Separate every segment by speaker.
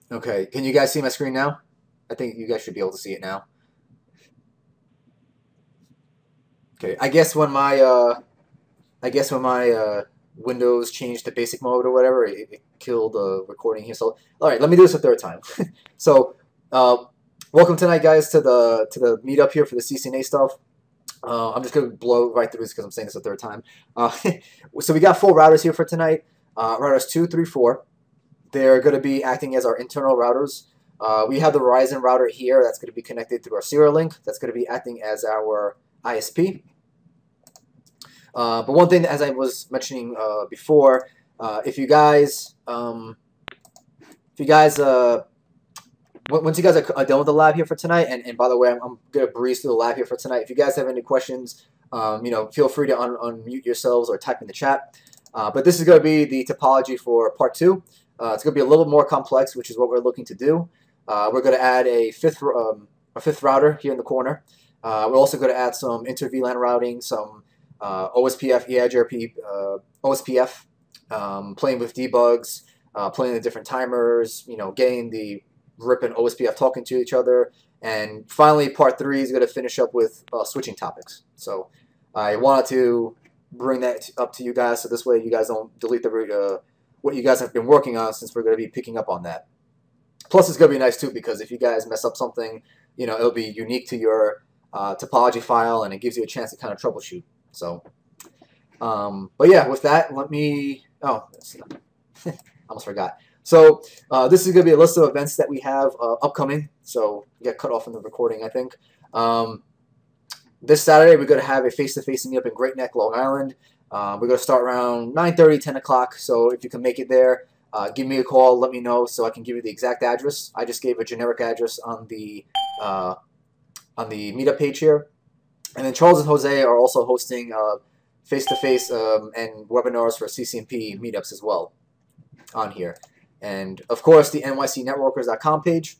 Speaker 1: Okay, can you guys see my screen now? I think you guys should be able to see it now. Okay, I guess when my Windows changed to basic mode or whatever, it killed the recording here. So all right, let me do this a third time. So welcome tonight, guys, to the meetup here for the CCNA stuff. I'm just gonna blow right through this because I'm saying this a third time. So we got 4 routers here for tonight. Routers 2, 3, 4. They're going to be acting as our internal routers. We have the Verizon router here that's going to be connected through our serial link. That's going to be acting as our ISP. But one thing, as I was mentioning before, once you guys are done with the lab here for tonight, and by the way, I'm going to breeze through the lab here for tonight. If you guys have any questions, feel free to unmute yourselves or type in the chat. But this is going to be the topology for part 2. It's going to be a little more complex, which is what we're looking to do. We're going to add a fifth router here in the corner. We're also going to add some inter-VLAN routing, some OSPF, EIGRP, OSPF, playing with debugs, playing with different timers, getting the RIP and OSPF talking to each other. And finally, part 3 is going to finish up with switching topics. So I wanted to bring that up to you guys, so this way you guys don't delete the what you guys have been working on, since we're going to be picking up on that. Plus, it's going to be nice too, because if you guys mess up something, it'll be unique to your topology file, and it gives you a chance to kind of troubleshoot. So, but yeah, with that, let me. Oh, almost forgot. So this is going to be a list of events that we have upcoming. So we got cut off in the recording, I think. This Saturday, we're going to have a face-to-face meetup in Great Neck, Long Island. We're going to start around 9:30, 10 o'clock. So if you can make it there, give me a call, let me know so I can give you the exact address. I just gave a generic address on the meetup page here. And then Charles and Jose are also hosting face-to-face and webinars for CCNP meetups as well on here. And of course, the nycnetworkers.com page.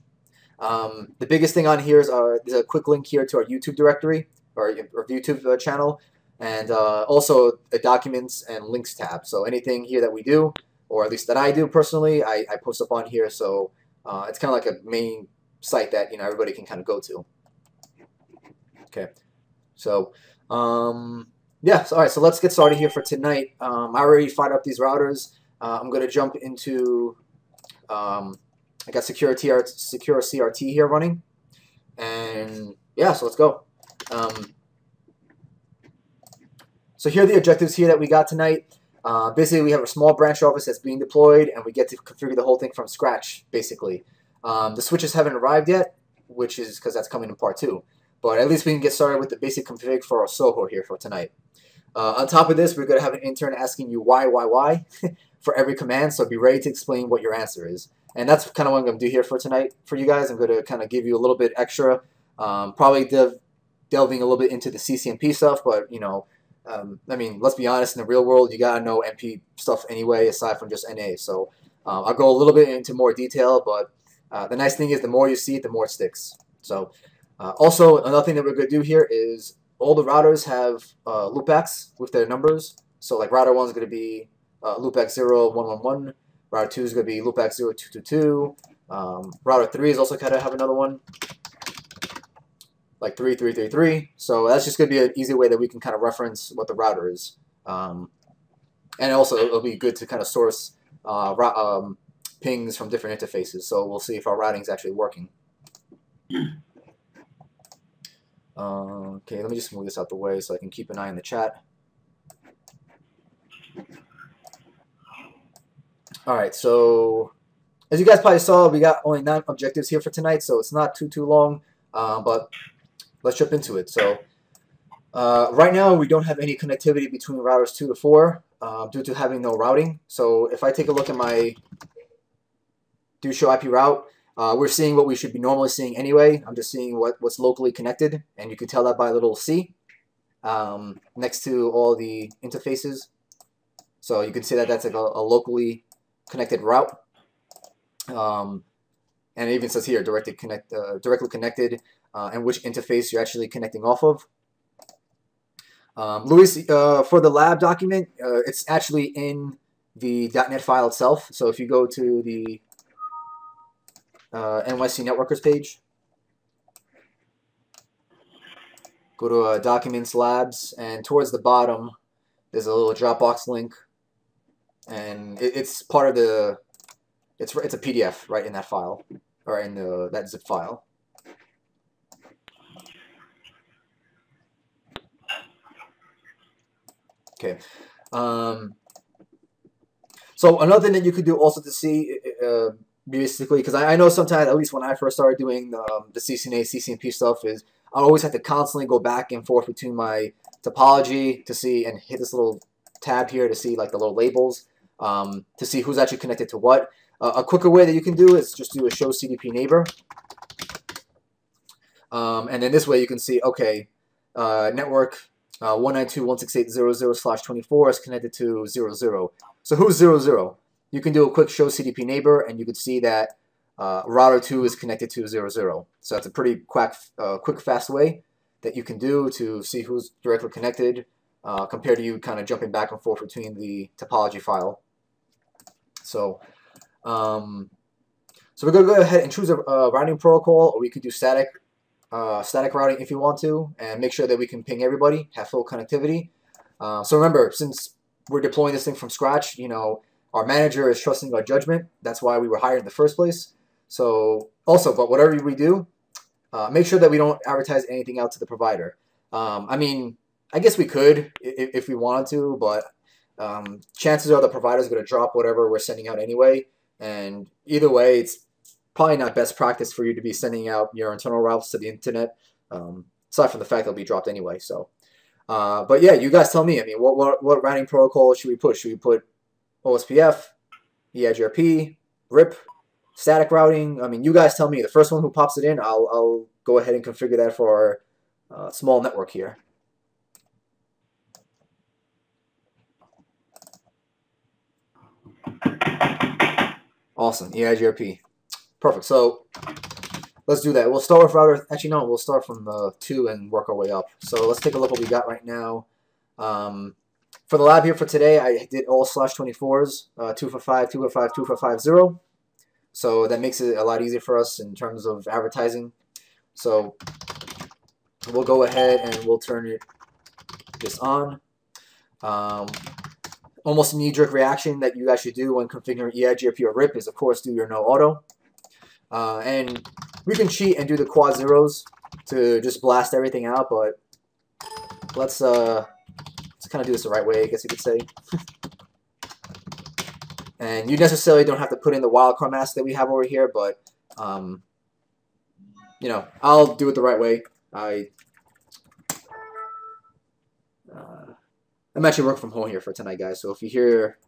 Speaker 1: The biggest thing on here is there's a quick link here to our YouTube directory or YouTube channel. And also a documents and links tab. So anything here that we do, or at least that I do personally, I post up on here. So it's kind of like a main site that everybody can kind of go to. Okay, so yeah. So, all right, so let's get started here for tonight. I already fired up these routers. I'm going to jump into I got secure CRT here running, and yeah. So let's go. So here are the objectives here that we got tonight. Basically, we have a small branch office that's being deployed, and we get to configure the whole thing from scratch, basically. The switches haven't arrived yet, which is because that's coming in part 2. But at least we can get started with the basic config for our Soho here for tonight. On top of this, we're going to have an intern asking you why for every command, so be ready to explain what your answer is. And that's kind of what I'm going to do here for tonight for you guys. I'm going to kind of give you a little bit extra, probably delving a little bit into the CCNP stuff, but, I mean, let's be honest, in the real world, you got to know NP stuff anyway, aside from just NA. So I'll go a little bit into more detail, but the nice thing is the more you see it, the more it sticks. So also, another thing that we're going to do here is all the routers have loopbacks with their numbers. So like router 1 is going to be loopback 0111, router 2 is going to be loopback 0222, router 3 is also kind of have another one, like 3333. So that's just going to be an easy way that we can kind of reference what the router is. And also, it'll be good to kind of source pings from different interfaces. So we'll see if our routing is actually working. Okay, let me just move this out the way so I can keep an eye on the chat. All right, so as you guys probably saw, we got only 9 objectives here for tonight, so it's not too long, but let's jump into it. So right now we don't have any connectivity between routers 2 to 4 due to having no routing. So if I take a look at my do show IP route, we're seeing what we should be normally seeing anyway. I'm just seeing what's locally connected, and you can tell that by a little C next to all the interfaces. So you can see that that's like a locally connected route. And it even says here directly connected and which interface you're actually connecting off of. Luis, for the lab document, it's actually in the .NET file itself. So if you go to the NYC Networkers page, go to Documents, Labs, and towards the bottom, there's a little Dropbox link, and it's part of the, it's a PDF right in that file, or in that zip file. Okay. So another thing that you could do also to see, basically, because I know sometimes, at least when I first started doing the CCNA, CCNP stuff, is I always have to constantly go back and forth between my topology to see, and hit this little tab here to see like the little labels, to see who's actually connected to what. A quicker way that you can do is just do a show CDP neighbor. And then this way you can see, okay, network 192.168.0.0/24 is connected to 0.0. So who's 0.0? You can do a quick show CDP neighbor, and you can see that router 2 is connected to 0.0. So that's a pretty quick, fast way that you can do to see who's directly connected, compared to you kind of jumping back and forth between the topology file. So, so we're going to go ahead and choose a routing protocol, or we could do static routing if you want to, and make sure that we can ping everybody, have full connectivity. So remember, since we're deploying this thing from scratch, you know, our manager is trusting our judgment. That's why we were hired in the first place. So also, but whatever we do, make sure that we don't advertise anything out to the provider. I mean, I guess we could if we wanted to, but chances are the provider's going to drop whatever we're sending out anyway. And either way, it's probably not best practice for you to be sending out your internal routes to the internet, aside from the fact they'll be dropped anyway. So, but yeah, you guys tell me. I mean, what routing protocol should we put? Should we put OSPF, EIGRP, RIP, static routing? I mean, you guys tell me. The first one who pops it in, I'll go ahead and configure that for our small network here. Awesome, EIGRP. Perfect. So let's do that. We'll start with router. Actually, no, we'll start from 2 and work our way up. So let's take a look what we got right now. For the lab here for today, I did all /24s, 245, 245, 2550. So that makes it a lot easier for us in terms of advertising. So we'll go ahead and we'll turn this on. Almost a knee-jerk reaction that you guys should do when configuring EIGRP or RIP is, of course, do your no auto. And we can cheat and do the quad zeros to just blast everything out, but let's kind of do this the right way, I guess you could say. And you necessarily don't have to put in the wildcard mask that we have over here, but you know, I'll do it the right way. I'm actually working from home here for tonight, guys, so if you hear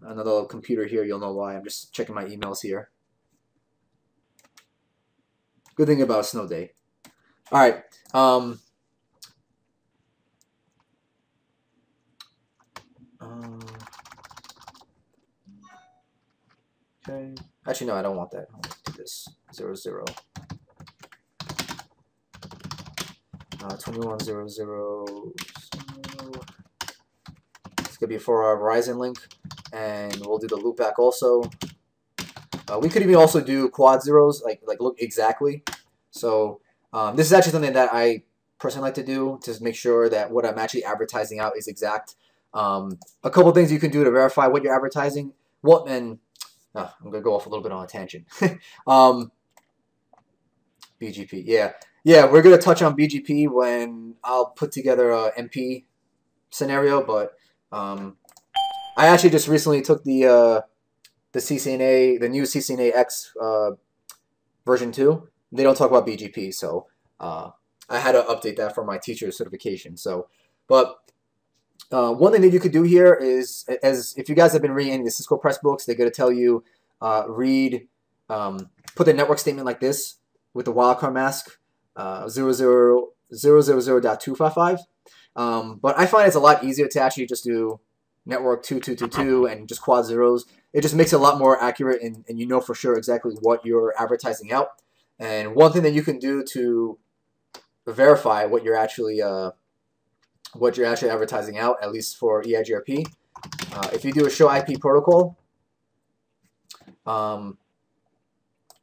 Speaker 1: another computer here, you'll know why. I'm just checking my emails here. Good thing about a snow day. All right. Okay. Actually, no, I don't want that. I want to do this 00. 2100. It's gonna be for our Verizon link, and we'll do the loopback also. We could even also do quad zeros, like look exactly. So this is actually something that I personally like to do to make sure that what I'm actually advertising out is exact. A couple things you can do to verify what you're advertising. I'm gonna go off a little bit on a tangent. BGP, yeah, we're gonna touch on BGP when I'll put together a MP scenario. But I actually just recently took the CCNA, the new CCNA X version 2. They don't talk about BGP, so I had to update that for my teacher certification. So, but one thing that you could do here is, as if you guys have been reading any of the Cisco press books, they're going to tell you put the network statement like this with the wildcard mask 0.255. But I find it's a lot easier to actually just do network 2222 and just quad zeros. It just makes it a lot more accurate, and you know for sure exactly what you're advertising out. And one thing that you can do to verify what you're actually advertising out, at least for EIGRP, If you do a show IP protocol, you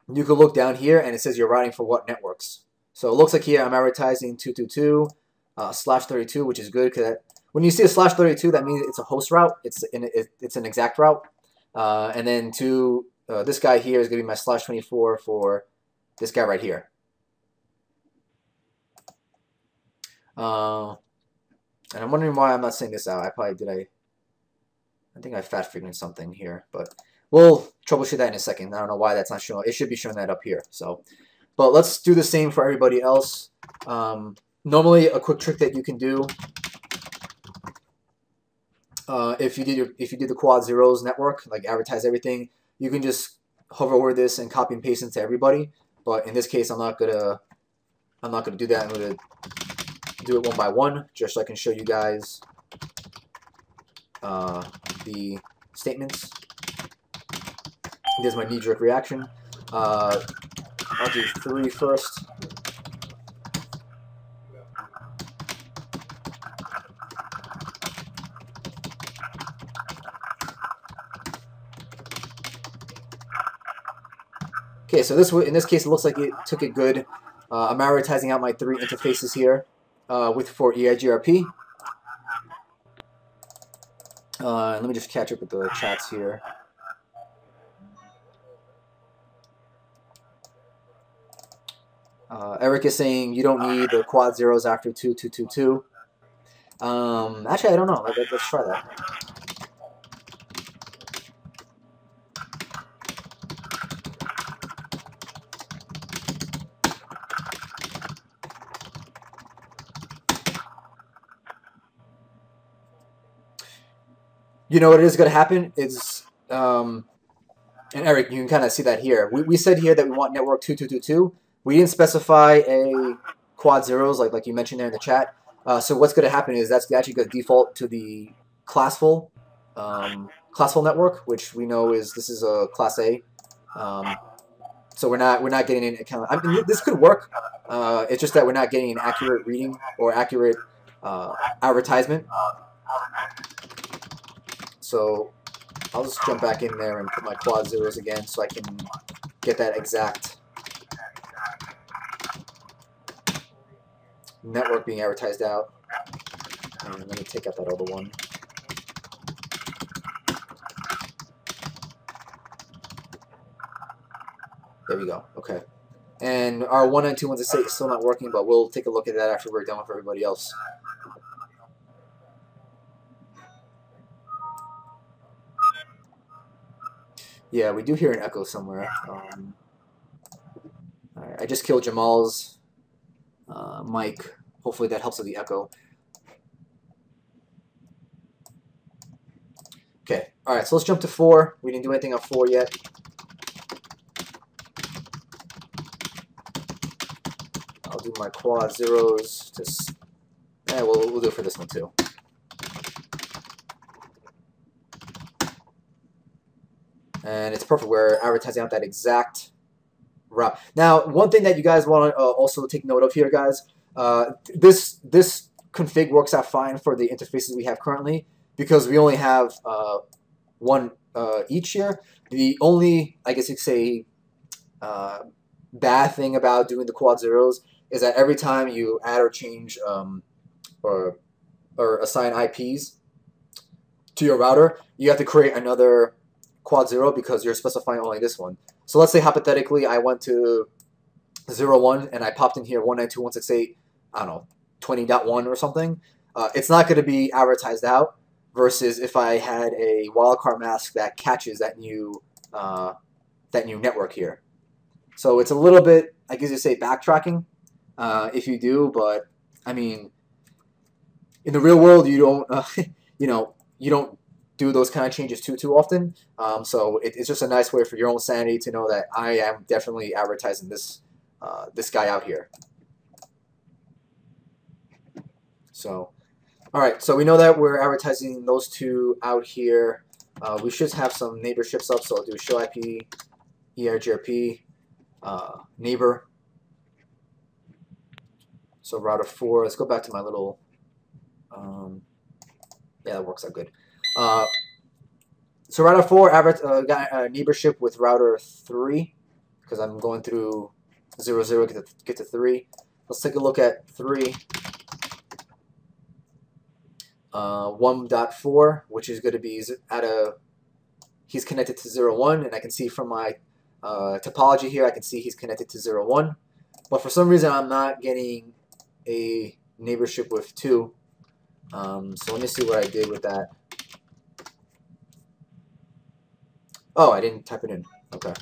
Speaker 1: can look down here and it says you're routing for what networks. So it looks like here I'm advertising 222/32, which is good because when you see a /32, that means it's a host route. It's an exact route. And then to this guy here is going to be my /24 for this guy right here. And I'm wondering why I'm not saying this out. I think I fat fingered something here, but we'll troubleshoot that in a second. I don't know why that's not showing. It should be showing that up here. So, but let's do the same for everybody else. Normally, a quick trick that you can do if you did the quad zeros network, like advertise everything, you can just hover over this and copy and paste it to everybody. But in this case, I'm not gonna do that. I'm gonna do it one by one, just so I can show you guys the statements. There's my knee-jerk reaction. I'll do 3 first. Okay, so in this case, it looks like it took it good. I'm advertising out my 3 interfaces here for EIGRP. Let me just catch up with the chats here. Eric is saying you don't need the quad zeros after 2222. Actually, I don't know. Let's try that. You know what is going to happen is, and Eric, you can kind of see that here. We said here that we want network 2222. We didn't specify a quad zeros like you mentioned there in the chat. So what's going to happen is that's actually going to default to the classful network, which we know this is a class A. So we're not getting an account. I mean, this could work. It's just that we're not getting an accurate reading or accurate advertisement. So I'll just jump back in there and put my quad zeros again so I can get that exact network being advertised out. And let me take out that other one. There we go. Okay. And our 1 and 2 ones is still not working, but we'll take a look at that after we're done with everybody else. Yeah, we do hear an echo somewhere. Alright, I just killed Jamal's mic. Hopefully that helps with the echo. Okay, alright, so let's jump to 4. We didn't do anything on 4 yet. I'll do my quad zeros. We'll do it for this one too. And it's perfect. We're advertising out that exact route. Now, one thing that you guys want to also take note of here, guys, this config works out fine for the interfaces we have currently because we only have one each here. The only, I guess you could say, bad thing about doing the quad zeros is that every time you add or change or assign IPs to your router, you have to create another quad zero because you're specifying only this one. So let's say hypothetically I went to 0.1 and I popped in here 192.168, I don't know, 20.1 or something. It's not going to be advertised out versus if I had a wildcard mask that catches that new network here. So it's a little bit, I guess you say, backtracking if you do, but I mean, in the real world, you don't, you don't do those kind of changes too often. So it's just a nice way for your own sanity to know that I am definitely advertising this this guy out here. So, all right. So we know that we're advertising those 2 out here. We should have some neighborships up. So I'll do show IP, EIGRP, neighbor. So router 4. Let's go back to my little. Yeah, that works out good. So router 4 got a neighborship with router 3 because I'm going through 0, 0, get to 3. Let's take a look at 3. 1.4, which is going to be he's connected to 0, 1, and I can see from my topology here, I can see he's connected to 0, 1. But for some reason, I'm not getting a neighborship with 2. So let me see what I did with that. Oh, I didn't type it in. Okay.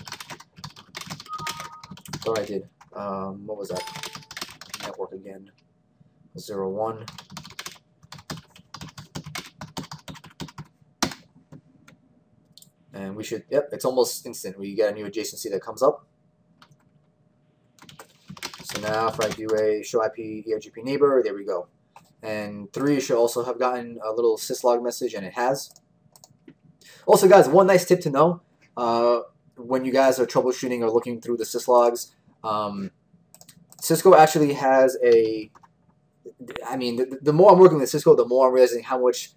Speaker 1: What I did. What was that? Network again. 0, 1. And we should, yep, it's almost instant. We get a new adjacency that comes up. So now if I do a show IP EIGRP neighbor, there we go. And 3 should also have gotten a little syslog message, and it has. Also, guys, one nice tip to know when you guys are troubleshooting or looking through the syslogs, Cisco actually has a, I mean, the more I'm working with Cisco, the more I'm realizing how much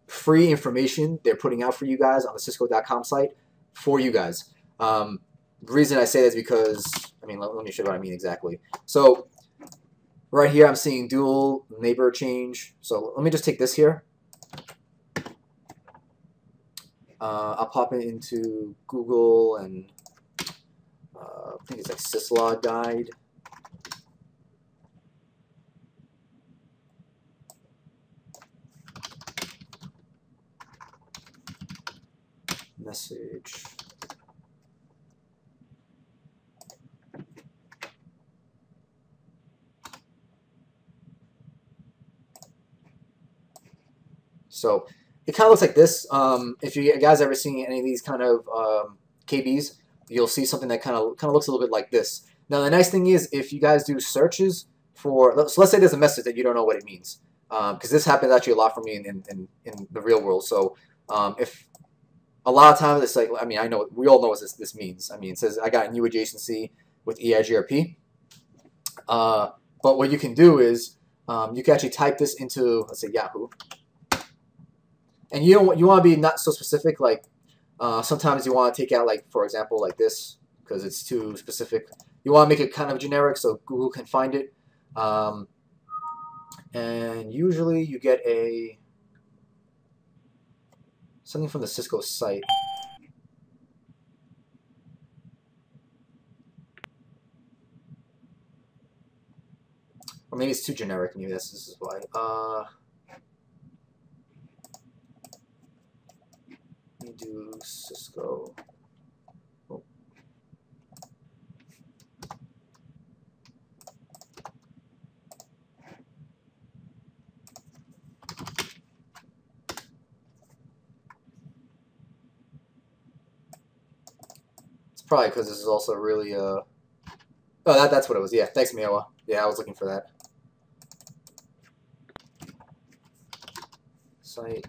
Speaker 1: free information they're putting out for you guys on the Cisco.com site for you guys. The reason I say that is because, I mean, let me show you what I mean exactly. So right here, I'm seeing dual neighbor change. So let me just take this here. I'll pop it into Google, and I think it's like Syslog guide. Message. So it kind of looks like this. If you guys ever seen any of these kind of KBs, you'll see something that kind of looks a little bit like this. Now the nice thing is, if you guys do searches for, so let's say there's a message that you don't know what it means, because this happens actually a lot for me in the real world. So if a lot of times it's like, I mean, I know, we all know what this means. I mean, it says I got a new adjacency with EIGRP. But what you can do is you can actually type this into, let's say, Yahoo. And you want to be not so specific. Like sometimes you want to take out, like, for example, like this, because it's too specific. You want to make it kind of generic so Google can find it. And usually you get something from the Cisco site. Or maybe it's too generic. Maybe this is why. Let me do Cisco. Oh. It's probably because this is also really oh, that's what it was. Yeah, thanks, Miowa. Yeah, I was looking for that. Site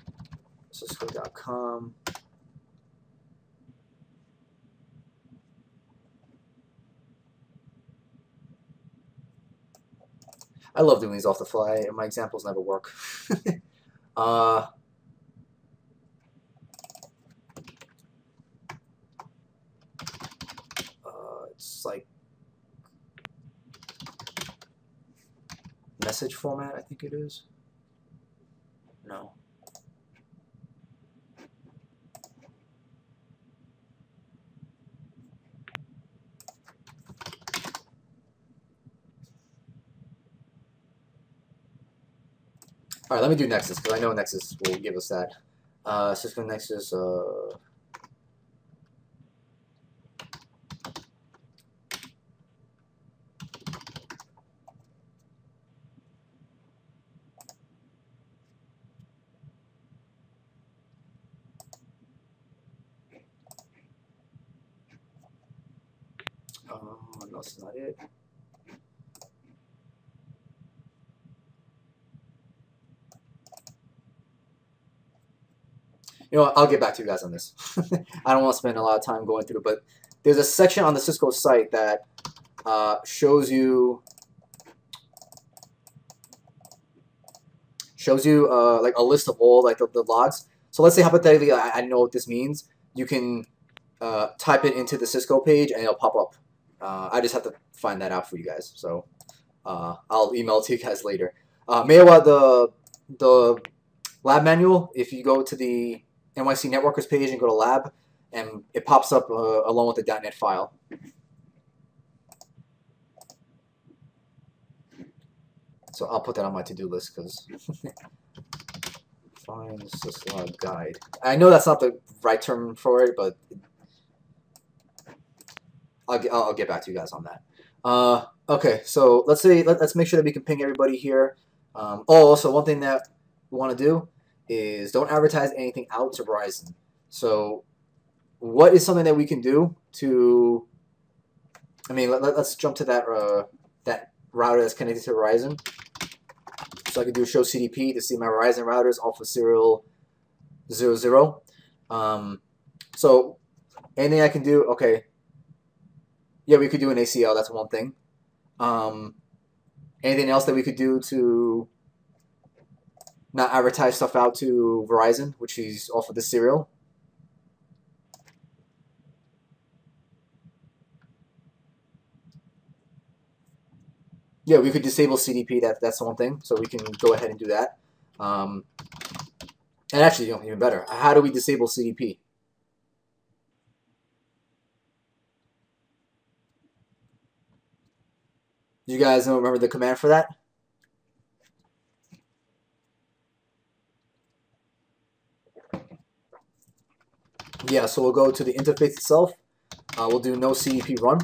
Speaker 1: Cisco.com. I love doing these off the fly, and my examples never work. It's like message format, I think it is. No. All right, let me do Nexus, because I know Nexus will give us that. Cisco Nexus. No, that's not it. You know what, I'll get back to you guys on this. I don't want to spend a lot of time going through it, but there's a section on the Cisco site that shows you shows you like a list of all like the logs. So let's say hypothetically I know what this means. You can type it into the Cisco page and it'll pop up. I just have to find that out for you guys. So I'll email it to you guys later. Meanwhile, the lab manual, if you go to the NYC Networkers page and go to lab, and it pops up along with the .NET file. So I'll put that on my to-do list because find Syslog guide. I know that's not the right term for it, but I'll get back to you guys on that. Okay, so let's make sure that we can ping everybody here. Also, one thing that we want to do is don't advertise anything out to Verizon. So what is something that we can do to, I mean, let's jump to that that router that's connected to Verizon. So I can do show CDP to see my Verizon routers off of serial 00. So anything I can do, okay. Yeah, we could do an ACL, that's one thing. Anything else that we could do to not advertise stuff out to Verizon, which is off of the serial? Yeah, we could disable CDP. That's one thing. So we can go ahead and do that. And actually, even better, how do we disable CDP? Do you guys remember the command for that? Yeah, so we'll go to the interface itself. We'll do no CDP run.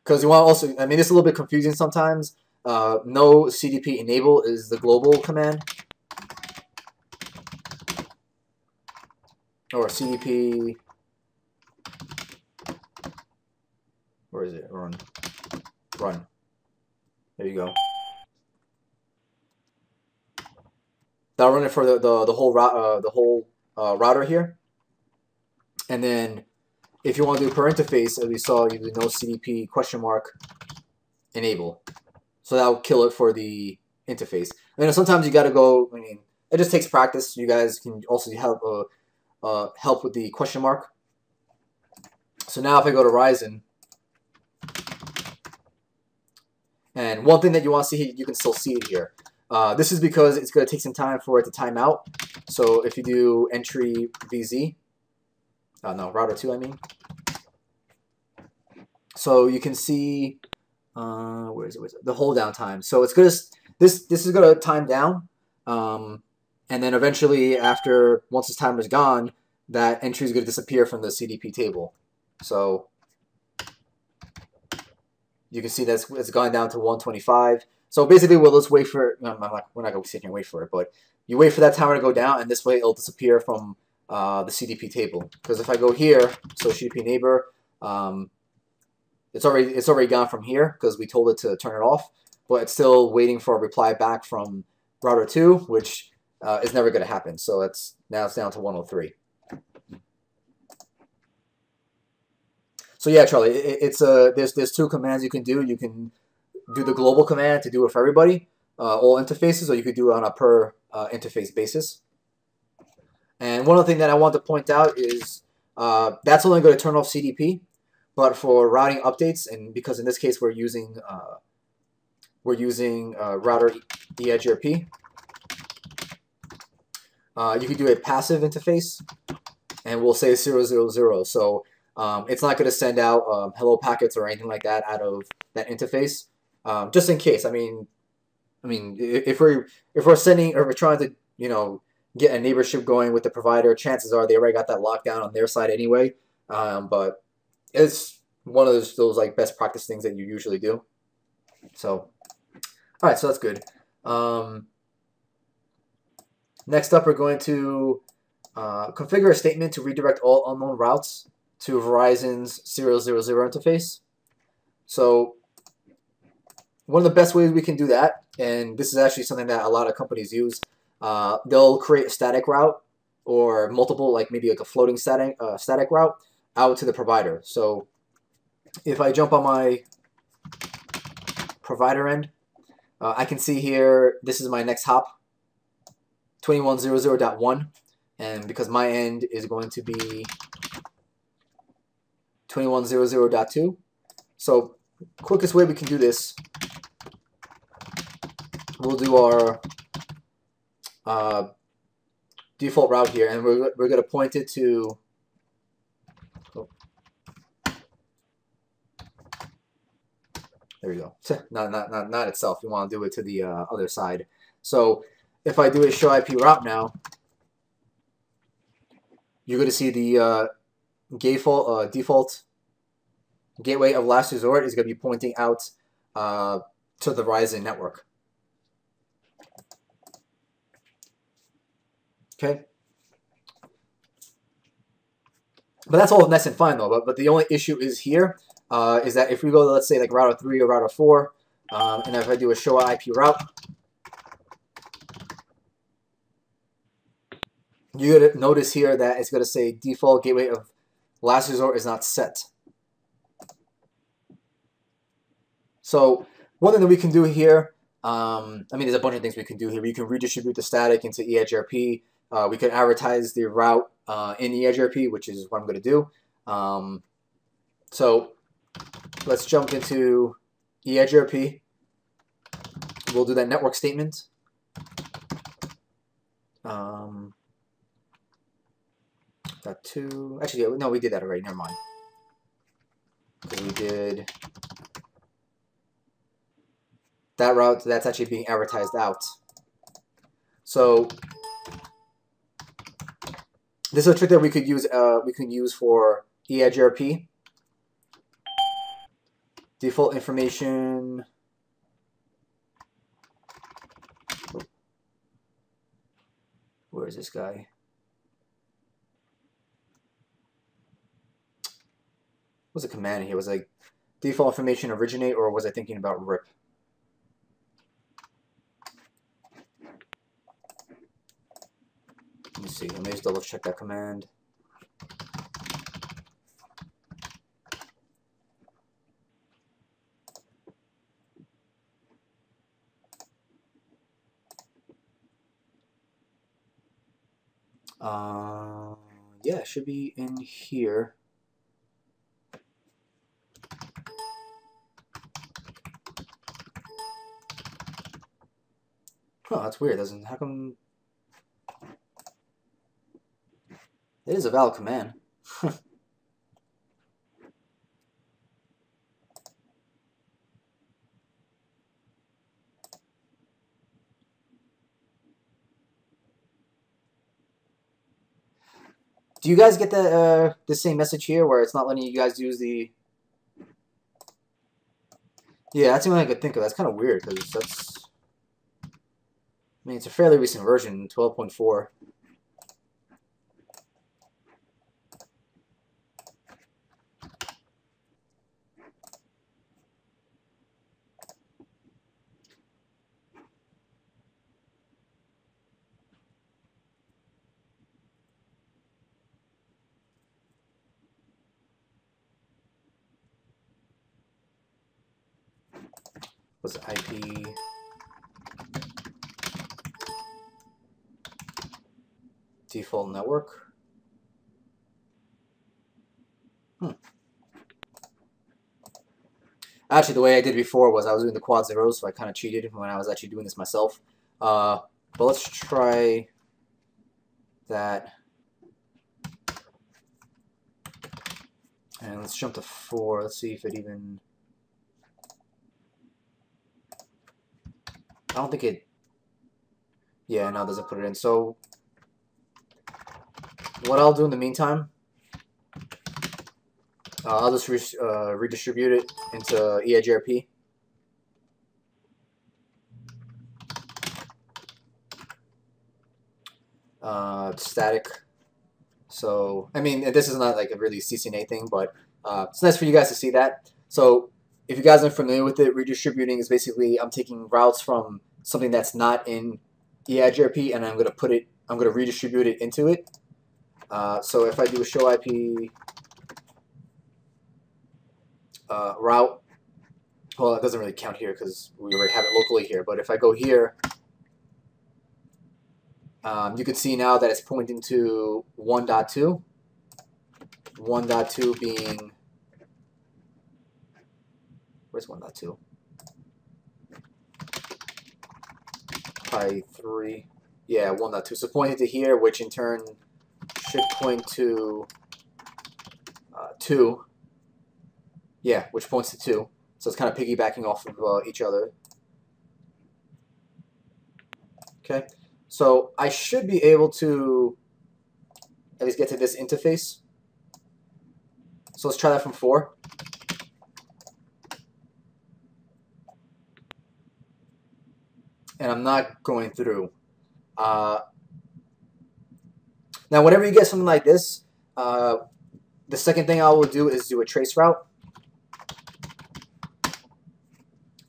Speaker 1: Because you want to also, I mean, it's a little bit confusing sometimes. No CDP enable is the global command. Or CDP, where is it? Run. There you go. That'll run it for the whole router here. And then if you want to do per interface, as we saw, you do no CDP # enable. So that'll kill it for the interface. And then sometimes you got to go. I mean, it just takes practice. You guys can also help with the question mark. So now if I go to Verizon, and one thing that you want to see, you can still see it here. This is because it's going to take some time for it to time out. So if you do entry VZ, no, router 2, I mean. So you can see, where is it? The hold down time. So it's going to, this is going to time down. And then eventually once this timer is gone, that entry is going to disappear from the CDP table. So you can see that it's gone down to 125. So basically, we'll just wait for, we're not going to sit here and wait for it, but you wait for that timer to go down, and this way it'll disappear from the CDP table. Because if I go here, so CDP neighbor, it's already gone from here because we told it to turn it off, but it's still waiting for a reply back from router 2, which is never going to happen. So now it's down to 103. So yeah, Charlie, there's two commands you can do. You can do the global command to do it for everybody, all interfaces, or you could do it on a per interface basis. And one other thing that I want to point out is that's only going to turn off CDP, but for routing updates, and because in this case we're using router EIGRP, you could do a passive interface, and we'll say 000. So it's not going to send out hello packets or anything like that out of that interface, just in case. I mean, if we're sending, or we're trying to, get a neighborship going with the provider, chances are they already got that lockdown on their side anyway. But it's one of those like best practice things that you usually do. So, all right, so that's good. Next up, we're going to configure a statement to redirect all unknown routes to Verizon's 000 interface. So one of the best ways we can do that, and this is actually something that a lot of companies use, they'll create a static route or multiple, like maybe like a floating static route out to the provider. So if I jump on my provider end, I can see here, this is my next hop, 2100.1, and because my end is going to be 2100.2, so quickest way we can do this, we'll do our default route here, and we're going to point it to, there we go. Not itself. You want to do it to the other side. So if I do a show IP route now, you're going to see the default gateway of last resort is going to be pointing out to the Verizon network. Okay. But that's all nice and fine though. But the only issue is here. Is that if we go to, let's say, like router 3 or router 4, and if I do a show IP route, you're going to notice here that it's going to say default gateway of last resort is not set. So one thing that we can do here, I mean, there's a bunch of things we can do here. We can redistribute the static into EIGRP. We can advertise the route in EIGRP, which is what I'm going to do. So let's jump into EIGRP. We'll do that network statement. Got two. Actually, yeah, no, we did that already. Never mind. Because we did that route. That's actually being advertised out. So this is a trick that we could use. We can use for EIGRP. Default information. Where is this guy? What's the command here? Was like default information originate, or was I thinking about RIP? Let me see. Let me just double check that command. Yeah, it should be in here. Oh, that's weird. Doesn't, how come? It is a valid command. Do you guys get the same message here where it's not letting you guys use the? Yeah, that's the only thing I could think of. That's kind of weird because that's. I mean, it's a fairly recent version, 12.4. Was IP default network? Actually, the way I did before was I was doing the quad zeros, so I kind of cheated when I was actually doing this myself. But let's try that. And let's jump to 4. Let's see if it even... I don't think it... Yeah, no, it doesn't put it in. So what I'll do in the meantime, I'll just redistribute it into EIGRP. Static. So, I mean, this is not like a really CCNA thing, but it's nice for you guys to see that. So, if you guys aren't familiar with it, redistributing is basically I'm taking routes from something that's not in EIGRP and I'm going to redistribute it into it. So, if I do a show IP route, well, it doesn't really count here because we already have it locally here. But if I go here, you can see now that it's pointing to 1.2. 1.2 being, where's 1.2? Pi 3. Yeah, 1.2. So pointing to here, which in turn should point to 2. Yeah, which points to 2. So it's kind of piggybacking off of each other. Okay, so I should be able to at least get to this interface. So let's try that from 4. And I'm not going through. Now, whenever you get something like this, the second thing I will do is do a trace route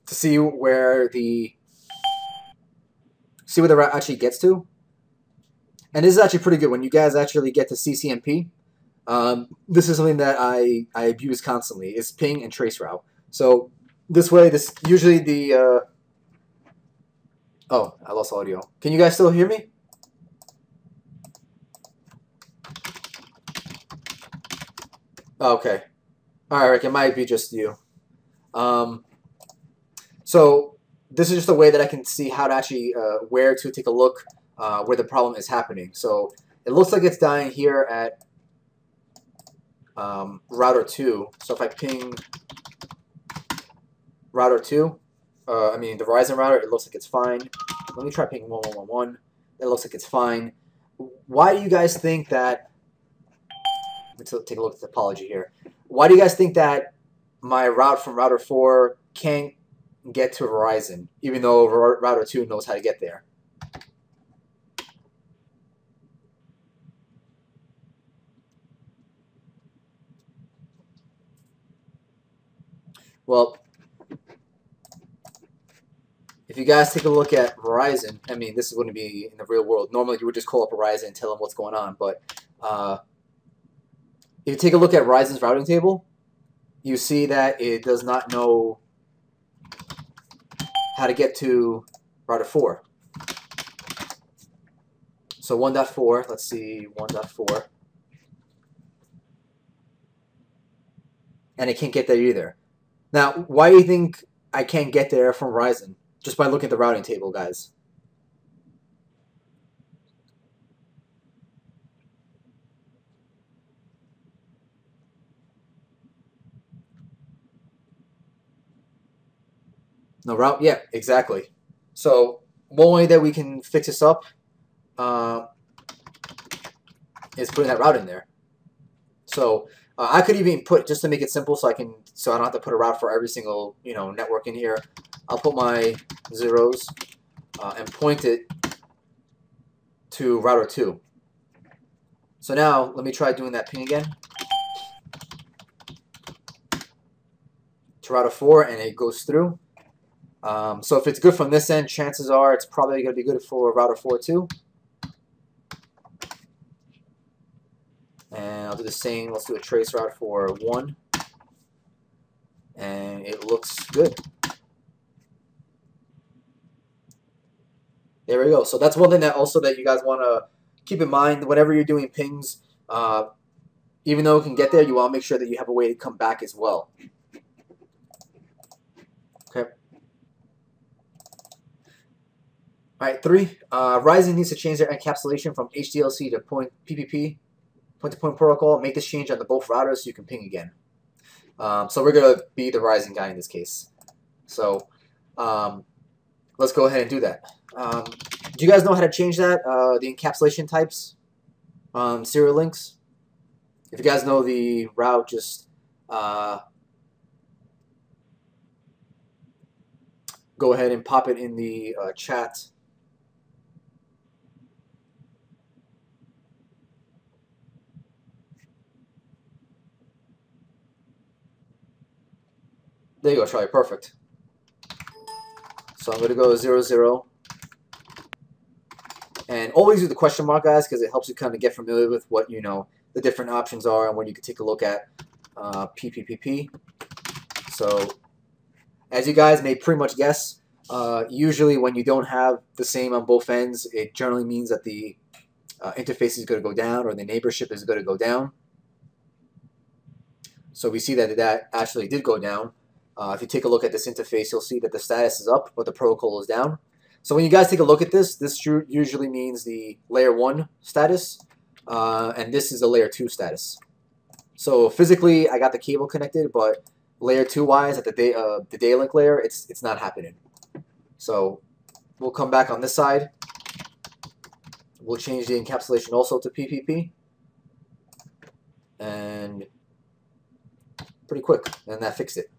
Speaker 1: to see where the route actually gets to. And this is actually pretty good when you guys actually get to CCNP. This is something that I abuse constantly, is ping and trace route. So this way, this usually the oh, I lost audio. Can you guys still hear me? Okay. All right, Rick, it might be just you. So this is just a way that I can see how to actually where to take a look where the problem is happening. So it looks like it's dying here at router 2. So if I ping router 2, I mean the Verizon router, it looks like it's fine. Let me try ping 1111. It looks like it's fine. Why do you guys think that? Let's take a look at the topology here. Why do you guys think that my route from router 4 can't get to Verizon, even though router 2 knows how to get there? Well, if you guys take a look at Verizon, I mean, this is going to be in the real world. Normally, you would just call up Verizon and tell them what's going on. But if you take a look at Verizon's routing table, you see that it does not know how to get to router 4. So 1.4, let's see, 1.4. And it can't get there either. Now, why do you think I can't get there from Verizon? Just by looking at the routing table, guys. No route? Yeah, exactly. So one way that we can fix this up is putting that route in there. So I could even put, just to make it simple, so I don't have to put a route for every single network in here. I'll put my zeros and point it to router 2. So now let me try doing that ping again to router 4, and it goes through. So if it's good from this end, chances are it's probably going to be good for router 4 too. And I'll do the same. Let's do a trace route for 1. And it looks good. There we go. So that's one thing that also that you guys want to keep in mind whenever you're doing pings. Even though it can get there, you want to make sure that you have a way to come back as well. Okay. All right, 3. Verizon needs to change their encapsulation from HDLC to PPP, point-to-point protocol. Make this change on the both routers so you can ping again. So we're going to be the Verizon guy in this case. So let's go ahead and do that. Do you guys know how to change that? The encapsulation types on serial links? If you guys know the route, just go ahead and pop it in the chat. There you go, Charlie. Perfect. So I'm going to go 0, 0. And always use the question mark, guys, because it helps you kind of get familiar with what, the different options are and what you can take a look at. PPPP. So, as you guys may pretty much guess, usually when you don't have the same on both ends, it generally means that the interface is going to go down or the neighborship is going to go down. So we see that that actually did go down. If you take a look at this interface, you'll see that the status is up, but the protocol is down. So when you guys take a look at this, this usually means the layer 1 status, and this is the layer 2 status. So physically, I got the cable connected, but layer 2 wise at the data link layer, it's not happening. So we'll come back on this side. We'll change the encapsulation also to PPP, and pretty quick, and that fixed it.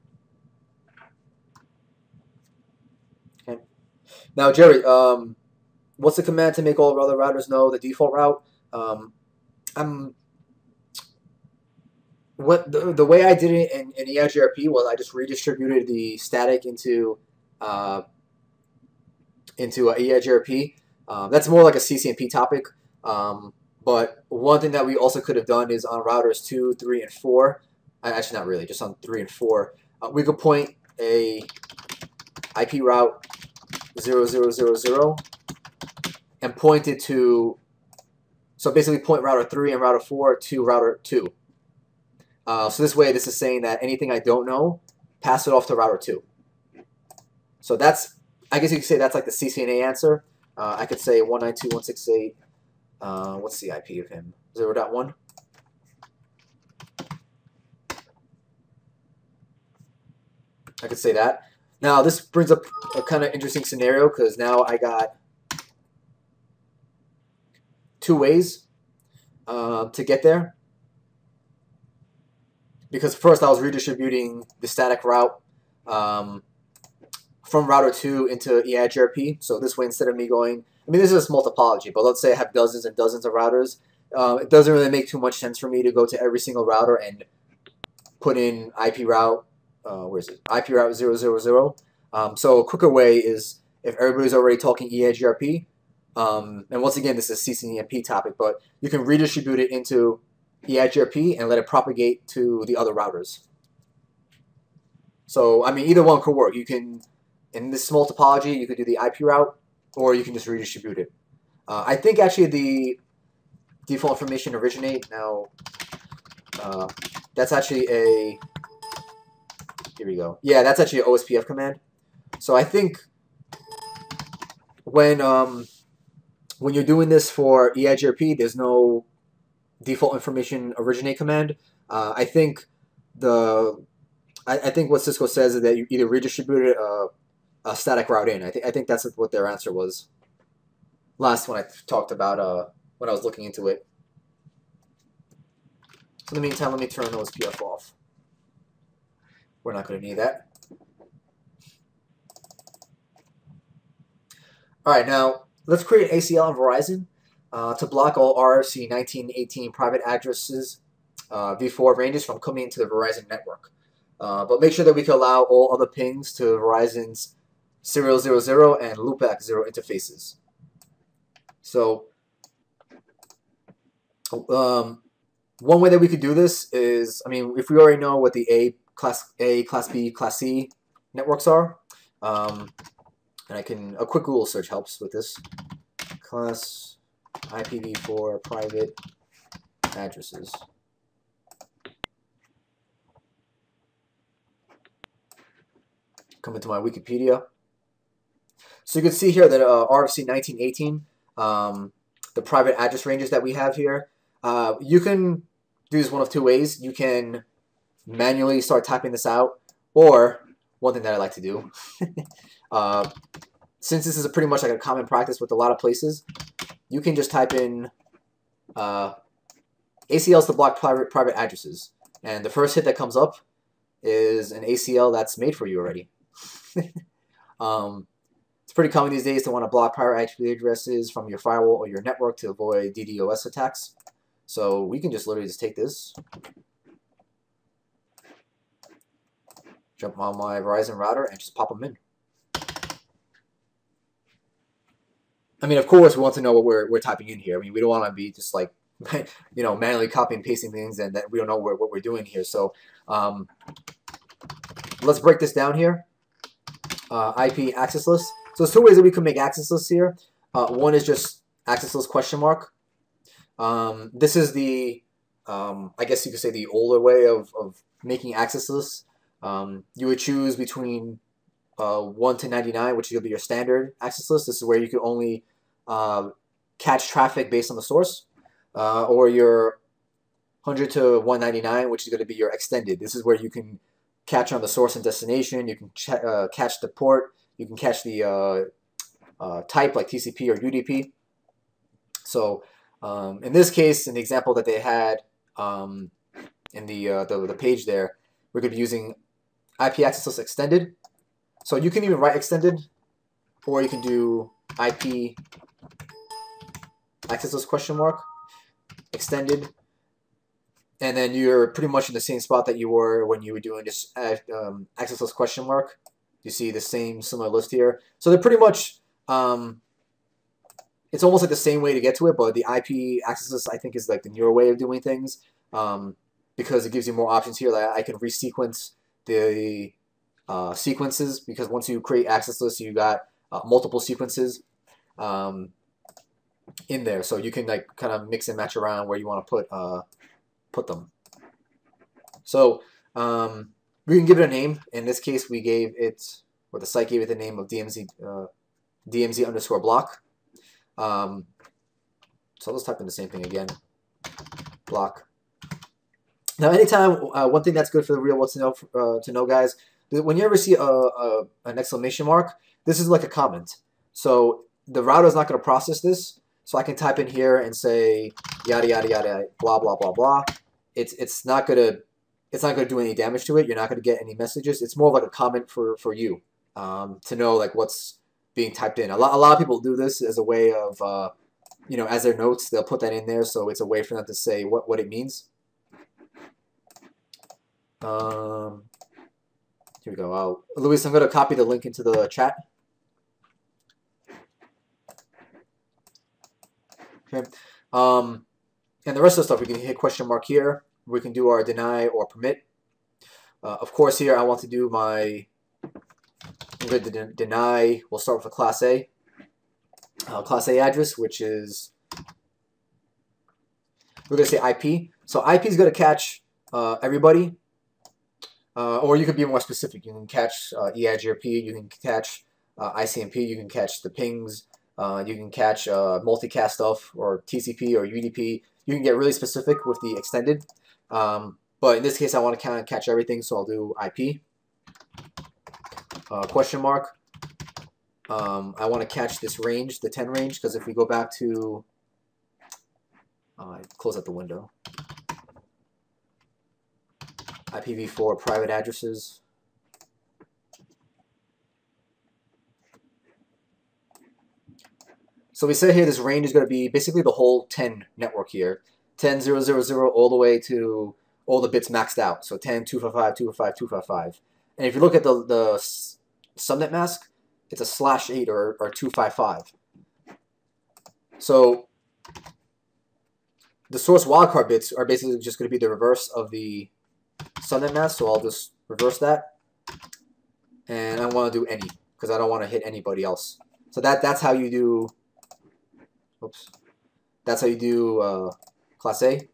Speaker 1: Okay. Now, Jerry, what's the command to make all other routers know the default route? The way I did it in EIGRP was I just redistributed the static into EIGRP. That's more like a CCNP topic. But one thing that we also could have done is on routers 2, 3, and 4. Actually, not really, just on 3 and 4. We could point a IP route 0000 and point it to, so basically point router 3 and router 4 to router 2. So this way, this is saying that anything I don't know, pass it off to router 2. So that's, I guess you could say that's like the CCNA answer. I could say 192.168, what's the IP of him? 0.1? I could say that. Now this brings up a kind of interesting scenario because now I got 2 ways to get there. Because first I was redistributing the static route from router 2 into EIGRP. So this way, instead of me going, I mean, this is a small topology, but let's say I have dozens and dozens of routers. It doesn't really make too much sense for me to go to every single router and put in IP route, where is it? IP route 000. So a quicker way is if everybody's already talking EIGRP, and once again, this is a CCNP topic, but you can redistribute it into EIGRP and let it propagate to the other routers. So, I mean, either one could work. You can, in this small topology, you could do the IP route, or you can just redistribute it. I think actually the default information originate, now, that's actually a, here we go. Yeah, that's actually an OSPF command. So I think when you're doing this for EIGRP, there's no default information originate command. I think what Cisco says is that you either redistributed a static route in. I think that's what their answer was last when I talked about when I was looking into it. So in the meantime, let me turn OSPF off. We're not going to need that. All right, now let's create an ACL on Verizon to block all RFC 1918 private addresses v4 ranges from coming into the Verizon network. But make sure that we can allow all other pings to Verizon's serial 00 and loopback 0 interfaces. So one way that we could do this is, I mean, if we already know what the Class A, Class B, Class C networks are, and a quick Google search helps with this. Class IPv4 private addresses. Come into my Wikipedia. So you can see here that RFC 1918, the private address ranges that we have here, you can do this one of 2 ways. You can manually start typing this out, or one thing that I like to do, since this is pretty much like a common practice with a lot of places, you can just type in ACLs to block private addresses, and the first hit that comes up is an ACL that's made for you already. It's pretty common these days to want to block private IP addresses from your firewall or your network to avoid DDoS attacks. So we can just literally just take this, jump on my Verizon router, and just pop them in. I mean, of course, we want to know what we're typing in here. I mean, we don't want to be just like, you know, manually copying and pasting things and that we don't know what we're doing here. So let's break this down here. IP access list. So there's two ways that we can make access lists here. One is just access list question mark. This is the, I guess you could say the older way of making access lists. You would choose between 1 to 99, which is going to be your standard access list. This is where you can only catch traffic based on the source, or your 100 to 199, which is going to be your extended. This is where you can catch on the source and destination. You can catch the port. You can catch the type like TCP or UDP. So in this case, in the example that they had in the page there, we're going to be using IP access list extended. So you can even write extended, or you can do IP access list question mark extended, and then you're pretty much in the same spot that you were when you were doing this access list question mark. You see the same similar list here. So they're pretty much, it's almost like the same way to get to it, but the IP access list I think is like the newer way of doing things, because it gives you more options here. Like I can resequence the sequences, because once you create access lists, you got multiple sequences in there, so you can like kind of mix and match around where you want to put them. So we can give it a name. In this case, we gave it, or the site gave it the name of DMZ underscore block. So I'll just type in the same thing again, block. Now, anytime, one thing that's good for the real world to know, guys, when you ever see an exclamation mark, this is like a comment. So the router is not going to process this. So I can type in here and say yada yada yada blah blah blah blah. It's not gonna do any damage to it. You're not gonna get any messages. It's more like a comment for you to know like what's being typed in. A lot of people do this as a way of you know, as their notes, they'll put that in there, so it's a way for them to say what it means. Here we go. Luis, I'm gonna copy the link into the chat. Okay. And the rest of the stuff, we can hit question mark here. We can do our deny or permit. Of course, here I want to do my, I'm going to deny. We'll start with a Class A address, which is, we're going to say IP. So IP is going to catch everybody, or you could be more specific. You can catch EIGRP, you can catch ICMP, you can catch the pings, you can catch multicast stuff, or TCP or UDP. You can get really specific with the extended. But in this case, I want to kind of catch everything, so I'll do IP. Question mark. I want to catch this range, the 10 range, because if we go back to, close out the window. IPv4 private addresses. So we said here this range is going to be basically the whole 10 network here. 10.0.0.0 all the way to all the bits maxed out. So 10, 255, 255, 255. And if you look at the subnet mask, it's a /8 or 255. So the source wildcard bits are basically just going to be the reverse of the subnet mask. So I'll just reverse that. And I want to do any, because I don't want to hit anybody else. So that's how you do, oops, that's how you do Class A.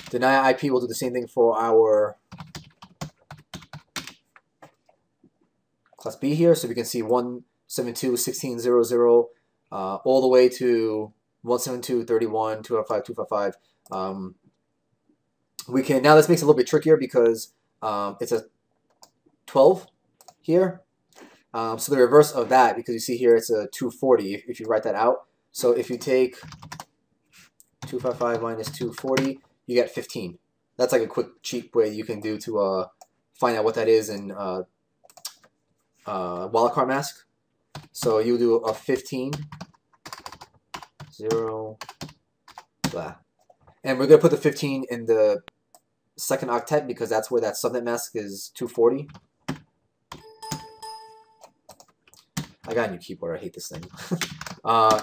Speaker 1: Deny IP will do the same thing for our Class B here. So we can see 172.16.0.0 all the way to 172.31, 255, 255. We can, now this makes it a little bit trickier because it's a 12 here. So the reverse of that, because you see here it's a 240 if you write that out. So if you take 255 minus 240, you get 15. That's like a quick cheap way you can do to find out what that is in wildcard mask. So you do a 15, 0, blah. And we're going to put the 15 in the second octet because that's where that subnet mask is 240. I got a new keyboard. I hate this thing.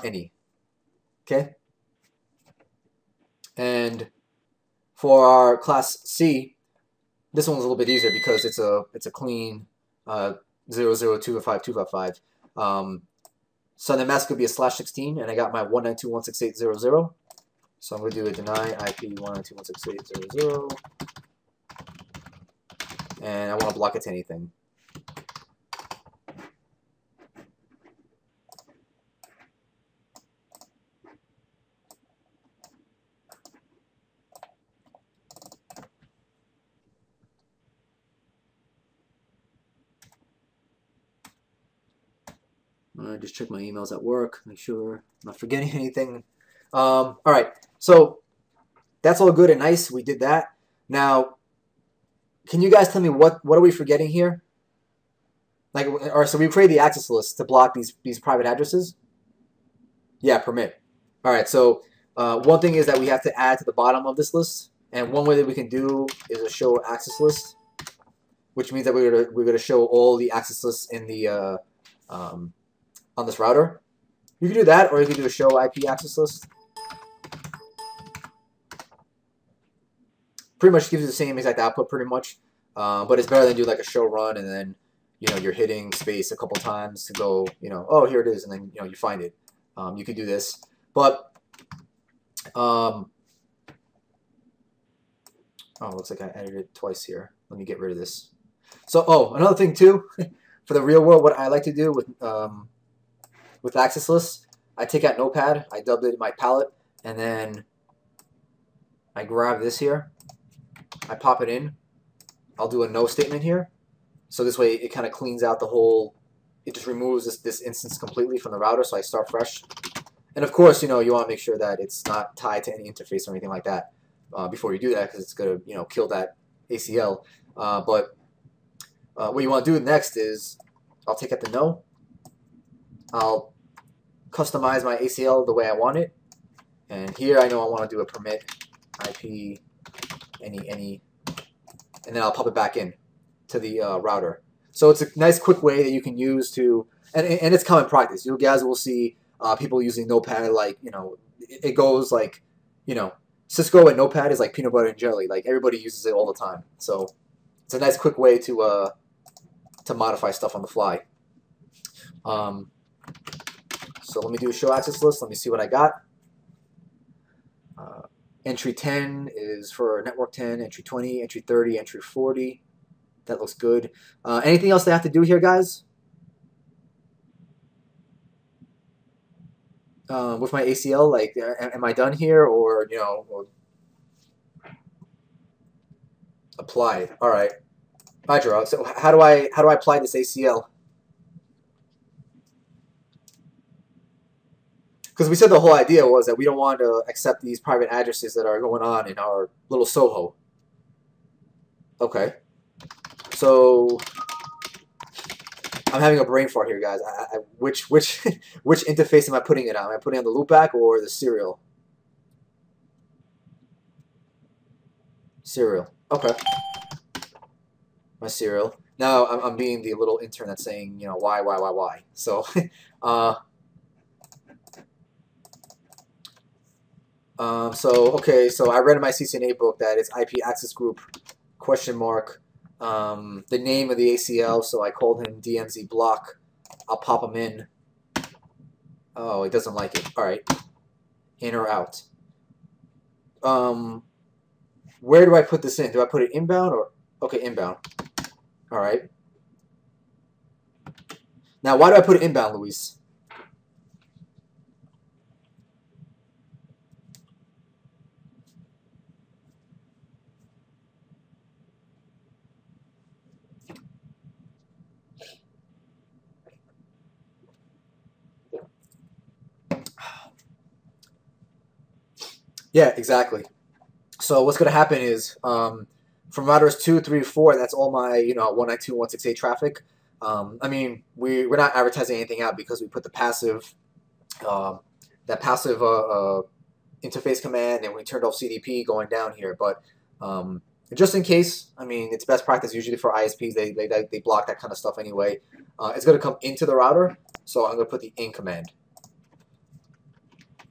Speaker 1: Any. Okay. And for our Class C, this one's a little bit easier because it's a clean 00255. So the mask could be a /16, and I got my 192.168.0.0. So I'm going to do a deny IP 192.168.0.0, and I want to block it to anything. Just check my emails at work, make sure I'm not forgetting anything. All right, so that's all good and nice. We did that. Now, can you guys tell me what are we forgetting here? Like, or so we create the access list to block these private addresses. Yeah, permit. All right, so one thing is that we have to add to the bottom of this list, and one way that we can do is a show access list, which means that we're gonna show all the access lists in the on this router. You can do that, or you can do a show IP access list. Pretty much gives you the same exact output, pretty much, but it's better than do like a show run and then you're hitting space a couple times to go oh, here it is, and then you find it. You could do this, but oh, looks like I edited it twice here. Let me get rid of this. So another thing too, for the real world, what I like to do with access lists, I take out Notepad, I dubbed it my palette, and then I grab this here, I pop it in, I'll do a no statement here, so this way it kind of cleans out the whole, it just removes this instance completely from the router, so I start fresh. And of course, you want to make sure that it's not tied to any interface or anything like that before you do that, because it's going to kill that ACL. But what you want to do next is I'll take out the no, I'll customize my ACL the way I want it, and here I know I want to do a permit IP any, and then I'll pop it back in to the router. So it's a nice quick way that you can use to, and it's common practice. You guys will see people using Notepad, like it goes like Cisco and Notepad is like peanut butter and jelly. Like everybody uses it all the time. So it's a nice quick way to modify stuff on the fly. So let me do a show access list. Let me see what I got. Entry 10 is for network 10, entry 20, entry 30, entry 40. That looks good. Anything else they have to do here, guys? With my ACL, like, am I done here, or or applied? All right, Gerard. So how do I apply this ACL? Because we said the whole idea was that we don't want to accept these private addresses that are going on in our little Soho. Okay. So I'm having a brain fart here, guys. Which interface am I putting it on? Am I putting it on the loopback or the serial? Serial. Okay. My serial. Now I'm being the little intern that's saying, why? So, okay, so I read in my CCNA book that it's IP access group, ? The name of the ACL, so I called him DMZ block. I'll pop him in. Oh, he doesn't like it. All right. In or out. Where do I put this in? Do I put it inbound or? Okay, inbound. All right. Now, why do I put it inbound, Luis? Yeah, exactly. So what's going to happen is from routers 2, 3, 4, that's all my 192.168 traffic. I mean, we're not advertising anything out because we put the passive interface command, and we turned off CDP going down here. But just in case, I mean, it's best practice usually for ISPs. They block that kind of stuff anyway. It's going to come into the router, so I'm going to put the in command.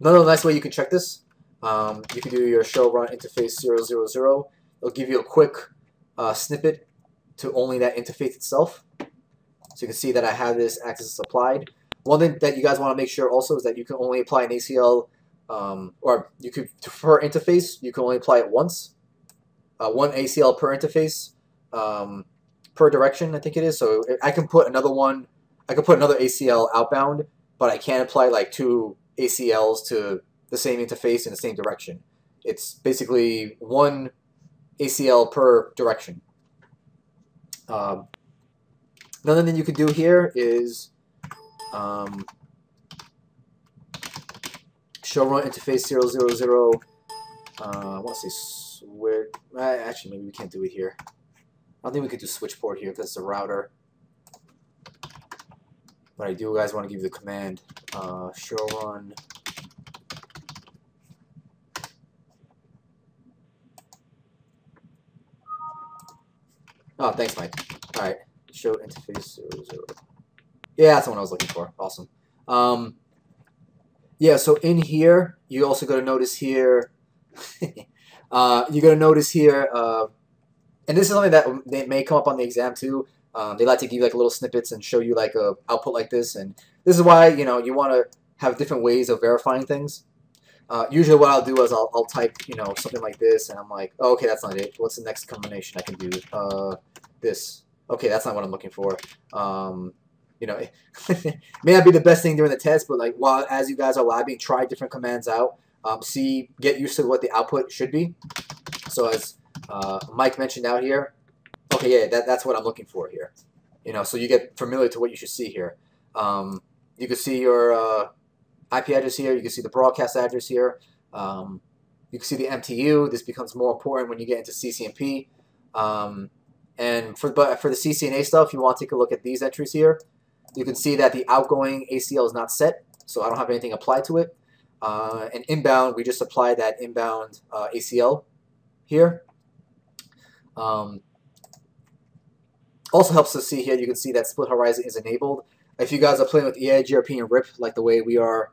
Speaker 1: Another nice way you can check this. You can do your show run interface 000. It'll give you a quick snippet to only that interface itself. So you can see that I have this axis applied. One thing that you guys want to make sure also is that you can only apply an ACL, or you could, per interface, you can only apply it once. One ACL per interface, per direction, I think it is. So I can put another one, I can put another ACL outbound, but I can't apply like 2 ACLs to the same interface in the same direction. It's basically 1 ACL per direction. Another thing you could do here is show run interface 000. I want to say switch. Actually, maybe we can't do it here. I don't think we could do switch port here because it's a router. But I do, guys, want to give you the command show run. Oh, thanks, Mike. All right, show interface 00. Yeah, that's the one I was looking for. Awesome. Yeah, so in here, you also got to notice here. You're gonna notice here, and this is something that they may come up on the exam too. They like to give you like little snippets and show you like a output like this, and this is why you want to have different ways of verifying things. Usually, what I'll do is I'll type something like this, and I'm like, oh, okay, that's not it. What's the next combination I can do? This. Okay, that's not what I'm looking for. It may not be the best thing during the test, but like as you guys are labbing, try different commands out. Get used to what the output should be. So as Mike mentioned out here, okay, yeah, that's what I'm looking for here. So you get familiar to what you should see here. You can see your IP address here. You can see the broadcast address here. You can see the MTU. This becomes more important when you get into CCNP. And for the CCNA stuff, you want to take a look at these entries here. You can see that the outgoing ACL is not set, so I don't have anything applied to it. And inbound, we just applied that inbound ACL here. Also helps to see here, you can see that split horizon is enabled. If you guys are playing with EIGRP and RIP like the way we are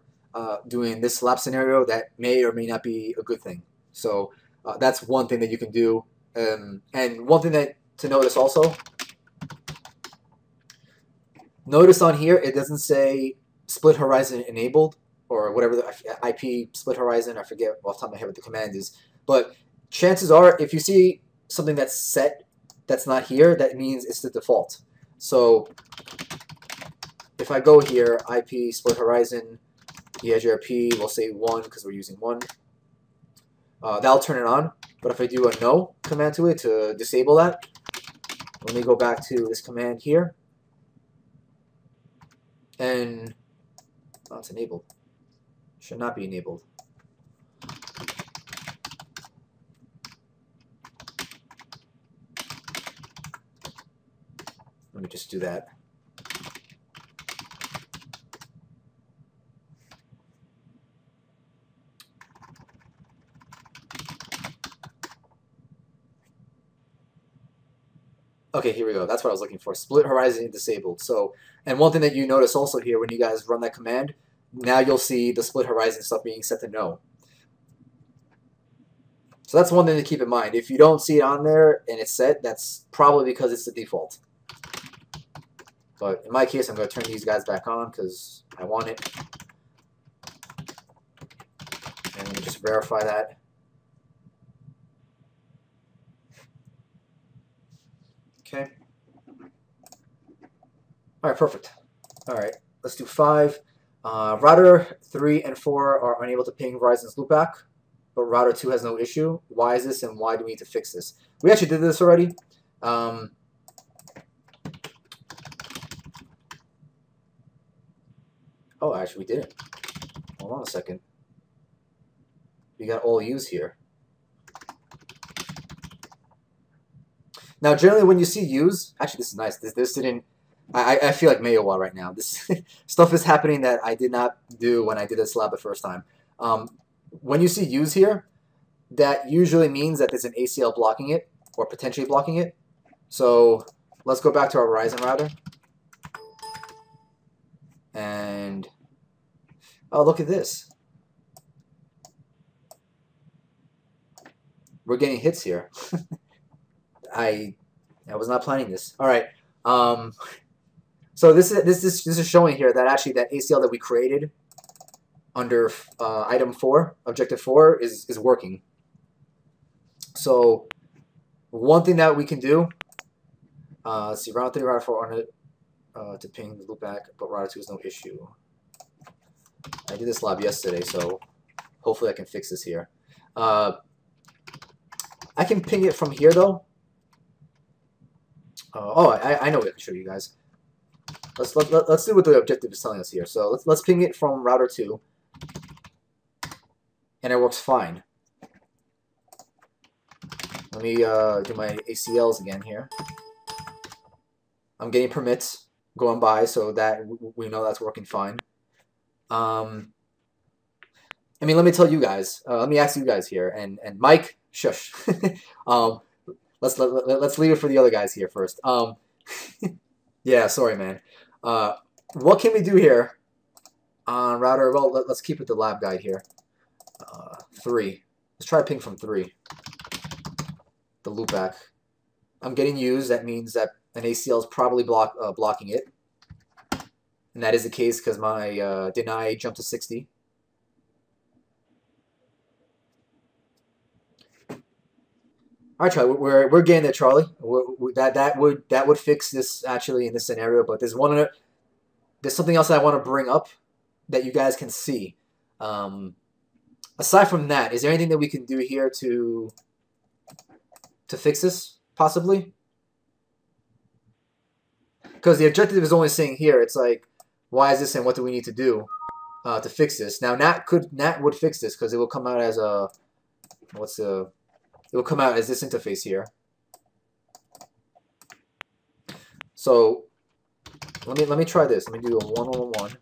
Speaker 1: doing this lab scenario, that may or may not be a good thing. So that's one thing that you can do. And one thing to notice also, notice on here it doesn't say split horizon enabled or whatever the IP split horizon, I forget off the top of my head what the command is. But chances are if you see something that's set that's not here, that means it's the default. So if I go here, IP split horizon, EIGRP, we'll say 1 because we're using 1. That'll turn it on. But if I do a no command to it to disable that, let me go back to this command here. And it's enabled. Should not be enabled. Let me just do that. Okay, here we go. That's what I was looking for. Split horizon disabled. So, and one thing that you notice also here when you guys run that command, now you'll see the split horizon stuff being set to no. So that's one thing to keep in mind. If you don't see it on there and it's set, that's probably because it's the default. But in my case, I'm going to turn these guys back on because I want it. And let me just verify that. Okay. All right, perfect. All right, let's do 5. Router 3 and 4 are unable to ping Verizon's loopback, but router 2 has no issue. Why is this, and why do we need to fix this? We actually did this already. Oh, actually, we didn't. Hold on a second. We got all U's here. Now, generally, when you see U's, actually, this is nice. This didn't. I feel like Mayowa right now. This stuff is happening that I did not do when I did this lab the first time. When you see U's here, that usually means that there's an ACL blocking it or potentially blocking it. So let's go back to our Verizon router. And oh, look at this. We're getting hits here. I was not planning this. All right. So this is showing here that actually that ACL that we created under item 4, objective 4, is working. So one thing that we can do, let's see, router 3, router 4 on it to ping the loop back, but router 2 is no issue. I did this lab yesterday, so hopefully I can fix this here. I can ping it from here though. I know what I can show you guys. Let's see what the objective is telling us here. So let's ping it from router 2, and it works fine. Let me do my ACLs again here. I'm getting permits going by, so that we know that's working fine. I mean, let me tell you guys. Let me ask you guys here, and Mike, shush. Let's leave it for the other guys here first. Yeah, sorry, man. What can we do here on router? Well, let's keep it the lab guide here. 3. Let's try to ping from 3. The loopback. I'm getting used. That means that an ACL is probably blocking it, and that is the case because my deny jumped to 60. All right, Charlie, we're getting there, Charlie. That would fix this actually in this scenario, but there's something else that I want to bring up that you guys can see. Aside from that, is there anything that we can do here to fix this possibly? Because the objective is only saying here, it's like, why is this and what do we need to do to fix this? Now, Nat would fix this because it will come out as a it will come out as this interface here. So let me try this. Let me do a 1-1-1.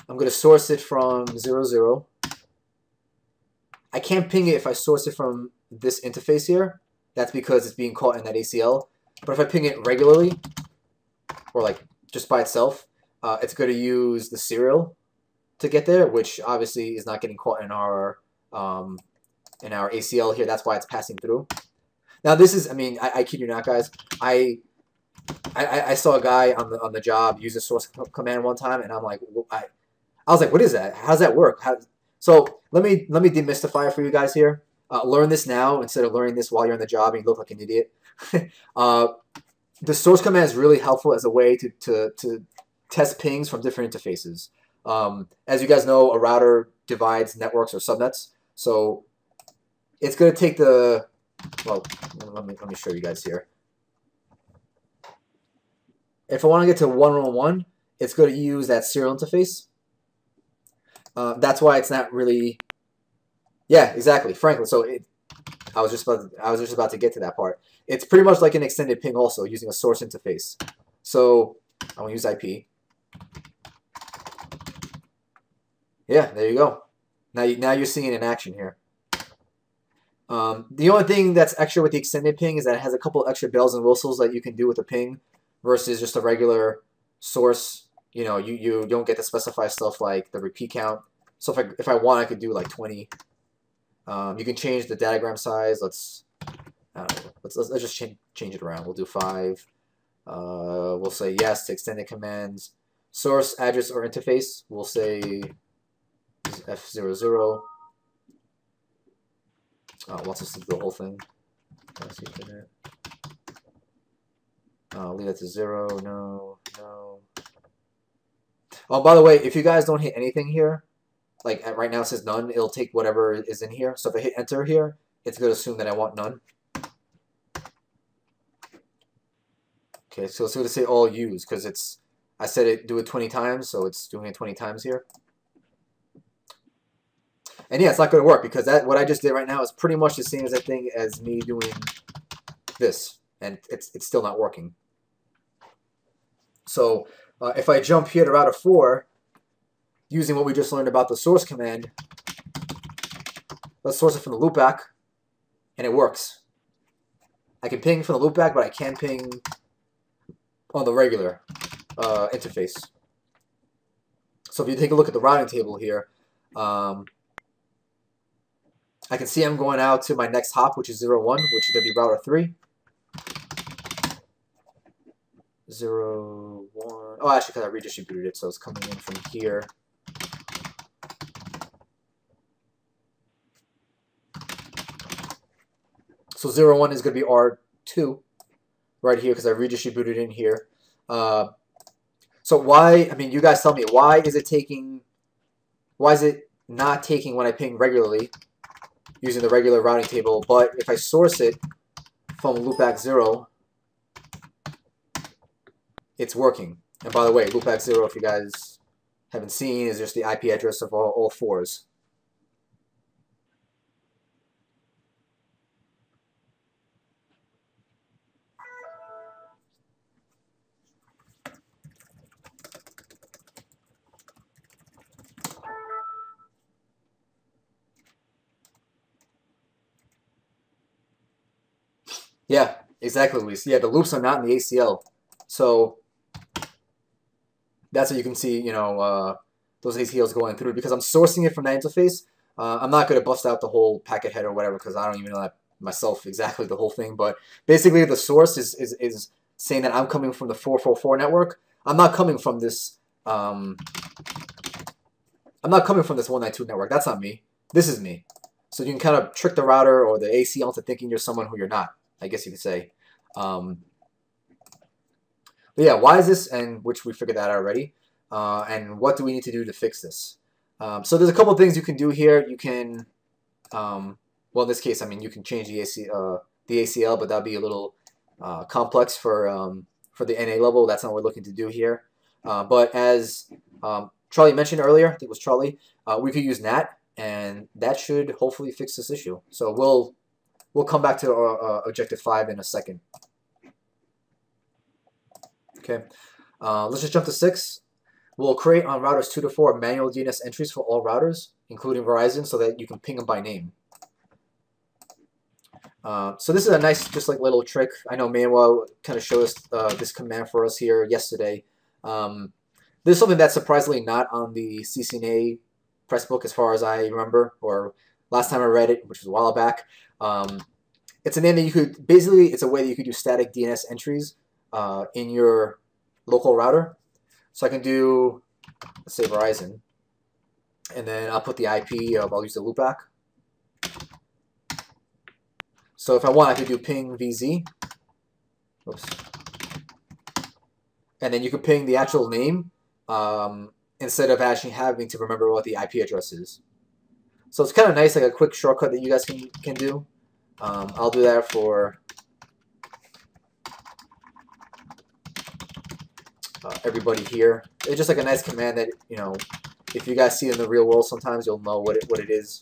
Speaker 1: I'm going to source it from 0-0. I can't ping it if I source it from this interface here. That's because it's being caught in that ACL. But if I ping it regularly, or like just by itself, it's going to use the serial to get there, which obviously is not getting caught in our ACL here. That's why it's passing through. Now this is, I mean, I kid you not, guys. I saw a guy on the job use a source command one time, and I'm like, I was like, what is that? How does that work? So let me demystify it for you guys here. Learn this now instead of learning this while you're on the job and you look like an idiot. The source command is really helpful as a way to test pings from different interfaces. As you guys know, a router divides networks or subnets, so it's going to take the, well, let me show you guys here. If I want to get to 1-1-1, it's going to use that serial interface. That's why it's not really, yeah, exactly, Franklin. So I was just about to get to that part. It's pretty much like an extended ping also, using a source interface. So I want to use IP. Yeah, there you go. Now you're seeing it in action here. The only thing that's extra with the extended ping is that it has a couple extra bells and whistles that you can do with a ping versus just a regular source. You know, you don't get to specify stuff like the repeat count. So if I want, I could do like 20. You can change the datagram size. Let's just change it around. We'll do 5. We'll say yes to extended commands. Source, address, or interface. We'll say F00. Wants us to do the whole thing. Leave that to 0. No. Oh, by the way, if you guys don't hit anything here, like right now it says none, it'll take whatever is in here. So if I hit enter here, it's going to assume that I want none. Okay, so it's going to say all used because I said it do it 20 times, so it's doing it 20 times here. And yeah, it's not going to work because what I just did right now is pretty much the same thing as me doing this, and it's still not working. So if I jump here to router 4, using what we just learned about the source command, let's source it from the loopback, and it works. I can ping from the loopback, but I can't ping on the regular interface. So if you take a look at the routing table here, I can see I'm going out to my next hop, which is 0-1, which is going to be router 3. 0, 1. Oh, actually, because I redistributed it, so it's coming in from here. So 0, 1 is going to be R2 right here because I redistributed in here. So why, I mean, you guys tell me, why is it not taking when I ping regularly using the regular routing table, but if I source it from loopback 0, it's working. And by the way, loopback 0, if you guys haven't seen, is just the IP address of all 4s. Yeah, exactly, Luis. Yeah, the loops are not in the ACL. So that's what you can see, you know, those ACLs going through. Because I'm sourcing it from that interface, I'm not going to bust out the whole packet header or whatever because I don't even know that myself exactly the whole thing. But basically the source is saying that I'm coming from the 444 network. I'm not coming from this 192 network. That's not me. This is me. So you can kind of trick the router or the ACL into thinking you're someone who you're not, I guess you could say. But yeah, why is this? And which we figured that out already. And what do we need to do to fix this? So there's a couple things you can do here. You can, well, in this case, I mean, you can change the ACL, but that'd be a little complex for the NA level. That's not what we're looking to do here. But as Charlie mentioned earlier, I think it was Charlie, we could use NAT, and that should hopefully fix this issue. So we'll come back to Objective 5 in a second. Okay, let's just jump to 6. We'll create on routers 2 to 4 manual DNS entries for all routers, including Verizon, so that you can ping them by name. So this is a nice, just like little trick. I know Manuel kind of showed us this command for us here yesterday. This is something that's surprisingly not on the CCNA pressbook as far as I remember, or last time I read it, which was a while back. It's a name that you could, basically, it's a way that you could do static DNS entries in your local router. So I can do, let's say Verizon, and then I'll put the IP of, I'll use the loopback. So if I want, I could do ping VZ. Oops. And then you could ping the actual name instead of actually having to remember what the IP address is. So it's kind of nice, like a quick shortcut that you guys can do. I'll do that for everybody here. It's just like a nice command that, you know, if you guys see it in the real world, sometimes you'll know what it is.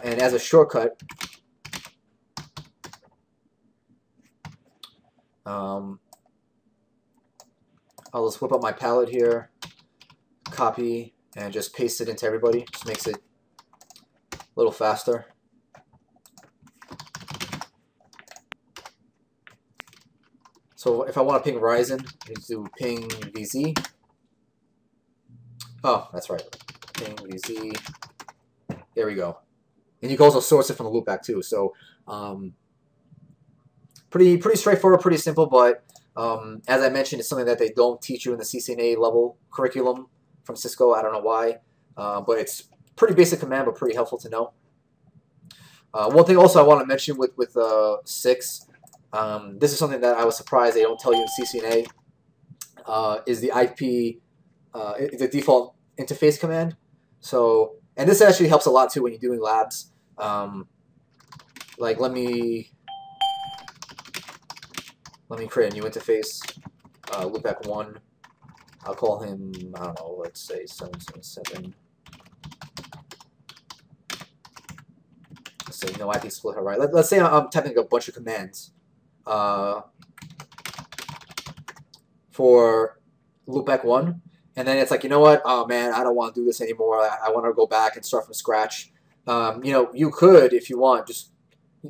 Speaker 1: And as a shortcut, I'll just whip up my palette here, copy, and just paste it into everybody. Just makes it a little faster. So if I want to ping Verizon, I need to do ping VZ. Oh, that's right. Ping VZ. There we go. And you can also source it from the loopback too. So pretty straightforward, pretty simple. But as I mentioned, it's something that they don't teach you in the CCNA level curriculum from Cisco. I don't know why, but it's pretty basic command, but pretty helpful to know. One thing also I want to mention with 6. This is something that I was surprised they don't tell you in CCNA, is the IP, the default interface command. So, and this actually helps a lot too when you're doing labs. Like let me create a new interface, loopback 1. I'll call him, I don't know, let's say 777. Let's say no IP split, right? Let's say I'm typing a bunch of commands. For loopback 1, and then it's like, you know what, oh man, I don't want to do this anymore, I want to go back and start from scratch. You know, you could, if you want, just,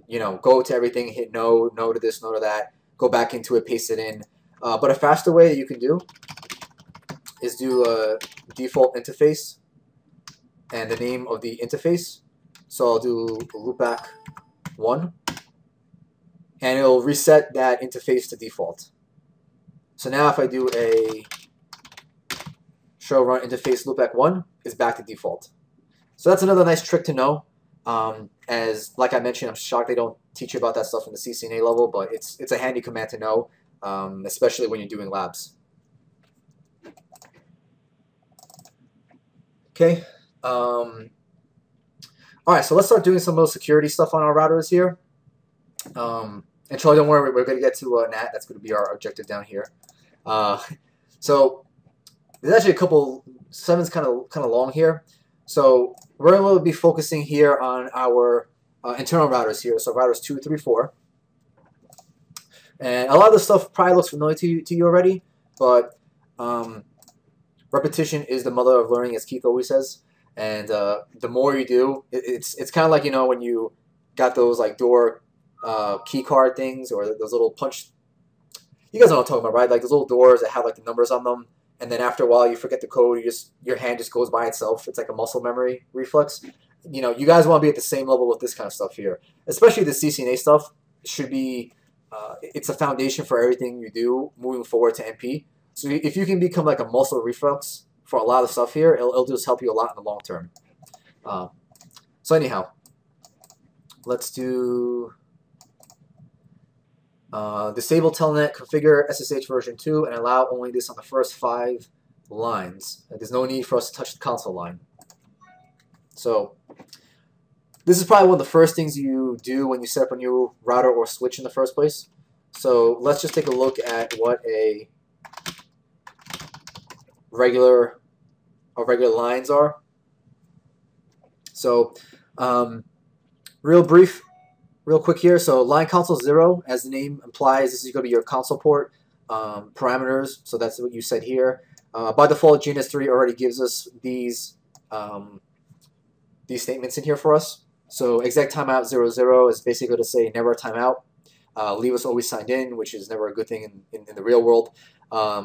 Speaker 1: you know, go to everything, hit no to this, no to that, go back into it, paste it in. But a faster way that you can do is do a default interface and the name of the interface. So I'll do loopback 1. And it'll reset that interface to default. So now if I do a show run interface loopback 1, it's back to default. So that's another nice trick to know. As like I mentioned, I'm shocked they don't teach you about that stuff in the CCNA level, but it's a handy command to know, especially when you're doing labs. Okay. All right, so let's start doing some of those security stuff on our routers here. And Charlie, don't worry, we're going to get to NAT. That's going to be our objective down here. So there's actually a couple. 7's kind of long here. So we're going to be focusing here on our internal routers here. So routers 2, 3, 4. And a lot of this stuff probably looks familiar to you already, but repetition is the mother of learning, as Keith always says. And the more you do, it's kind of like, you know, when you got those like door key card things, or those little punch. You guys know what I'm talking about, right? Like those little doors that have like the numbers on them, and then after a while you forget the code. Your hand just goes by itself. It's like a muscle memory reflex. You know, you guys want to be at the same level with this kind of stuff here, especially the CCNA stuff. Should be it's a foundation for everything you do moving forward to MP. So if you can become like a muscle reflex for a lot of stuff here, it'll just help you a lot in the long term. So anyhow, let's do disable telnet, configure SSH version 2, and allow only this on the first 5 lines. There's no need for us to touch the console line. So this is probably one of the first things you do when you set up a new router or switch in the first place. So let's just take a look at what a regular lines are. So real quick here. So line console 0, as the name implies, this is going to be your console port parameters. So that's what you said here. By default, GNS3 already gives us these statements in here for us. So exec timeout 00 is basically going to say never timeout. Leave us always signed in, which is never a good thing in the real world.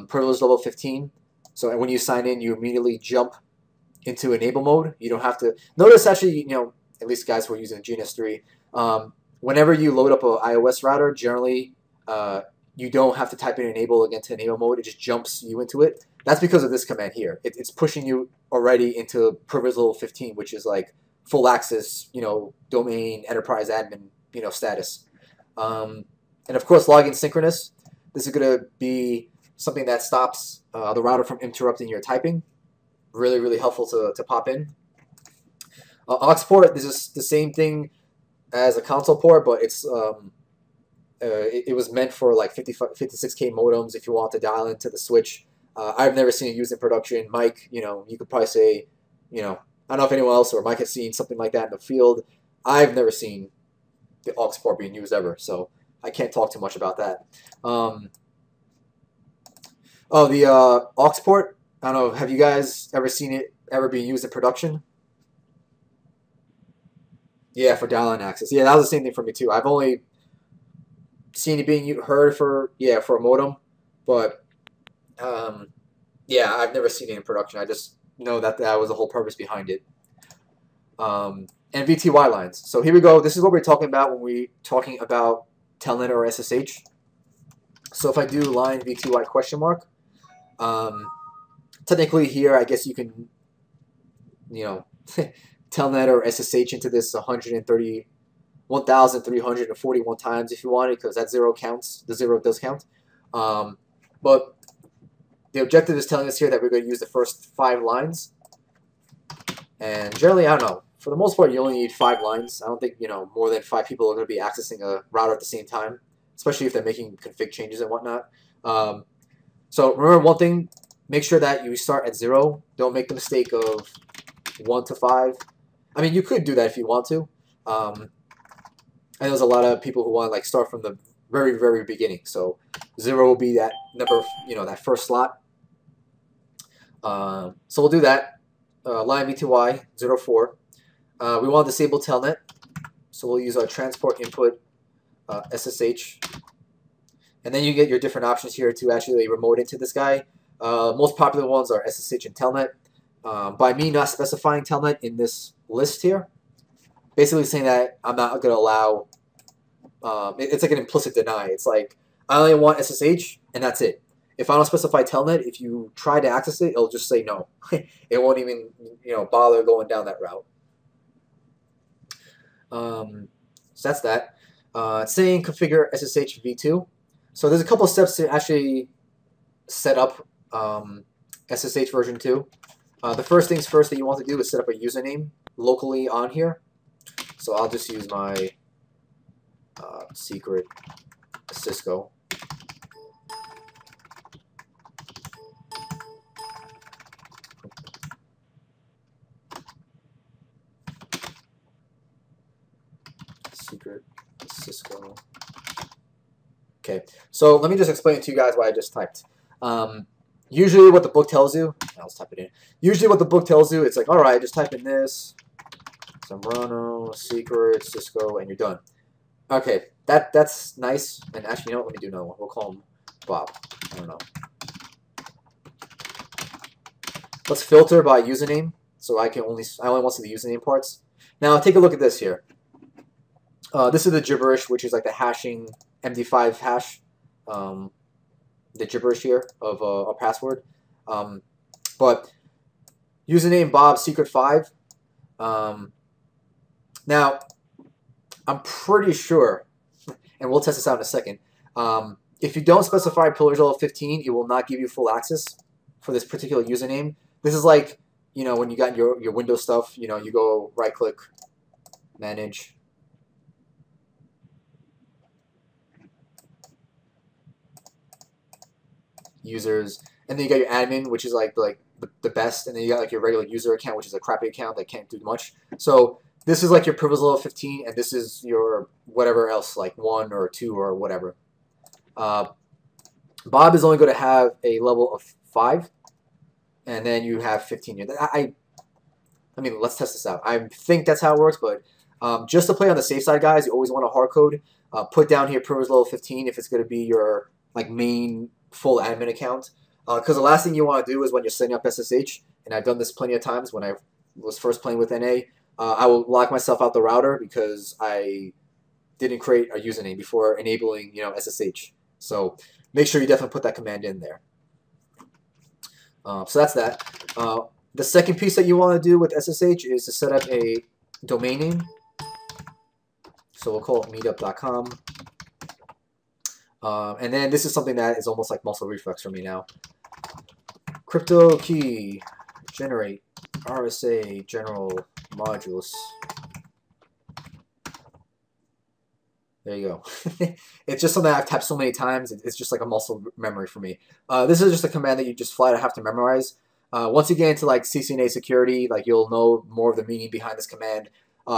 Speaker 1: Privilege level 15. So when you sign in, you immediately jump into enable mode. You don't have to notice, actually, you know, at least guys who are using GNS3, whenever you load up an iOS router, generally you don't have to type in enable again to enable mode. It just jumps you into it. That's because of this command here. It's pushing you already into privilege level 15, which is like full access, you know, domain enterprise admin, you know, status. And of course, login synchronous. This is going to be something that stops the router from interrupting your typing. Really, really helpful to pop in. Aux port, this is the same thing as a console port, but it's it was meant for like 56K modems if you want to dial into the switch. I've never seen it used in production. Mike, you know, you could probably say, you know, I don't know if anyone else or Mike has seen something like that in the field. I've never seen the aux port being used ever, so I can't talk too much about that. The aux port, I don't know, have you guys ever seen it ever being used in production? Yeah, for dial-in access. Yeah, that was the same thing for me too. I've only seen it being heard for a modem, but yeah, I've never seen it in production. I just know that that was the whole purpose behind it. And VTY lines. So here we go. This is what we're talking about when we're talking about telnet or SSH. So if I do line VTY question mark, technically here, I guess you can, you know, telnet or SSH into this 1,341 times if you wanted, because that 0 counts. The 0 does count. But the objective is telling us here that we're going to use the first 5 lines. And generally, I don't know. For the most part, you only need 5 lines. I don't think, you know, more than 5 people are going to be accessing a router at the same time, especially if they're making config changes and whatnot. So remember one thing, make sure that you start at 0. Don't make the mistake of 1 to 5. I mean, you could do that if you want to. And there's a lot of people who want to like start from the very, very beginning. So 0 will be that number, you know, that first slot. So we'll do that. Line VTY 04. We want to disable telnet. So we'll use our transport input SSH. And then you get your different options here to actually remote into this guy. Most popular ones are SSH and telnet. By me not specifying telnet in this list here, basically saying that I'm not going to allow, it's like an implicit deny. It's like, I only want SSH, and that's it. if I don't specify telnet, if you try to access it, it'll just say no. It won't even bother going down that route. So that's that. It's saying configure SSH v2. So there's a couple steps to actually set up SSH version 2. The first things first that you want to do is set up a username locally on here. So I'll just use my secret Cisco. Secret Cisco. Okay, so let me just explain to you guys what I just typed. Usually what the book tells you, let's type it in. Usually what the book tells you, it's like, all right, just type in this, Zambrano, secret, Cisco, and you're done. Okay, that's nice. And actually, you know what? Let me do another one. We'll call him Bob. I don't know. Let's filter by username, so I only want to see the username parts. Now take a look at this here. This is the gibberish, which is like the hashing MD5 hash, the gibberish here of a password. But username Bob secret 5. Now I'm pretty sure, and we'll test this out in a second. If you don't specify privilege level 15, it will not give you full access for this particular username. This is like, when you got your Windows stuff, you go right click, manage. Users, and then you got your admin, which is like the best, and then you got like your regular user account, which is a crappy account that can't do much. So this is like your privilege level 15, and this is your whatever else, like 1 or 2 or whatever. Bob is only going to have a level of 5, and then you have 15 here. I mean, let's test this out. I think that's how it works, but just to play on the safe side, guys, you always want to hard code. Put down here privilege level 15 if it's going to be your like main full admin account, because the last thing you want to do is when you're setting up SSH, and I've done this plenty of times when I was first playing with NA, I will lock myself out the router because I didn't create a username before enabling SSH. So make sure you definitely put that command in there. So that's that. The second piece that you want to do with SSH is to set up a domain name. So we'll call it meetup.com. And then this is something that is almost like muscle reflex for me now. Crypto key, generate, RSA, general, modulus. There you go. It's just something I've typed so many times, it's just like a muscle memory for me. This is just a command that you just flat out have to memorize. Once you get into like CCNA security, like you'll know more of the meaning behind this command.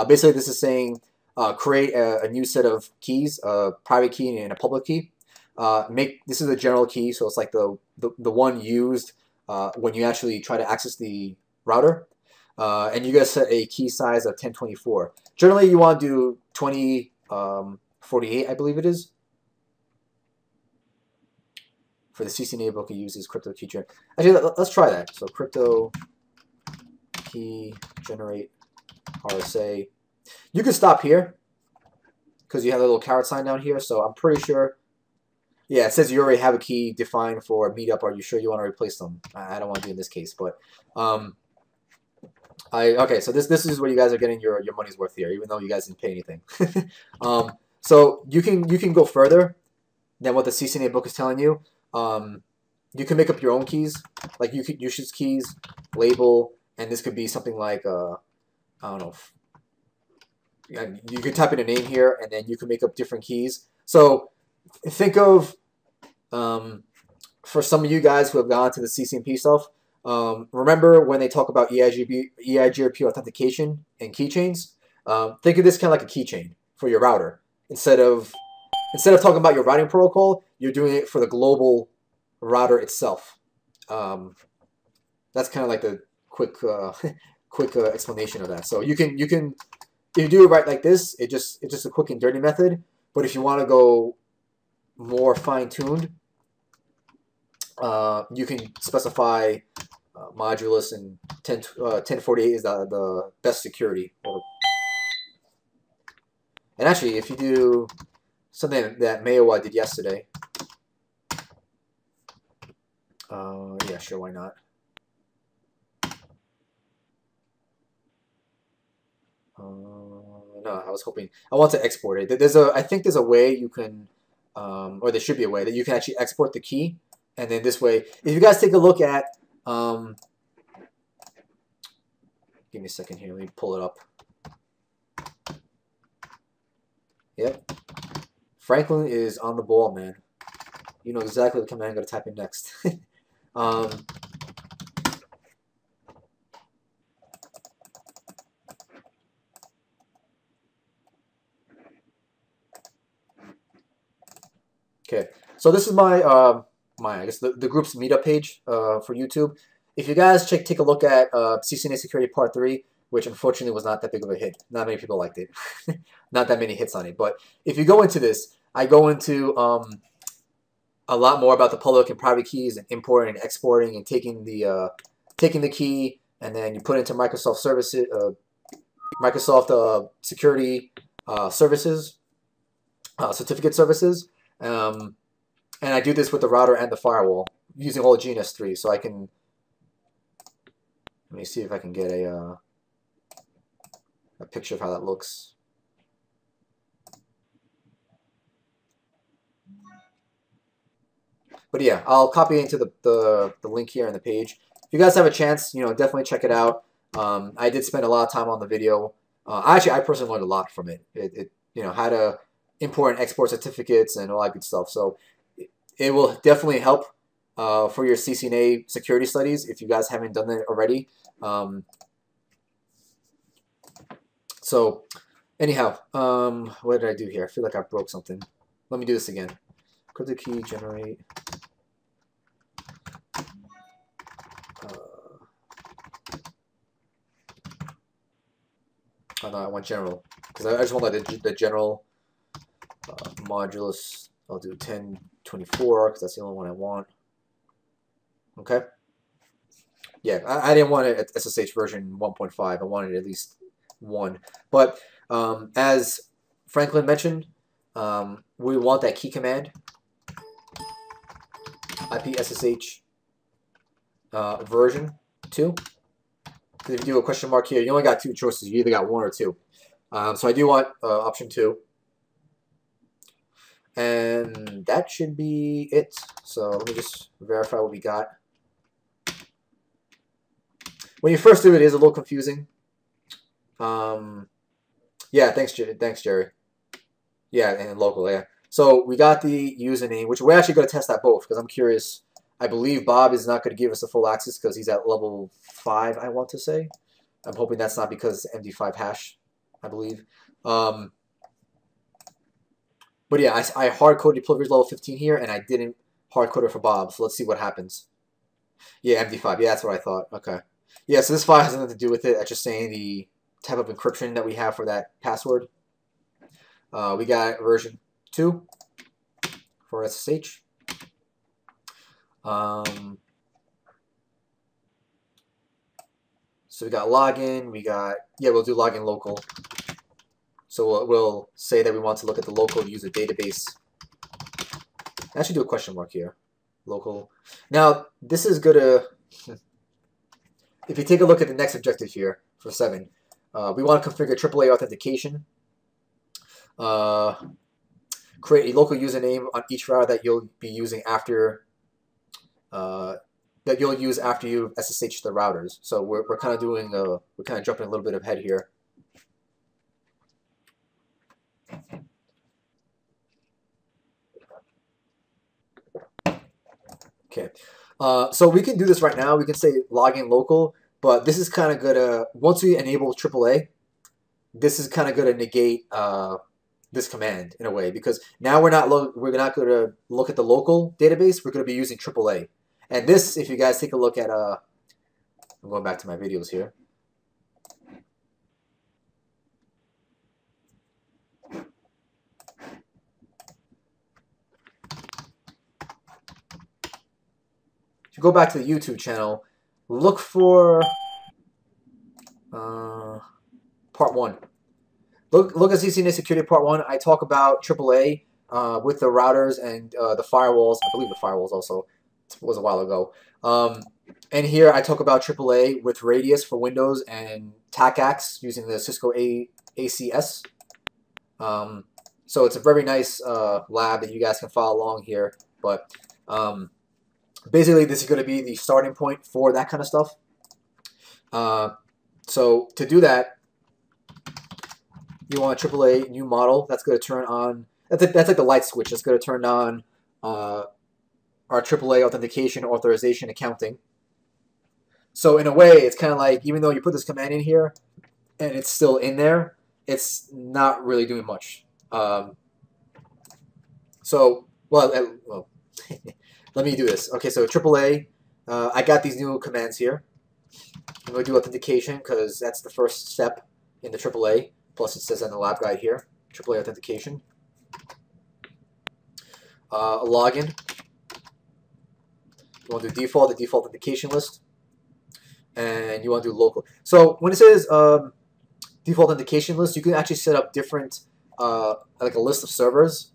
Speaker 1: Basically this is saying create a new set of keys, a private key and a public key. This is a general key, so it's like the one used when you actually try to access the router. And you gotta set a key size of 1024. Generally, you want to do 2048, I believe it is. For the CCNA book, it uses crypto key generate. Actually, let's try that. So crypto key generate RSA. You can stop here because you have a little caret sign down here. So I'm pretty sure. Yeah, it says you already have a key defined for Meetup. Are you sure you want to replace them? I don't want to do in this case, but okay. So this is where you guys are getting your money's worth here, even though you guys didn't pay anything. So you can go further than what the CCNA book is telling you. You can make up your own keys, like you could use keys, label, and this could be something like I don't know. You could type in a name here, and then you can make up different keys. So think of, for some of you guys who have gone to the CCNP stuff, remember when they talk about EIGRP authentication and keychains? Think of this kind of like a keychain for your router. Instead of talking about your routing protocol, you're doing it for the global router itself. That's kind of like the quick explanation of that. So you can if you do it right like this, it's just a quick and dirty method. But if you want to go more fine-tuned, you can specify modulus, and 1048 is the best security. And actually, if you do something that Mayowa did yesterday, Yeah, sure, why not? No, I was hoping I want to export it. I think there's a way you can, or there should be a way that you can actually export the key, and then this way, if you guys take a look at, give me a second here. Let me pull it up. Yep, Franklin is on the ball, man. You know exactly what command I'm gonna type in next. Okay, so this is my I guess the group's meetup page for YouTube. If you guys take a look at CCNA Security Part 3, which unfortunately was not that big of a hit. Not many people liked it. Not that many hits on it. But if you go into this, I go into a lot more about the public and private keys and importing and exporting and taking the key and then you put it into Microsoft services, Microsoft security services, certificate services. And I do this with the router and the firewall using all GNS3. So I can, let me see if I can get a picture of how that looks. But yeah, I'll copy into the link here on the page. If you guys have a chance, definitely check it out. I did spend a lot of time on the video. I personally learned a lot from it. How to import and export certificates and all that good stuff. So it will definitely help for your CCNA security studies if you guys haven't done that already. So anyhow, what did I do here? I feel like I broke something. Let me do this again. Crypto key generate. Oh no, I want general because I just want like the general modulus. I'll do 1024 because that's the only one I want. Okay. Yeah, I didn't want it at SSH version 1.5. I wanted at least 1. But as Franklin mentioned, we want that key command, IPSSH version 2. Because if you do a question mark here, you only got 2 choices. You either got 1 or 2. So I do want option 2. And that should be it. So let me just verify what we got. When you first do it, it is a little confusing. Yeah, thanks, Jerry. Yeah, and local, yeah. So we got the username, which we're actually going to test that both because I'm curious. I believe Bob is not going to give us the full access because he's at level 5, I want to say. I'm hoping that's not because it's MD5 hash, I believe. But yeah, I hard-coded privilege level 15 here, and I didn't hard-code it for Bob. So let's see what happens. Yeah, MD5. Yeah, that's what I thought. Okay. Yeah, so this file has nothing to do with it. That's just saying the type of encryption that we have for that password. We got version 2 for SSH. So we got login. We got, yeah, we'll do login local. So we'll say that we want to look at the local user database. I should do a question mark here. Local. Now, this is going to, if you take a look at the next objective here for 7, we want to configure AAA authentication. Create a local username on each router that you'll be using after you SSH the routers. So we're kind of doing we're kind of jumping a little bit ahead here. Okay, so we can do this right now. We can say login local, but this is kind of gonna, once we enable AAA, this is kind of gonna negate this command in a way, because now we're not going to look at the local database. We're going to be using AAA. And this, if you guys take a look at, I'm going back to my videos here. If you go back to the YouTube channel, look for part 1. Look at CCNA Security Part 1. I talk about AAA with the routers and the firewalls. I believe the firewalls also. was a while ago. And here I talk about AAA with Radius for Windows and TACAX using the Cisco ACS. So it's a very nice lab that you guys can follow along here. But basically, this is going to be the starting point for that kind of stuff. So to do that, you want a AAA new model that's going to turn on. That's like the light switch. That's going to turn on our AAA authentication, authorization, accounting. So in a way, it's kind of like, even though you put this command in here and it's still in there, it's not really doing much. Well, let me do this. Okay, so AAA, I got these new commands here. I'm going to do authentication because that's the first step in the AAA. Plus it says on the lab guide here, AAA authentication. A login. You want to do default, the default authentication list. And you want to do local. So when it says default authentication list, you can actually set up different, like a list of servers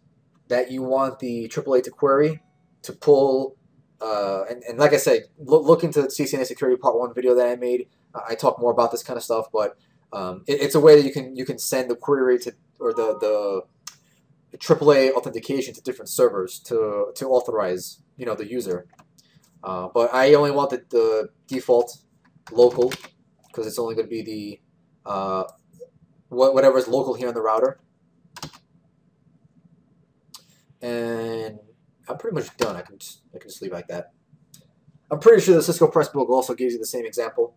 Speaker 1: that you want the AAA to query to pull. And like I said, look into the CCNA Security Part 1 video that I made. I talk more about this kind of stuff, but it's a way that you can send the query to, or the AAA authentication to different servers to authorize, you know, the user. But I only wanted the default local because it's only going to be the whatever is local here on the router. And I'm pretty much done. I can just leave like that. I'm pretty sure the Cisco Pressbook also gives you the same example.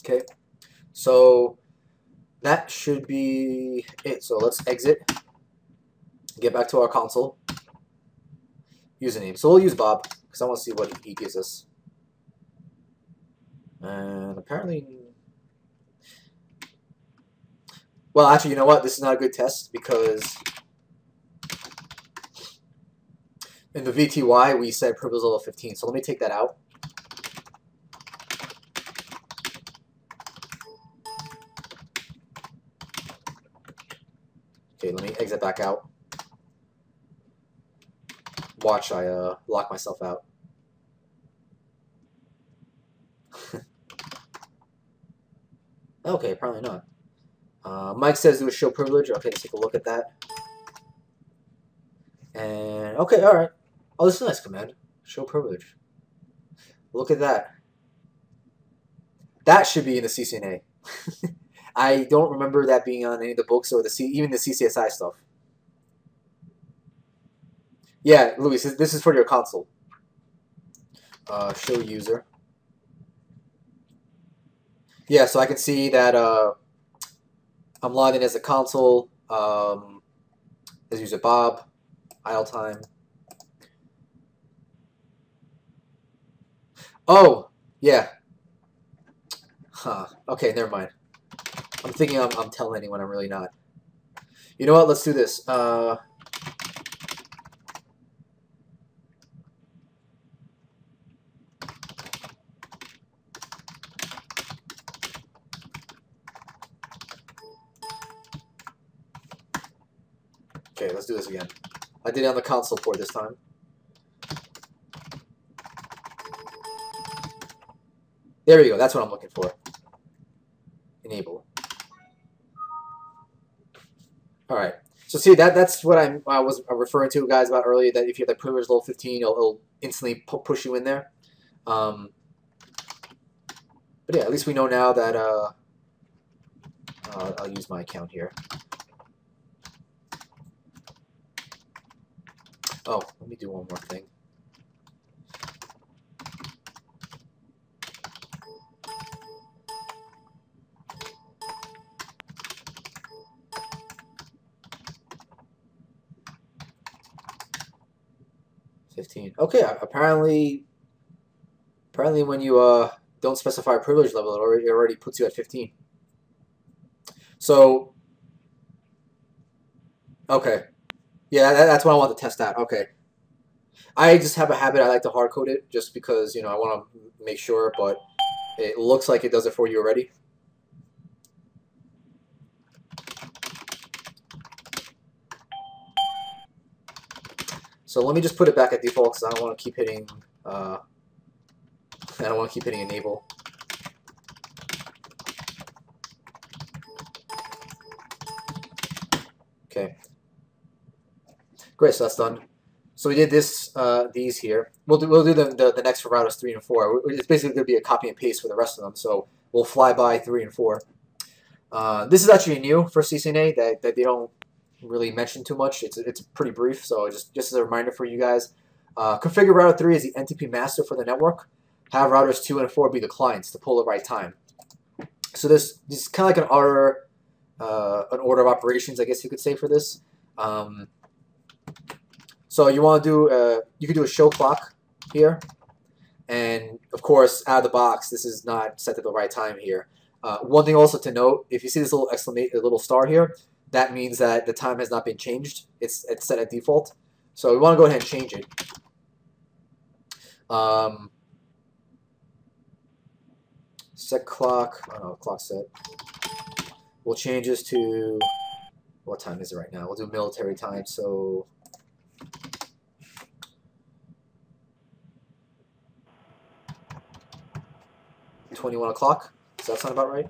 Speaker 1: Okay, so that should be it. So let's exit, get back to our console. Username. So we'll use Bob because I want to see what he gives us. And apparently, well, actually, you know what? This is not a good test because in the VTY we said privilege level 15. So let me take that out. Okay, let me exit back out. Watch, I lock myself out. Okay, probably not. Mike says do a show privilege. Okay, let's take a look at that. And okay, all right. Oh, this is a nice command. Show privilege. Look at that. That should be in the CCNA. I don't remember that being on any of the books or even the CCSI stuff. Yeah, Luis, this is for your console. Show user. Yeah, so I can see that I'm logged in as a console, as user Bob, idle time. Oh, yeah. Huh. Okay, never mind. I'm thinking I'm telling anyone, I'm really not. You know what? Let's do this. Okay, let's do this again. I did it on the console port this time. There you go. That's what I'm looking for. Enable. All right. So see, that's what I was referring to, guys, about earlier, that if you have the privilege level 15, it'll instantly push you in there. But yeah, at least we know now that I'll use my account here. Oh, let me do one more thing. Okay, apparently when you don't specify a privilege level, it already puts you at 15. So, okay. Yeah, that's what I want to test out. Okay. I just have a habit, I like to hard code it just because, you know, I want to make sure, but it looks like it does it for you already. So let me just put it back at default because I don't want to keep hitting. I don't want to keep hitting enable. Okay. Great, so that's done. So we did this, these here. We'll do the next for routers 3 and 4. It's basically going to be a copy and paste for the rest of them. So we'll fly by 3 and 4. This is actually new for CCNA that they don't really mention too much. It's pretty brief. So just as a reminder for you guys, configure router 3 as the NTP master for the network. Have routers 2 and 4 be the clients to pull the right time. So this is kind of like an order of operations, I guess you could say, for this. So you want to do, you could do a show clock here, and of course, out of the box, this is not set to the right time here. One thing also to note, if you see this little little star here, that means that the time has not been changed. It's set at default. So we want to go ahead and change it. Set clock. Oh, clock set. We'll change this to, what time is it right now? We'll do military time. So 21 o'clock. Does that sound about right?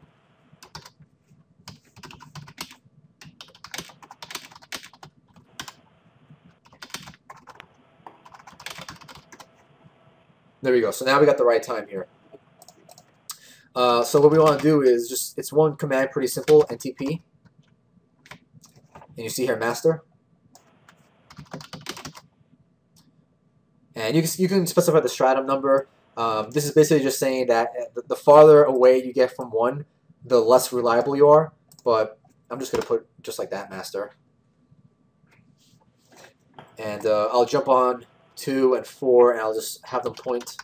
Speaker 1: There we go. So now we got the right time here. So what we want to do is just, it's one command, pretty simple, NTP. And you see here master. And you can specify the stratum number. This is basically just saying that the farther away you get from one, the less reliable you are. But I'm just going to put just like that, master. And I'll jump on 2 and 4, and I'll just have them point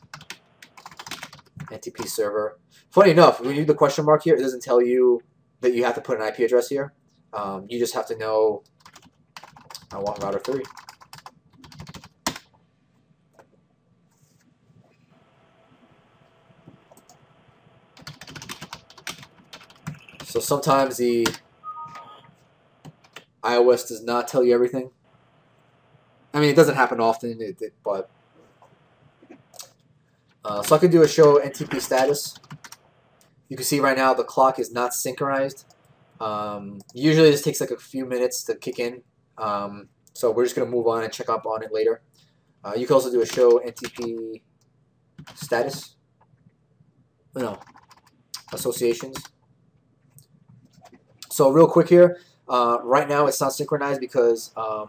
Speaker 1: NTP server. Funny enough, when you do the question mark here, it doesn't tell you that you have to put an IP address here. You just have to know I want router 3. So sometimes the iOS does not tell you everything. I mean, it doesn't happen often, but so I could do a show NTP status. You can see right now the clock is not synchronized. Usually this takes like a few minutes to kick in. So we're just going to move on and check up on it later. You can also do a show NTP status. No, associations. So real quick here, right now it's not synchronized because, I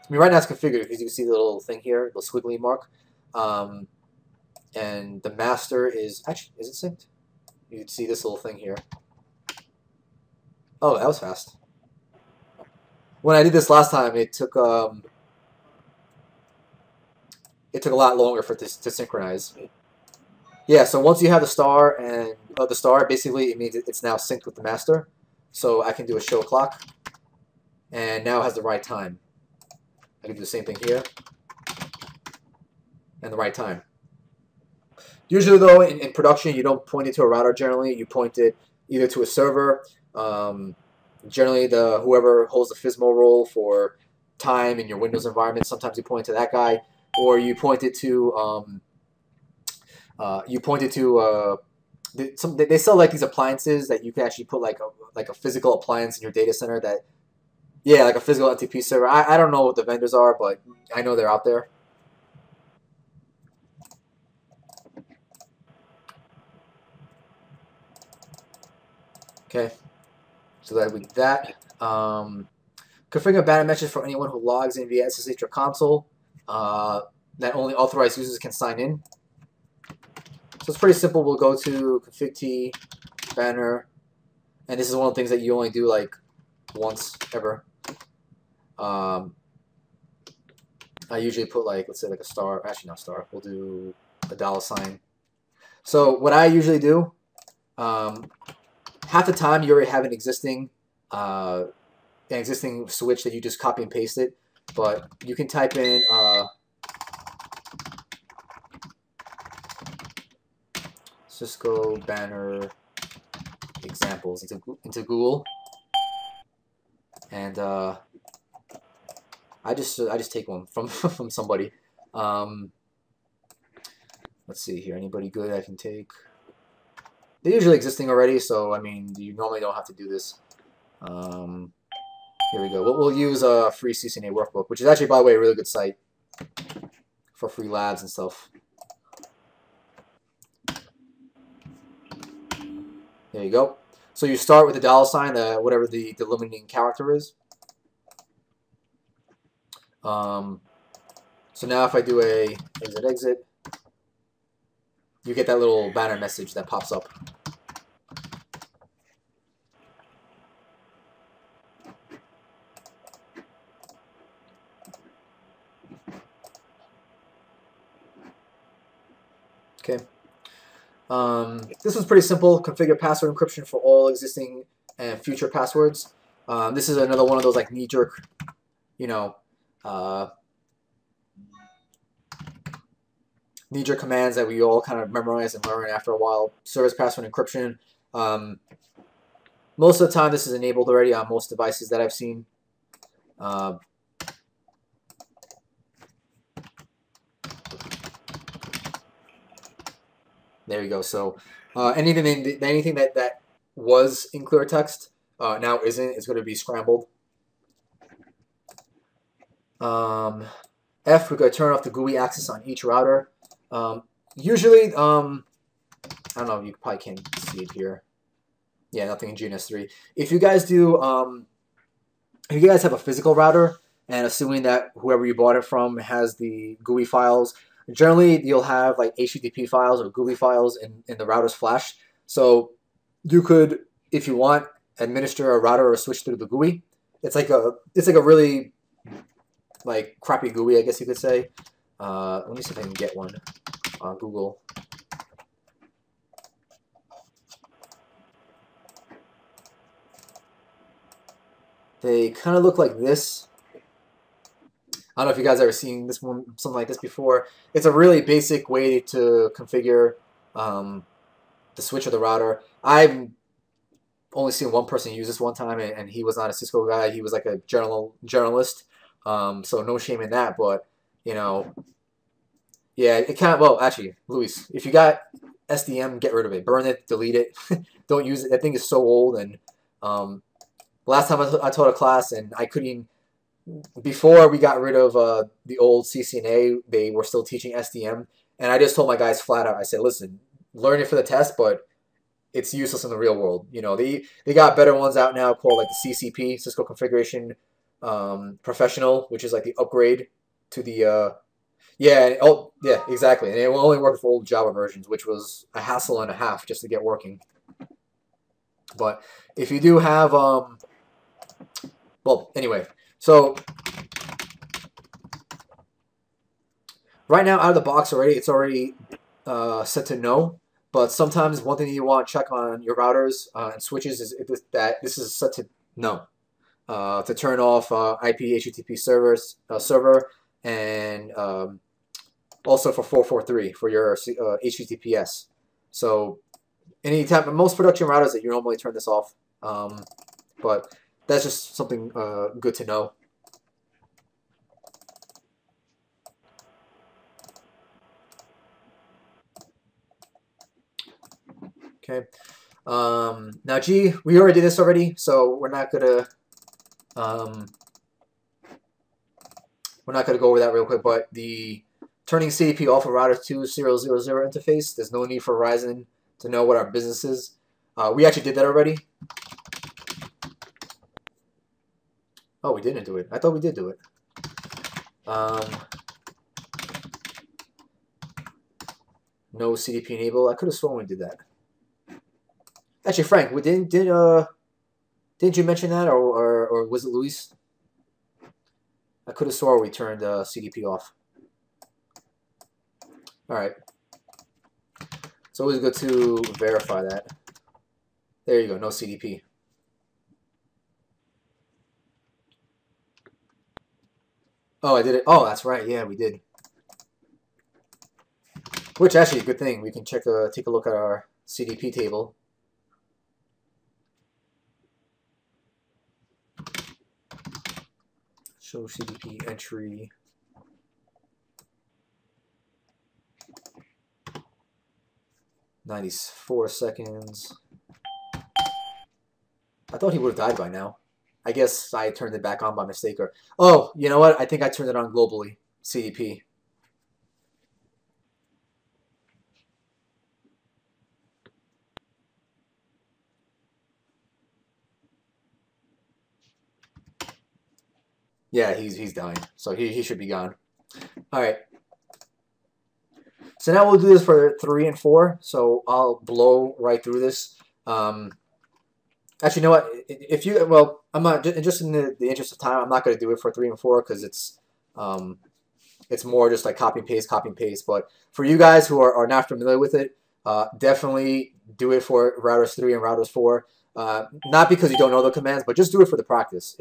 Speaker 1: mean, right now it's configured because you can see the little thing here, the squiggly mark. And the master is, actually, is it synced? You can see this little thing here. Oh, that was fast. When I did this last time, it took a lot longer for this to synchronize. Yeah, so once you have the star and the star, basically it means it's now synced with the master. So I can do a show clock, and now it has the right time. I can do the same thing here, and the right time. Usually, though, in production, you don't point it to a router. Generally, you point it either to a server. Generally, whoever holds the FSMO role for time in your Windows environment. Sometimes you point to that guy, or you point it to they sell like these appliances that you can actually put like a physical appliance in your data center that, yeah, like a physical NTP server. I don't know what the vendors are, but I know they're out there. Okay, so that with that, configure banner messages for anyone who logs in via SSH or console. That only authorized users can sign in. So it's pretty simple. We'll go to config t banner, and this is one of the things that you only do like once ever. I usually put like, let's say like a star. Actually, not star. We'll do a $sign. So what I usually do, half the time you already have an existing switch that you just copy and paste it, but you can type in Cisco banner examples into Google, and I just take one from from somebody. Let's see here. Anybody good I can take? They're usually existing already, so I mean, you normally don't have to do this. Here we go. We'll use a free CCNA workbook, which is actually, by the way, a really good site for free labs and stuff. There you go. So you start with the $sign, whatever the delimiting character is. So now if I do a exit, you get that little banner message that pops up. Okay. This was pretty simple. Configure password encryption for all existing and future passwords. This is another one of those like knee-jerk, you know, knee-jerk commands that we all kind of memorize and learn after a while. Service password encryption. Most of the time, this is enabled already on most devices that I've seen. There you go. So anything that was in clear text now isn't. It's going to be scrambled. F, we're going to turn off the GUI access on each router. Usually, I don't know. You probably can't see it here. Yeah, nothing in GNS3. If you guys do, if you guys have a physical router, and assuming that whoever you bought it from has the GUI files. Generally, you'll have like HTTP files or GUI files in the router's flash. So you could, if you want, administer a router or a switch through the GUI. It's like a really like crappy GUI, I guess you could say. Let me see if I can get one on Google. They kind of look like this. I don't know if you guys ever seen this one, something like this before. It's a really basic way to configure the switch or the router. I've only seen one person use this one time, and he was not a Cisco guy. He was like a journalist. So no shame in that. But you know, yeah, it kind of. Well, actually, Luis, if you got SDM, get rid of it. Burn it, delete it. Don't use it. That thing is so old. And last time I taught a class, and I couldn't. Before we got rid of the old CCNA, they were still teaching SDM, and I just told my guys flat out, I said, listen, learn it for the test, but it's useless in the real world. You know, they got better ones out now called like the CCP, Cisco Configuration Professional, which is like the upgrade to the yeah, exactly, and it will only work for old Java versions, which was a hassle and a half just to get working. But if you do have well, anyway. So right now, out of the box already, it's already set to no. But sometimes one thing you want to check on your routers and switches is if this is set to no. To turn off IP HTTP server and also for 443 for your HTTPS. So anytime, most production routers that you normally turn this off, but that's just something good to know. Okay. Now G, we already did this already, so we're not gonna go over that real quick. But the turning CDP off of router 2000 interface, there's no need for Verizon to know what our business is. We actually did that already. Oh, we didn't do it. I thought we did do it. No CDP enable. I could have sworn we did that. Actually, Frank, didn't you mention that, or was it Luis? I could have sworn we turned CDP off. All right. It's always good to verify that. There you go. No CDP. Oh, I did it. Oh, that's right. Yeah, we did. Which actually, a good thing. We can take a look at our CDP table. Show CDP entry. "94 seconds." I thought he would have died by now. I guess I turned it back on by mistake. Or oh, you know what? I think I turned it on globally. CDP. Yeah, he's dying. So he should be gone. All right. So now we'll do this for 3 and 4. So I'll blow right through this. Actually, you know what? If you I'm not just in the interest of time. I'm not going to do it for 3 and 4 because it's more just like copy and paste, copy and paste. But for you guys who are not familiar with it, definitely do it for routers 3 and routers 4. Not because you don't know the commands, but just do it for the practice.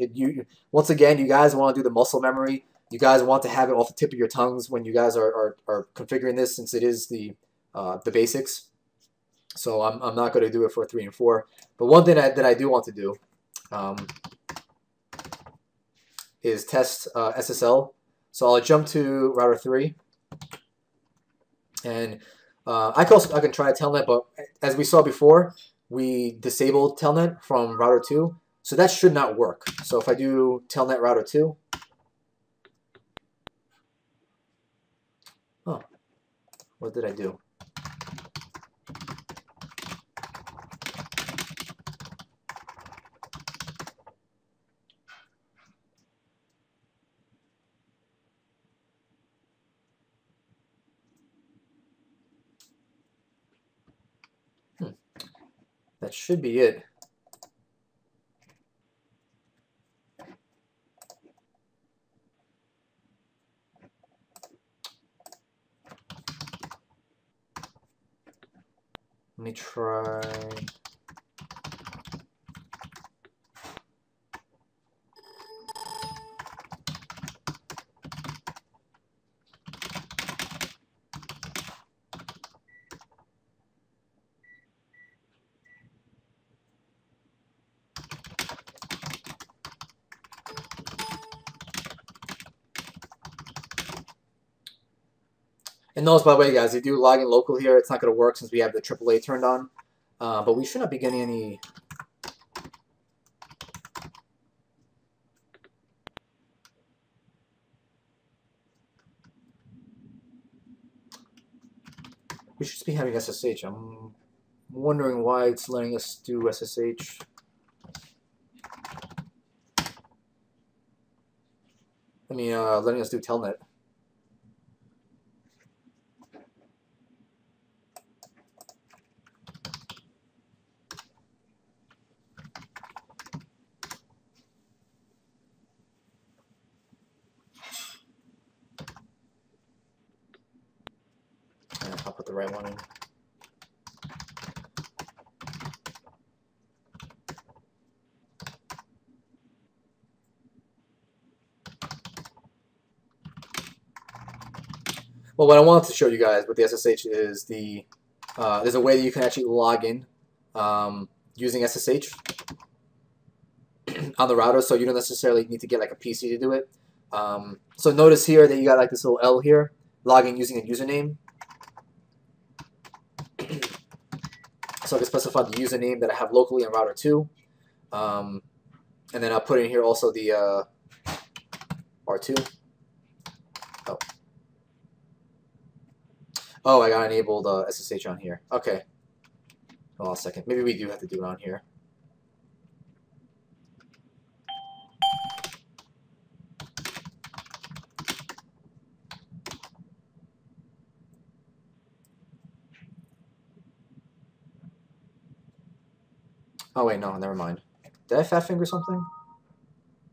Speaker 1: Once again, you guys want to do the muscle memory. You guys want to have it off the tip of your tongues when you guys are configuring this, since it is the basics. So I'm not going to do it for 3 and 4. But one thing that I do want to do is test SSL. So I'll jump to router 3, and I can try telnet, but as we saw before, we disabled telnet from router 2, so that should not work. So if I do telnet router 2, oh, what did I do? That should be it. Let me try. And notice, by the way, guys, if you do log in local here, it's not going to work since we have the AAA turned on. But we should not be getting any. We should just be having SSH. I'm wondering why it's letting us do SSH. I mean, letting us do telnet. I'll put the right one in. Well, what I wanted to show you guys with the SSH is there's a way that you can actually log in using SSH on the router, so you don't necessarily need to get like a PC to do it. So notice here that you got like this little L here, logging using a username. So I can specify the username that I have locally on router 2. And then I'll put in here also the R2. Oh, I got enabled SSH on here. Okay. Hold on a second. Maybe we do have to do it on here. Oh, wait, no, never mind. Did I fat finger something?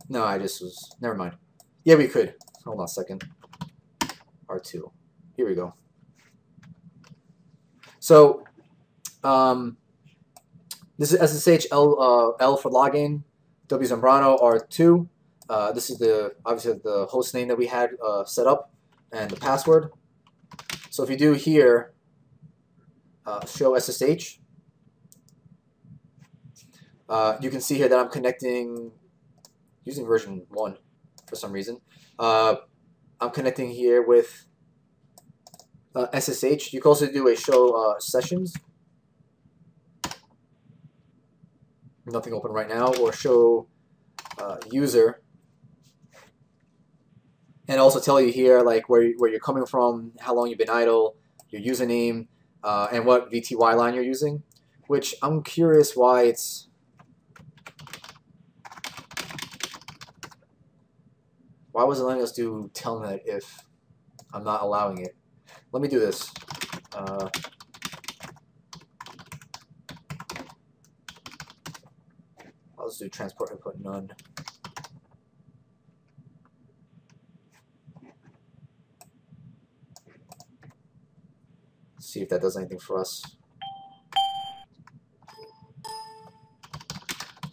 Speaker 1: No, I just was... Never mind. Yeah, we could. Hold on a second. R2. Here we go. So, this is SSH L for login, W Zambrano R2. This is obviously the host name that we had set up, and the password. So if you do here, show SSH, you can see here that I'm connecting using version 1. for some reason. I'm connecting here with SSH. You can also do a show sessions. Nothing open right now, or show user, and also tell you here like where you're coming from, how long you've been idle, your username, and what VTY line you're using. Which I'm curious why it's. Why was it letting us do telnet if I'm not allowing it? Let me do this. I'll just do transport input none. See if that does anything for us.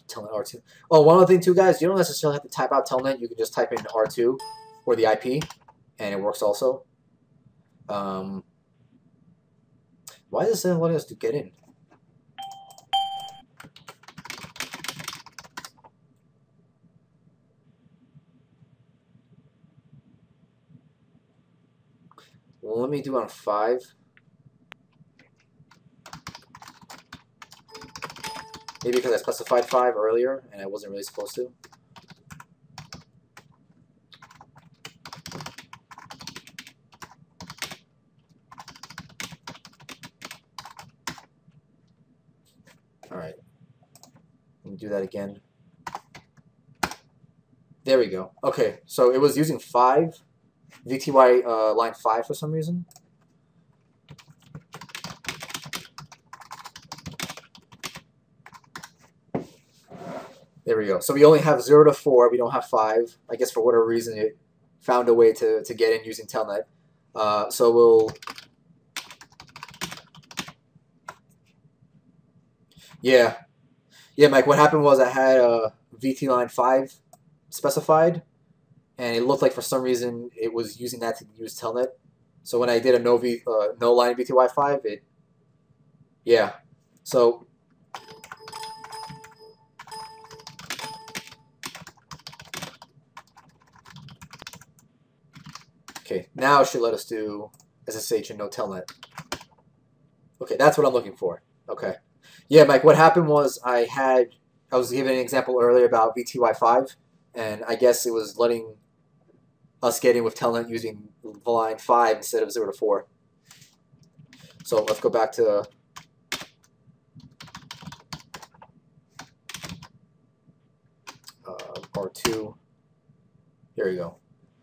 Speaker 1: Telnet R2. Oh, one other thing too, guys. You don't necessarily have to type out telnet. You can just type in R2 or the IP, and it works also. Why is this then letting us to get in? Well, let me do on 5. Maybe because I specified 5 earlier and I wasn't really supposed to. Alright. Let me do that again. There we go. Okay, so it was using 5, VTY line 5 for some reason. There we go. So we only have 0 to 4. We don't have 5. I guess for whatever reason it found a way to get in using telnet. So we'll... Yeah, Mike, what happened was I had a VT line 5 specified, and it looked like for some reason it was using that to use telnet. So when I did a no line VTY 5, it... Yeah. So... Okay, now it should let us do SSH and no telnet. Okay, that's what I'm looking for. Okay. Yeah, Mike, what happened was I was giving an example earlier about VTY5, and I guess it was letting us get in with telnet using line 5 instead of 0 to 4. So let's go back to R2. Here we go.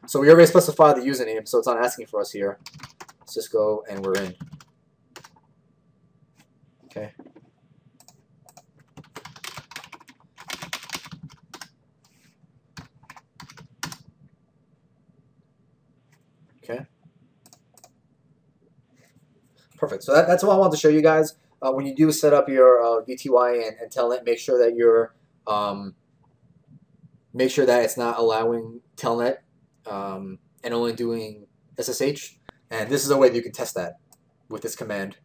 Speaker 1: So we already specified the username, so it's not asking for us here. Cisco, and we're in. Okay. Okay. Perfect. So that's what I wanted to show you guys. When you do set up your VTY and telnet, make sure that you're make sure that it's not allowing telnet. And only doing SSH, and this is a way that you can test that with this command.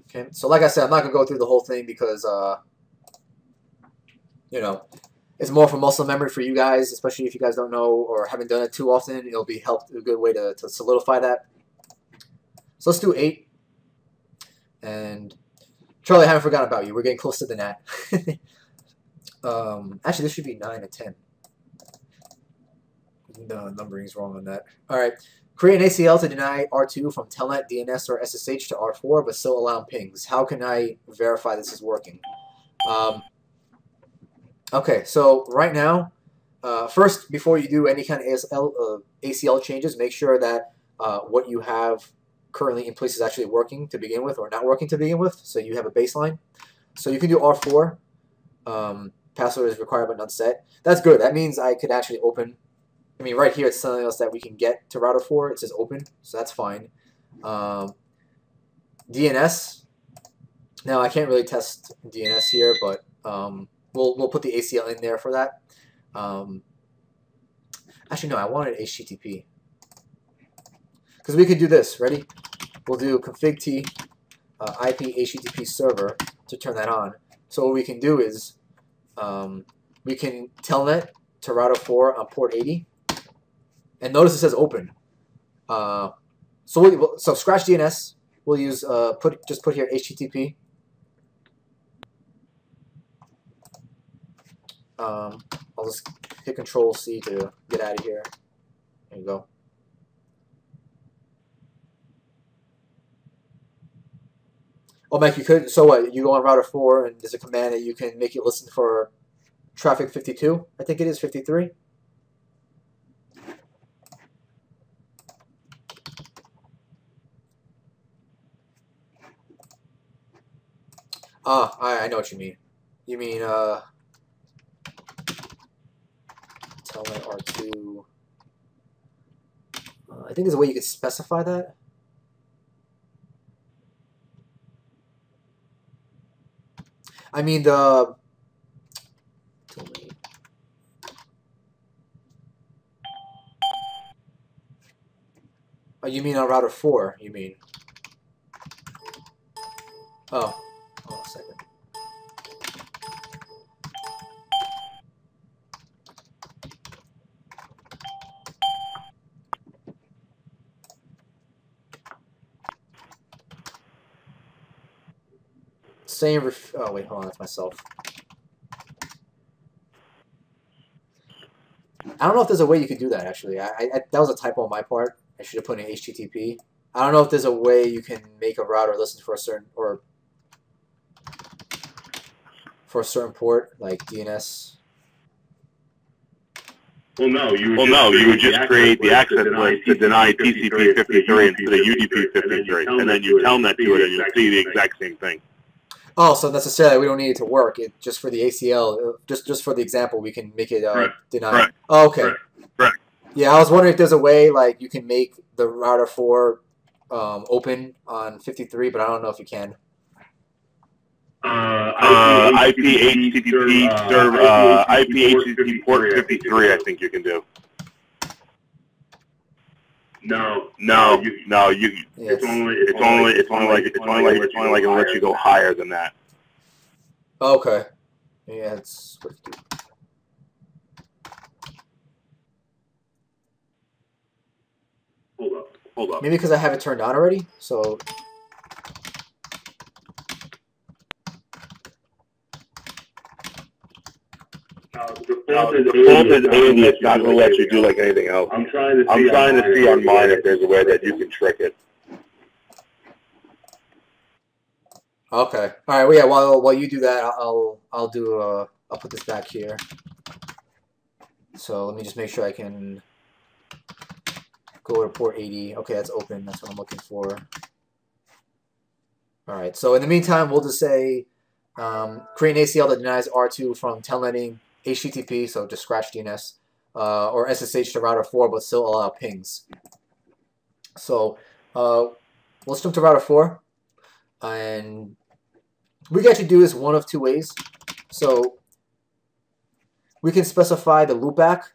Speaker 1: Okay, so like I said, I'm not gonna go through the whole thing because you know, it's more for muscle memory for you guys, especially if you guys don't know or haven't done it too often. It'll be a good way to solidify that. So let's do 8, and Charlie, I haven't forgotten about you. We're getting close to the NAT. Actually, this should be 9 and 10. The numbering is wrong on that. All right. Create an ACL to deny R2 from telnet, DNS, or SSH to R4, but still allow pings. How can I verify this is working? Okay, so right now, first, before you do any kind of ACL changes, make sure that what you have currently in place is actually working to begin with or not working to begin with, so you have a baseline. So you can do R4. Password is required but not set. That's good. That means I could actually open. I mean, right here it's telling us that we can get to router 4. It says open, so that's fine. DNS. Now I can't really test DNS here, but we'll put the ACL in there for that. Actually, no, I wanted HTTP because we could do this. Ready? We'll do config t IP HTTP server to turn that on. So what we can do is we can telnet to router 4 on port 80, and notice it says open. So scratch DNS. We'll use just put here HTTP. I'll just hit Control C to get out of here. There you go. Oh, Mike, you could. So what? You go on router 4, and there's a command that you can make it listen for traffic 52. I think it is 53. I know what you mean. You mean telnet R2. I think there's a way you could specify that. I mean the. Oh, you mean on router 4? You mean? Oh, a second. Oh wait, hold on, that's myself. I don't know if there's a way you could do that actually. That was a typo on my part. I should have put in HTTP. I don't know if there's a way you can make a router listen for a certain port like DNS.
Speaker 2: Well, no, you would just create the access list to deny TCP 53 instead of UDP 53, and then you telnet to it, and you'll see the exact same thing.
Speaker 1: Oh, so necessarily we don't need it to work. It just for the ACL, just for the example, we can make it deny.
Speaker 2: Correct.
Speaker 1: Oh, okay.
Speaker 2: Correct.
Speaker 1: Yeah, I was wondering if there's a way like you can make the router 4 open on 53, but I don't know if you can.
Speaker 2: IP HTTP server, IP HTTP port 53. I think you can do. No. It's only like it lets you go higher than that.
Speaker 1: Okay. Yeah, it's.
Speaker 2: Hold up.
Speaker 1: Maybe because I have it turned on already, so.
Speaker 2: The default is 80. It's not going to let you do like anything else. I'm trying to see on mine if there's a way that you can trick it.
Speaker 1: Okay. All right. Well, yeah. While you do that, I'll put this back here. So let me just make sure I can go to port 80. Okay, that's open. That's what I'm looking for. All right. So in the meantime, we'll just say create an ACL that denies R2 from telnetting HTTP, so just scratch DNS, or SSH to router 4, but still allow pings. So let's jump to router 4, and we can actually do this one of two ways. So we can specify the loopback,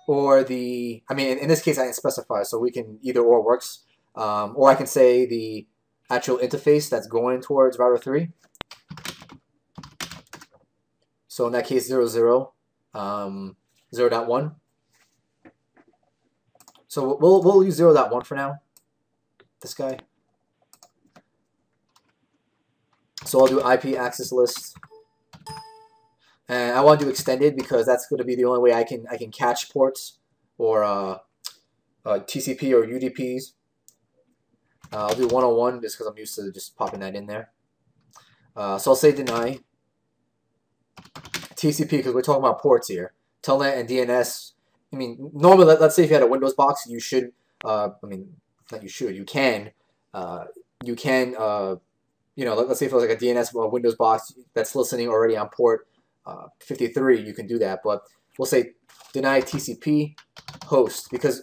Speaker 1: or the, I mean, in this case I didn't specify, so we can either or works, or I can say the actual interface that's going towards router 3. So in that case, 0.0, 0.1. So we'll use 0.1 for now. This guy. So I'll do IP access list, and I want to do extended because that's going to be the only way I can catch ports or TCP or UDPs. I'll do 101 just because I'm used to just popping that in there. So I'll say deny. TCP because we're talking about ports here. Telnet and DNS. I mean, normally, let's say if you had a Windows box, you should. I mean, not you should. You can. You know, let's say if it was like a DNS Windows box that's listening already on port 53, you can do that. But we'll say deny TCP host because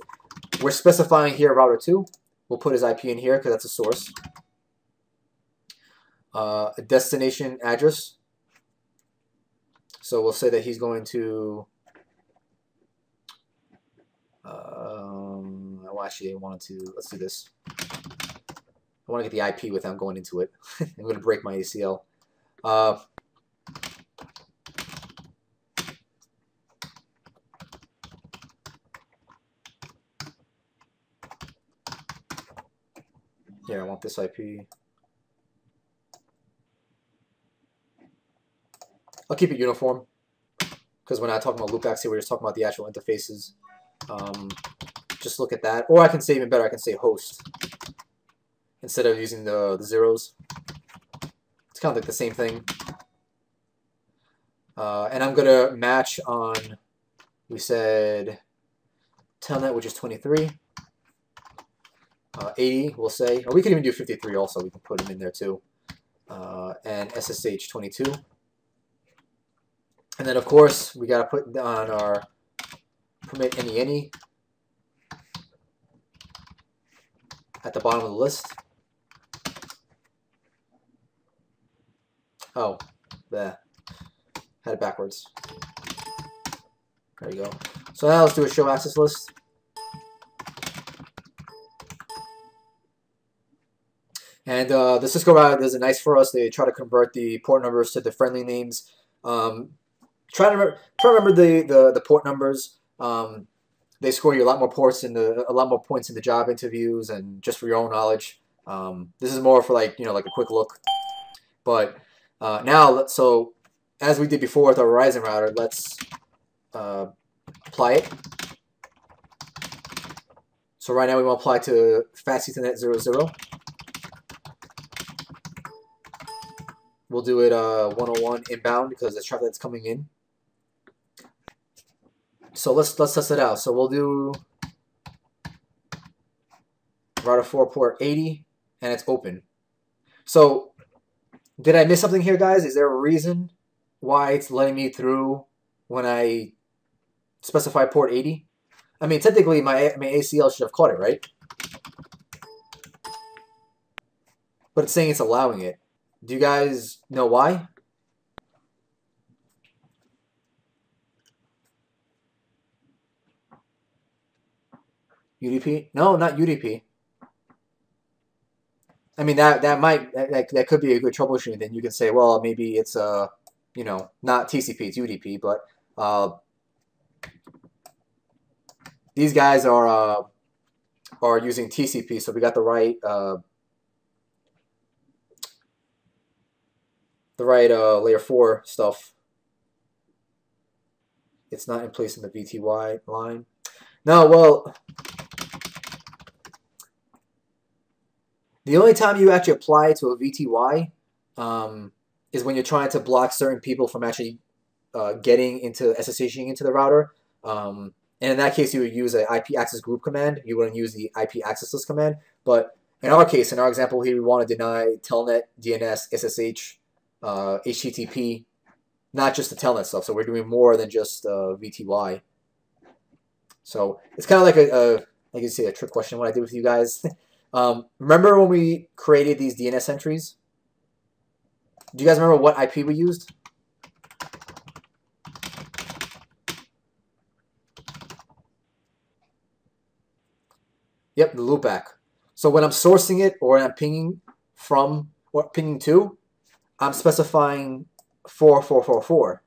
Speaker 1: we're specifying here router 2. We'll put his IP in here because that's a source. A destination address. So we'll say that he's going to. Well, actually, I wanted to. Let's do this. I want to get the IP without going into it. I'm going to break my ACL. Yeah, I want this IP. I'll keep it uniform, because we're not talking about loopbacks here, we're just talking about the actual interfaces. Just look at that. Or I can say even better, I can say host instead of using the zeros. It's kind of like the same thing. And I'm going to match on, we said, telnet, which is 23. 80, we'll say. Or we could even do 53 also. We can put them in there too. And SSH 22. And then, of course, we got to put on our permit any at the bottom of the list. Oh, there. Had it backwards. There you go. So now let's do a show access list. And the Cisco router does it nice for us. They try to convert the port numbers to the friendly names. Try to remember the port numbers. They score you a lot more points in the job interviews, and just for your own knowledge. This is more for like a quick look. But now, so as we did before with our Verizon router, let's apply it. So right now we want to apply to Fast Ethernet 00. We'll do it 101 inbound because it's traffic that's coming in. So let's test it out. So we'll do router 4 port 80, and it's open. So did I miss something here, guys? Is there a reason why it's letting me through when I specify port 80? I mean, technically my ACL should have caught it, right? But it's saying it's allowing it. Do you guys know why? UDP? No, not UDP. I mean, that could be a good troubleshooting. Then you can say, well, maybe it's not TCP, it's UDP, but these guys are using TCP, so we got the right layer 4 stuff. It's not in place in the VTY line. No, well, the only time you actually apply to a VTY is when you're trying to block certain people from actually getting into SSHing into the router. And in that case, you would use an IP access group command. You wouldn't use the IP access list command. But in our case, in our example here, we want to deny telnet, DNS, SSH, HTTP, not just the telnet stuff. So we're doing more than just VTY. So it's kind of like like you say, a trick question. What I did with you guys. Remember when we created these DNS entries? Do you guys remember what IP we used? Yep, the loopback. So when I'm sourcing it or when I'm pinging from or pinging to, I'm specifying 4444.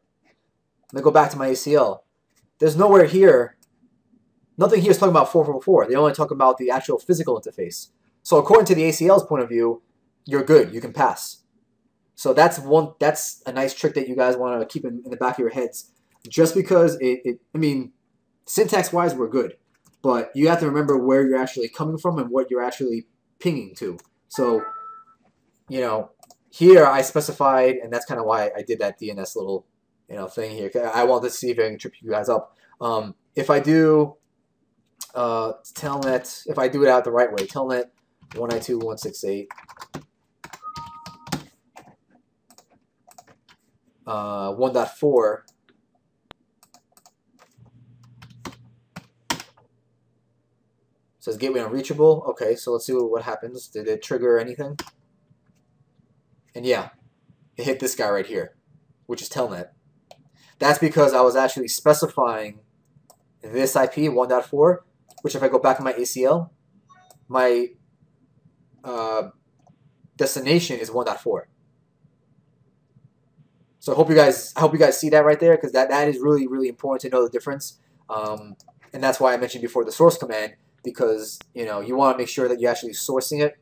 Speaker 1: Let me go back to my ACL. There's nowhere here. Nothing here is talking about 444. They only talk about the actual physical interface. So according to the ACL's point of view, you're good. You can pass. So that's a nice trick that you guys want to keep in the back of your heads. Just because I mean, syntax-wise, we're good. But you have to remember where you're actually coming from and what you're actually pinging to. So, here I specified, and that's kind of why I did that DNS little, thing here. I wanted to see if I can trip you guys up. If I do telnet, if I do it out the right way, telnet 192.168. 1.4. Says gateway unreachable. Okay, so let's see what happens. Did it trigger anything? And yeah, it hit this guy right here, which is telnet. That's because I was actually specifying this IP 1.4, which if I go back to my ACL, my destination is 1.4. So I hope you guys see that right there, because that is really, really important to know the difference. And that's why I mentioned before the source command, because you want to make sure that you're actually sourcing it.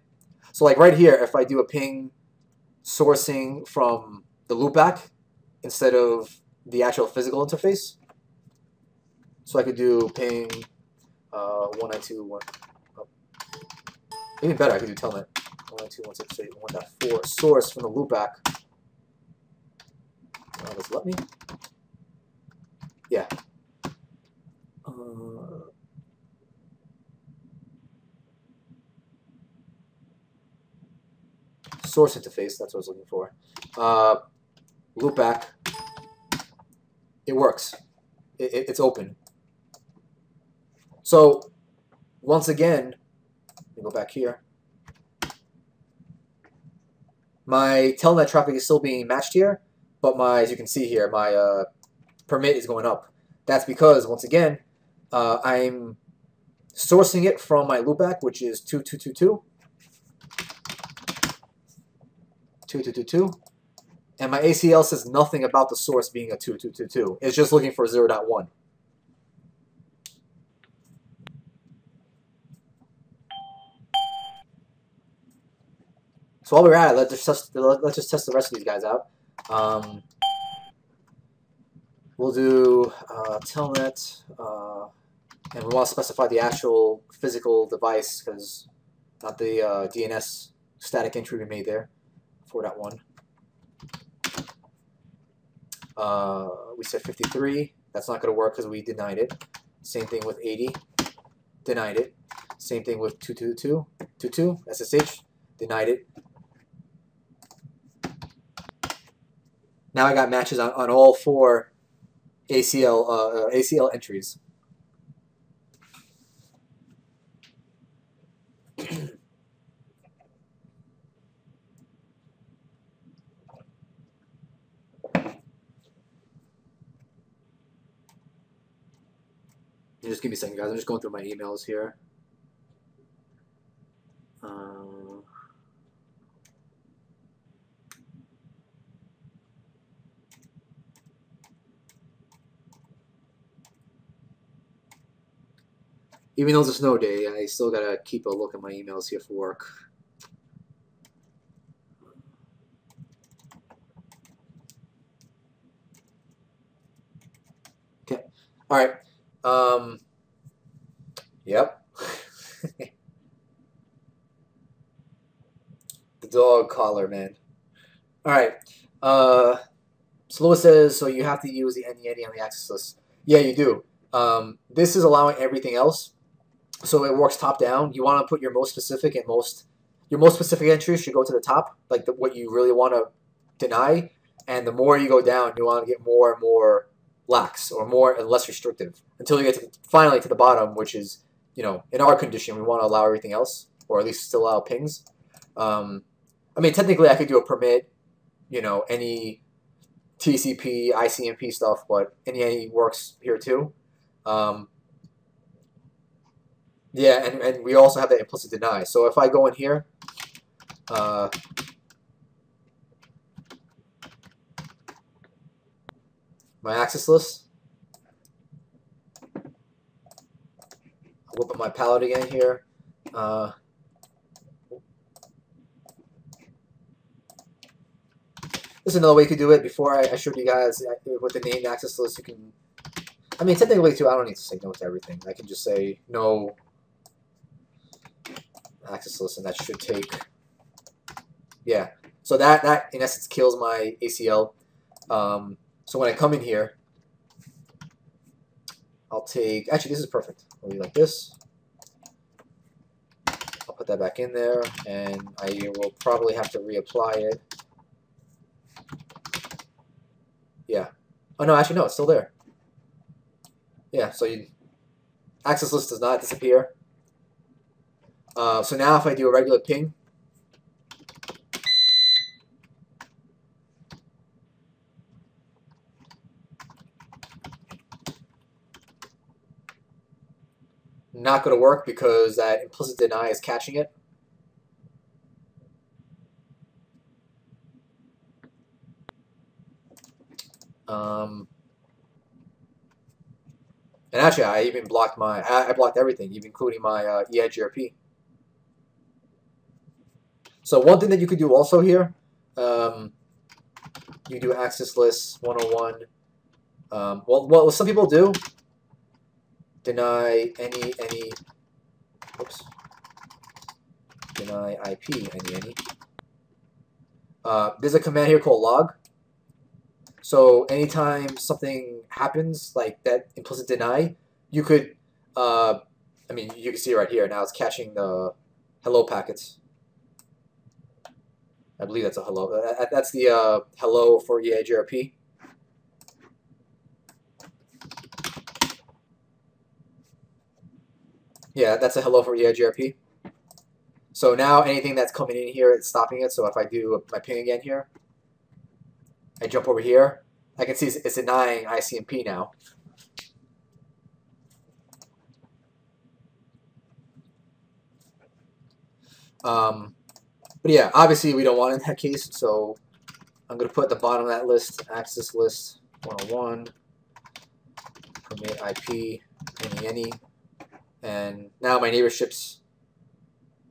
Speaker 1: So like right here, if I do a ping sourcing from the loopback instead of the actual physical interface, so I could do ping 192.1. Oh. Even better, I could do telnet 192.168.1.4 source from the loopback. Does it let me? Yeah. Source interface, that's what I was looking for. Loopback. It works. It's open. So once again, let me go back here. My telnet traffic is still being matched here, but my, as you can see here, my permit is going up. That's because, once again, I'm sourcing it from my loopback, which is 2222. 2222. And my ACL says nothing about the source being a 2222. It's just looking for 0.1. So while we're at it, let's just test the rest of these guys out. We'll do telnet, and we want to specify the actual physical device because not the DNS static entry we made there. 4.1. We said 53. That's not going to work because we denied it. Same thing with 80. Denied it. Same thing with 222. SSH. Denied it. Now I got matches on all 4 ACL entries. Just give me a second, guys. I'm just going through my emails here. Even though it's a snow day, I still gotta keep a look at my emails here for work. Okay. All right. Yep. The dog collar, man. All right. So Lewis says, so you have to use the NENI on the access list. Yeah, you do. This is allowing everything else. So it works top down. You want to put your most specific and your most specific entries should go to the top, like what you really want to deny. And the more you go down, you want to get more and more lax or more and less restrictive until you get finally to the bottom, which is, you know, in our condition, we want to allow everything else, or at least still allow pings. I mean, technically, I could do a permit, you know, any TCP, ICMP stuff, but any works here too. Yeah, and we also have that implicit deny. So if I go in here, my access list, I'll whip up my palette again here. This is another way you could do it. Before I showed you guys with the named access list, you can, I mean, technically too, I don't need to say no to everything. I can just say no access list, and that should take, yeah. So that in essence kills my ACL. So when I come in here, I'll take, actually this is perfect. I'll leave like this. I'll put that back in there, and I will probably have to reapply it. Yeah. Oh no, actually no, it's still there. Yeah, so access list does not disappear. So now if I do a regular ping, not going to work because that implicit deny is catching it. And actually, I even blocked I blocked everything, even including my EIGRP. So one thing that you could do also here, you do access list 101. What some people do, deny any, oops, deny IP any. There's a command here called log. So anytime something happens like that implicit deny, you could, I mean, you can see it right here. Now it's caching the hello packets. I believe that's a hello. That's the hello for EIGRP. Yeah, that's a hello for EIGRP. So now anything that's coming in here, it's stopping it. So if I do my ping again here, I jump over here, I can see it's denying ICMP now. But yeah, obviously we don't want it in that case, so I'm going to put at the bottom of that list, access list 101, permit IP, any, and now my neighborships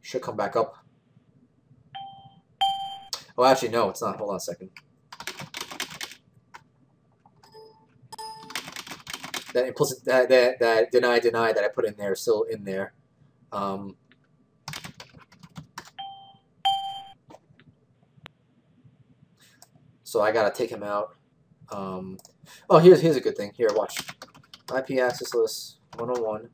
Speaker 1: should come back up. Oh, actually, no, it's not. Hold on a second. That implicit, that deny that I put in there is still in there. So I gotta take him out. Oh, here's a good thing. Here, watch. IP access list 101.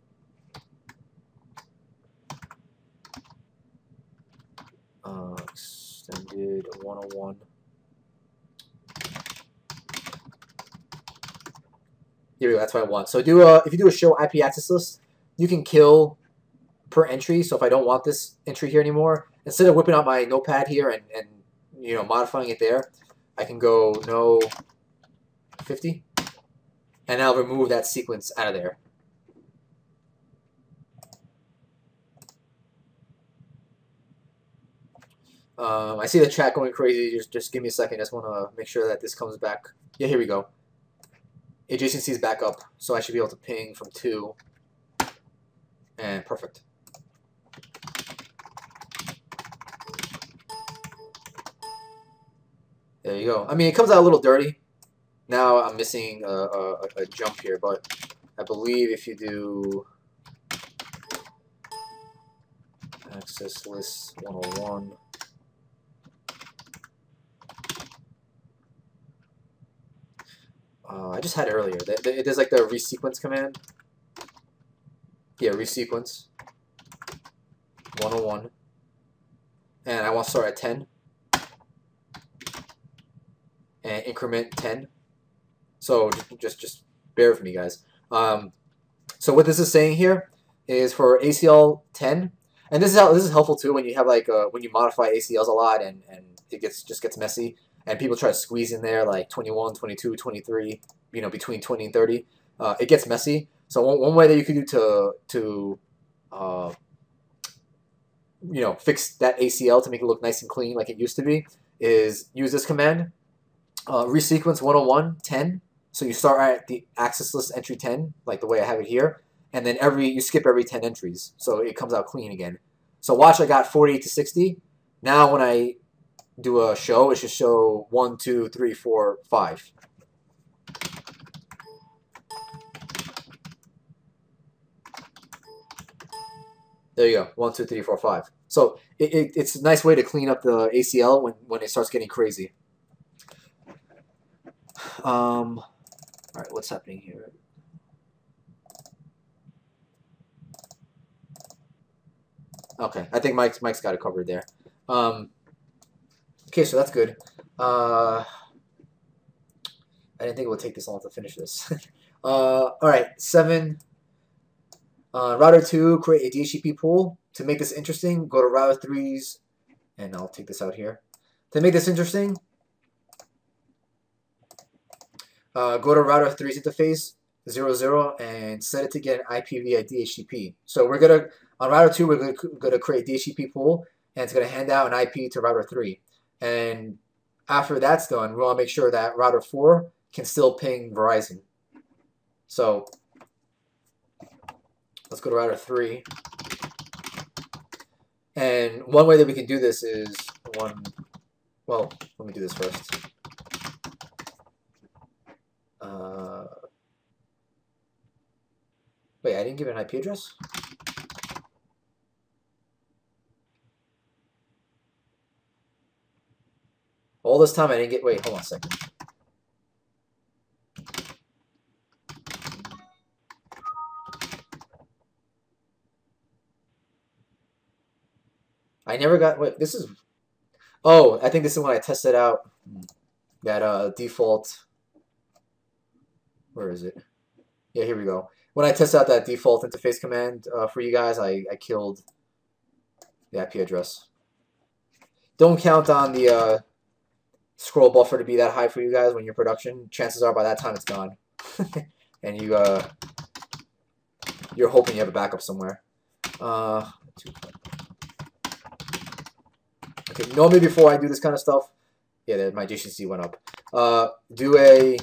Speaker 1: Extended 101. Here we go. That's what I want. So if you do a show IP access list, you can kill per entry. So if I don't want this entry here anymore, instead of whipping out my notepad here and you know, modifying it there, I can go no 50, and I'll remove that sequence out of there. I see the chat going crazy. Just give me a second. I just want to make sure that this comes back. Yeah, here we go. Adjacency is back up, so I should be able to ping from 2. And perfect. There you go. I mean, it comes out a little dirty. Now I'm missing a jump here, but I believe if you do access list 101, I just had it earlier. There's like the resequence command. Yeah, resequence 101, and I want to start at 10 and increment 10. So just bear with me, guys. So what this is saying here is for ACL 10, and this is helpful too when you have like when you modify ACLs a lot and it just gets messy and people try to squeeze in there like 21, 22, 23, you know, between 20 and 30. It gets messy. So one way that you could do to you know, fix that ACL to make it look nice and clean like it used to be is use this command, resequence 101 10. So you start at the access list entry 10, like the way I have it here, and then you skip every 10 entries, so it comes out clean again. So watch, I got 48 to 60. Now when I do a show, it should show 1, 2, 3, 4, 5. There you go, 1, 2, 3, 4, 5. So it's a nice way to clean up the ACL when it starts getting crazy. All right, what's happening here? Okay, I think Mike's got it covered there. Okay, so that's good. I didn't think it would take this long to finish this. All right, 7. Router 2, create a DHCP pool. To make this interesting, go to router 3's, and I'll take this out here. To make this interesting, go to router 3's interface 00 and set it to get an IP via DHCP. So we're gonna on router 2 we're gonna create a DHCP pool, and it's gonna hand out an IP to router 3. And after that's done, we want to make sure that router 4 can still ping Verizon. So let's go to router 3. And one way that we can do this is well, let me do this first. Wait, I didn't give it an IP address? All this time I didn't get, wait, hold on a second. I never got, wait, this is, oh, I think this is when I tested out that default, where is it? Yeah, here we go. When I tested out that default interface command for you guys, I killed the IP address. Don't count on the scroll buffer to be that high for you guys when you're production. Chances are by that time it's gone. And you're hoping you have a backup somewhere. Okay, normally before I do this kind of stuff, yeah, my DHCP went up. Do a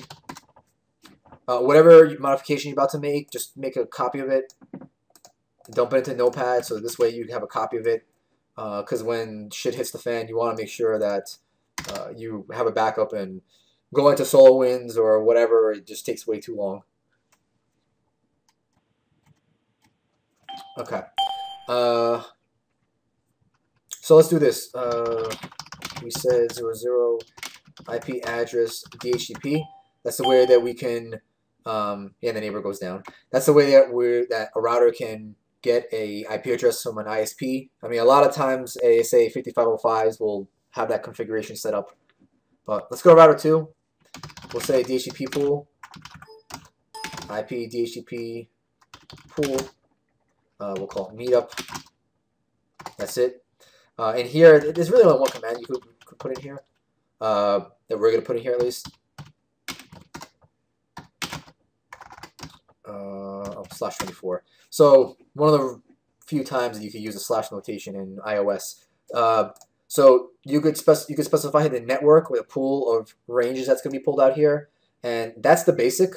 Speaker 1: whatever modification you're about to make, just make a copy of it, dump it into Notepad, so this way you have a copy of it. Because when shit hits the fan, you want to make sure that you have a backup, and go into SolarWinds or whatever, it just takes way too long. Okay. So let's do this. We said 00 IP address DHCP. That's the way that we can, yeah, the neighbor goes down. That's the way that a router can get a IP address from an ISP. I mean, a lot of times ASA 5505s will have that configuration set up. But let's go to router 2. We'll say DHCP pool, IP DHCP pool. We'll call it meetup. That's it. And here, there's really only one command you could put in here, that we're going to put in here at least. /24. So one of the few times that you could use a slash notation in iOS. So you could specify the network with a pool of ranges that's going to be pulled out here, and that's the basic.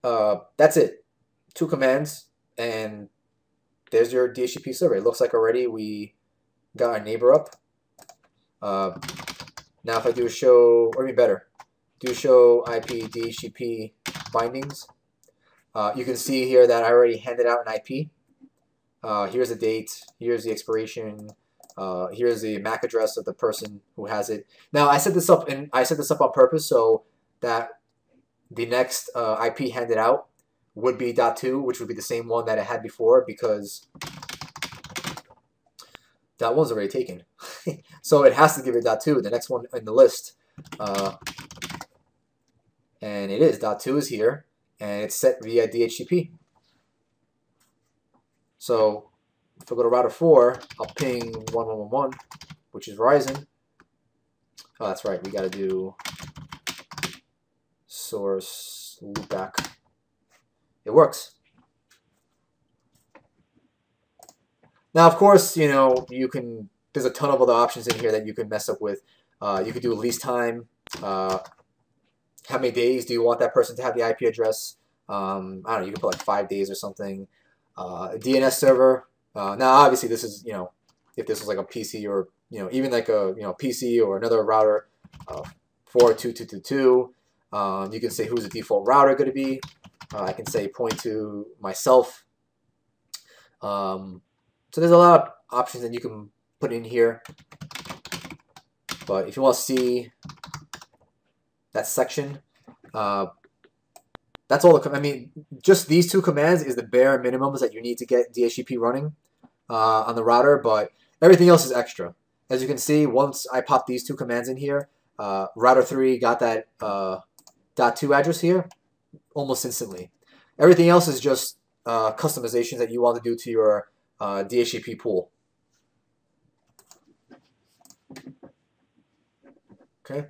Speaker 1: That's it. 2 commands, and there's your DHCP server. It looks like already we got our neighbor up. Now if I do a show, or even better, do show IP DHCP bindings, you can see here that I already handed out an IP. Here's the date, here's the expiration, here's the MAC address of the person who has it. Now I set this up on purpose so that the next IP handed out would be .2, which would be the same one that it had before, because .1's already taken. So it has to give it .2, the next one in the list. And it is. .2 is here, and it's set via DHCP. So if I go to router 4, I'll ping 1111, which is Verizon. Oh, that's right. We got to do source loopback. It works. Now, of course, you know, there's a ton of other options in here that you can mess up with. You could do lease time. How many days do you want that person to have the IP address? I don't know, you can put like 5 days or something. A DNS server. Now, obviously, this is, you know, if this was like a PC or, you know, even like a, you know, PC or another router, 42222. You can say who's the default router going to be. I can say point to myself. So there's a lot of options that you can put in here. But if you want to see that section, that's all. I mean, just these 2 commands is the bare minimums that you need to get DHCP running on the router, but everything else is extra. As you can see, once I pop these 2 commands in here, router 3 got that .2 address here almost instantly. Everything else is just customizations that you want to do to your DHCP pool. Okay.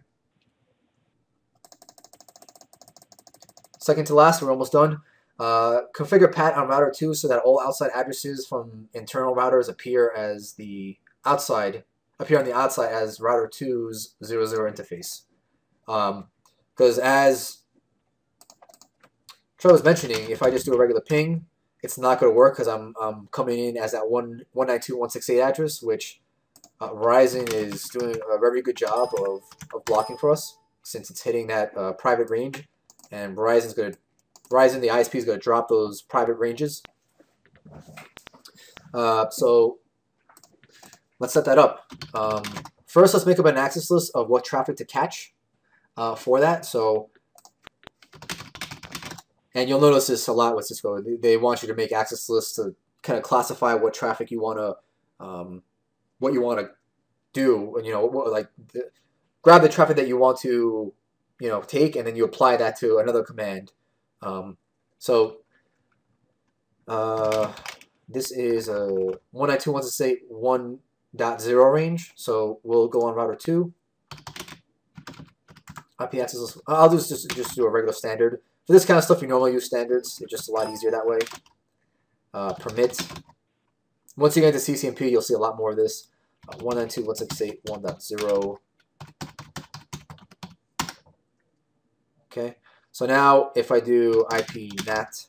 Speaker 1: Second to last, we're almost done. Configure PAT on router 2 so that all outside addresses from internal routers appear on the outside as router 2's 00 interface. Because as Trey was mentioning, if I just do a regular ping, it's not going to work because I'm coming in as that 192.168 address, which Verizon is doing a very good job of blocking for us since it's hitting that private range, and Verizon, the ISP, is going to drop those private ranges. So let's set that up. First, let's make up an access list of what traffic to catch for that. So, and you'll notice this a lot with Cisco. They want you to make access lists to kind of classify what traffic you want to, what you want to do. And, you know, like grab the traffic that you want to, you know, take, and then you apply that to another command. This is a 192.168.1.0 range, so we'll go on router 2. IP access list. I'll just do a regular standard. For this kind of stuff, you normally use standards. It's just a lot easier that way. Permit. Once you get into CCNP, you'll see a lot more of this. 192.168.1.0. Okay. So now, if I do IP NAT.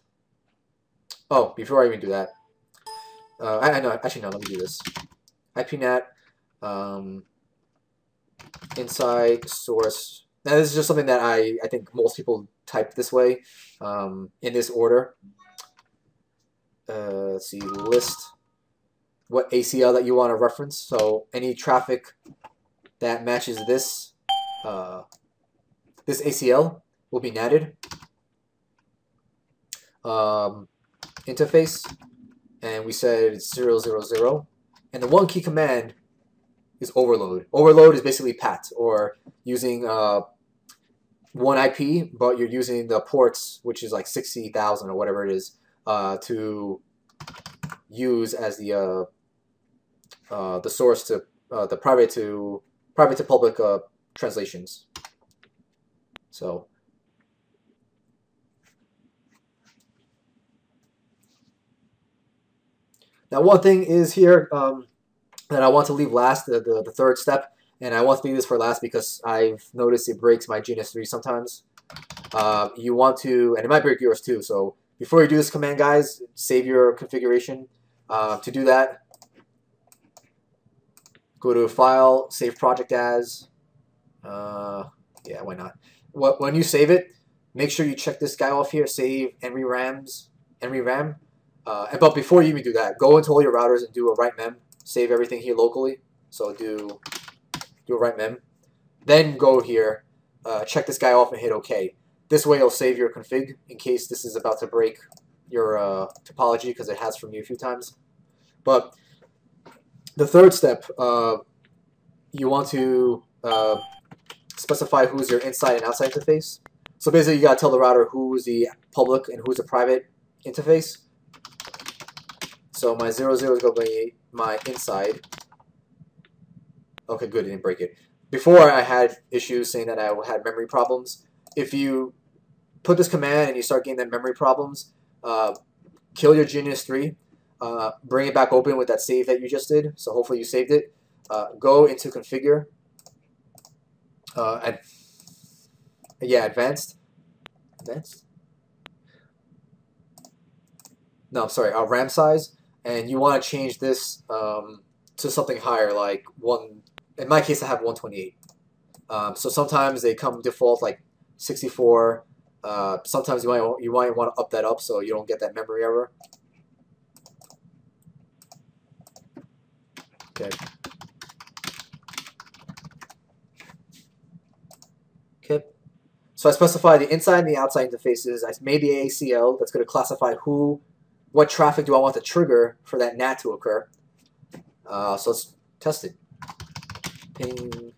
Speaker 1: Oh, before I even do that. I know. Actually, no. Let me do this. IP NAT. Inside source. Now, this is just something that I think most people type this way, in this order. Let's see, list what ACL that you want to reference. So any traffic that matches this this ACL will be natted. Interface, and we said it's 000. And the one key command is overload. Overload is basically PAT, or using one IP, but you're using the ports, which is like 60,000 or whatever it is, to use as the source to the private to public translations. So now one thing is here that I want to leave last, the third step, and I want to leave this for last because I've noticed it breaks my GNS3 sometimes. You want to, and it might break yours too, so before you do this command, guys, save your configuration. To do that, go to File, Save Project As. Yeah, why not? When you save it, make sure you check this guy off here, Save NRAM. But before you even do that, go into all your routers and do a write mem. Save everything here locally. So do a write mem. Then go here, check this guy off and hit OK. This way it'll save your config in case this is about to break your topology, because it has for me a few times. But the third step, you want to specify who's your inside and outside interface. So basically you got to tell the router who's the public and who's the private interface. So my 00 is going to be my inside. Okay, good, it didn't break it. Before I had issues saying that I had memory problems. If you put this command and you start getting that memory problems, kill your GNS3, bring it back open with that save that you just did. So hopefully you saved it. Go into configure. Advanced. No, I'm sorry, RAM size. And you want to change this to something higher, like one. In my case, I have 128. So sometimes they come default like 64. Sometimes you might want to up that up so you don't get that memory error. Okay. Okay. So I specify the inside and the outside interfaces. I made the ACL that's going to classify what traffic do I want to trigger for that NAT to occur. So let's test it. Ping.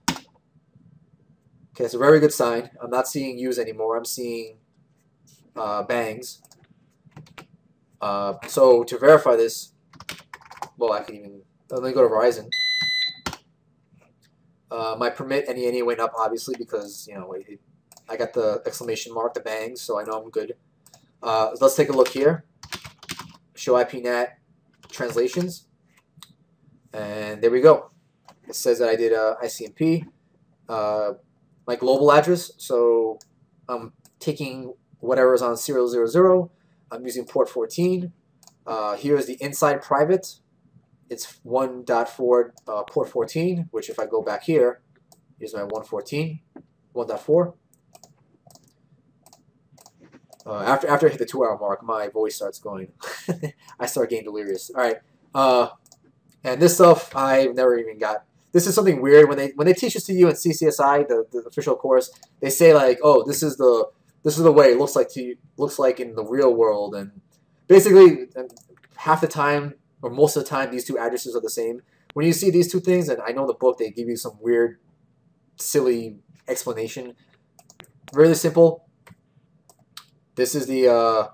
Speaker 1: Okay, it's a very good sign. I'm not seeing use anymore. I'm seeing bangs. So to verify this, well, I can even, let me go to Verizon. My permit any went up, obviously, because, you know, I got the exclamation mark, the bangs, so I know I'm good. Let's take a look here. Show IPNAT translations. And there we go. It says that I did ICMP. My global address, so I'm taking whatever is on 000. I'm using port 14. Here's the inside private. it's 1.4 port 14, which if I go back here, here's my 114, 1.4. After I hit the 2 hour mark, my voice starts going. I start getting delirious. All right, and this stuff I've never even got. This is something weird when they teach this to you in CCSI, the official course. They say like, oh, this is the way it looks like in the real world, and basically half the time or most of the time these two addresses are the same. When you see these two things, and I know in the book they give you some weird, silly explanation. Really simple. This is the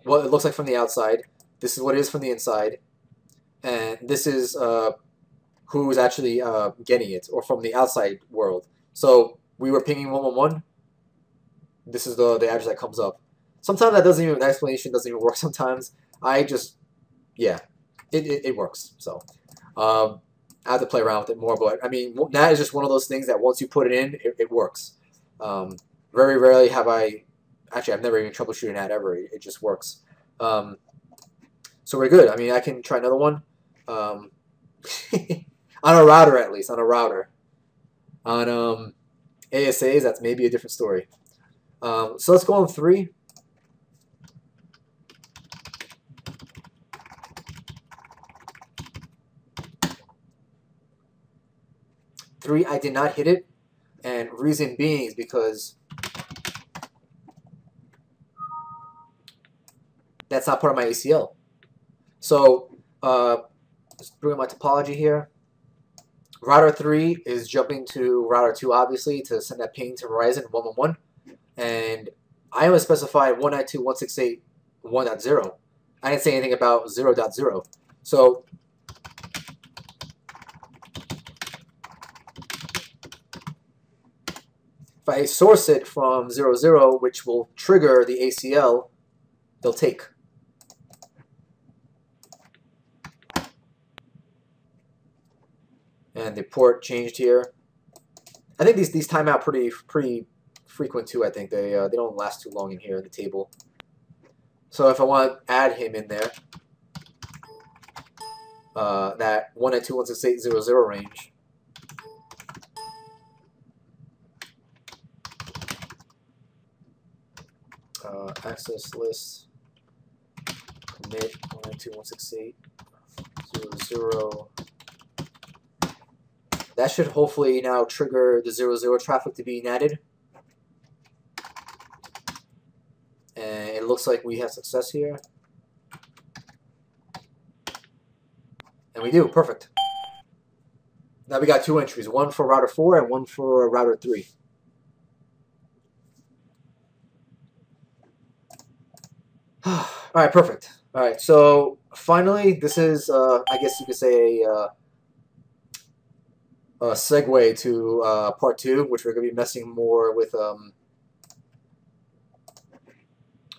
Speaker 1: what it looks like from the outside. This is what it is from the inside, and this is who is actually getting it, or from the outside world. So we were pinging 111. This is the address that comes up. Sometimes that doesn't even, the explanation doesn't even work sometimes. I just, yeah, it works. So I have to play around with it more, but I mean, that is just one of those things that once you put it in, it works. Very rarely have actually I've never even troubleshooted that ever. It just works. So we're good. I mean, I can try another one. On a router, at least. On a router. On ASAs, that's maybe a different story. So let's go on 3. I did not hit it, and reason being is because that's not part of my ACL. So let's bring up my topology here. Router 3 is jumping to router 2, obviously, to send that ping to Verizon 111. And I only specified 192.168.1.0. I didn't say anything about 0.0. So if I source it from 00, which will trigger the ACL, they'll take. And the port changed here. I think these timeout pretty frequent too. I think they don't last too long in here in the table. So if I want to add him in there, that 192.168.0.0 range. Access list commit 192.168.0.0. That should hopefully now trigger the 00 traffic to be added. And it looks like we have success here. And we do, perfect. Now we got 2 entries, one for router 4 and one for router 3. All right, perfect. All right, so finally, this is, I guess you could say, a segue to part 2, which we're going to be messing more with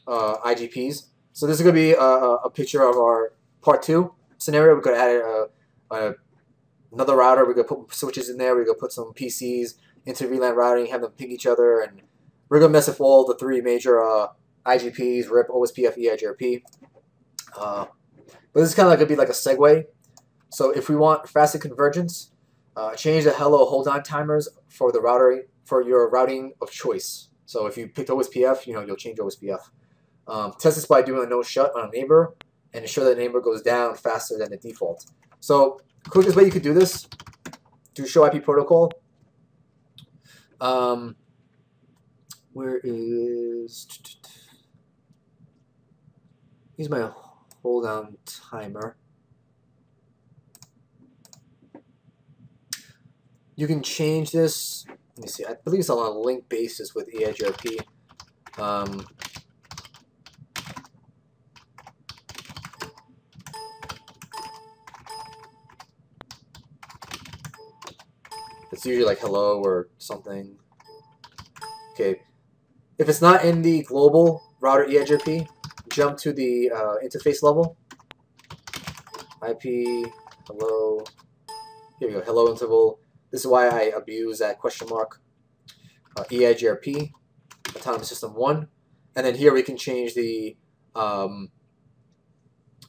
Speaker 1: IGPs. So this is going to be a picture of our part 2 scenario. We're going to add another router. We're going to put switches in there. We're going to put some PCs into VLAN routing, have them ping each other, and we're going to mess with all the 3 major IGPs, RIP, OSPF, EIGRP. But this is kind of like going to be like a segue. So if we want faster convergence, change the hello hold on timers for the router for your routing of choice. So if you picked OSPF, you'll change OSPF. Test this by doing a no shut on a neighbor and ensure that the neighbor goes down faster than the default. So the quickest way you could do this, do show IP protocol. Where is, here's my hold on timer. You can change this. Let me see. I believe it's on a link basis with EIGRP. It's usually like hello or something. Okay. If it's not in the global router EIGRP, jump to the interface level. IP hello. Here we go. Hello interval. This is why I abuse that question mark. EIGRP, Autonomous System 1. And then here we can change the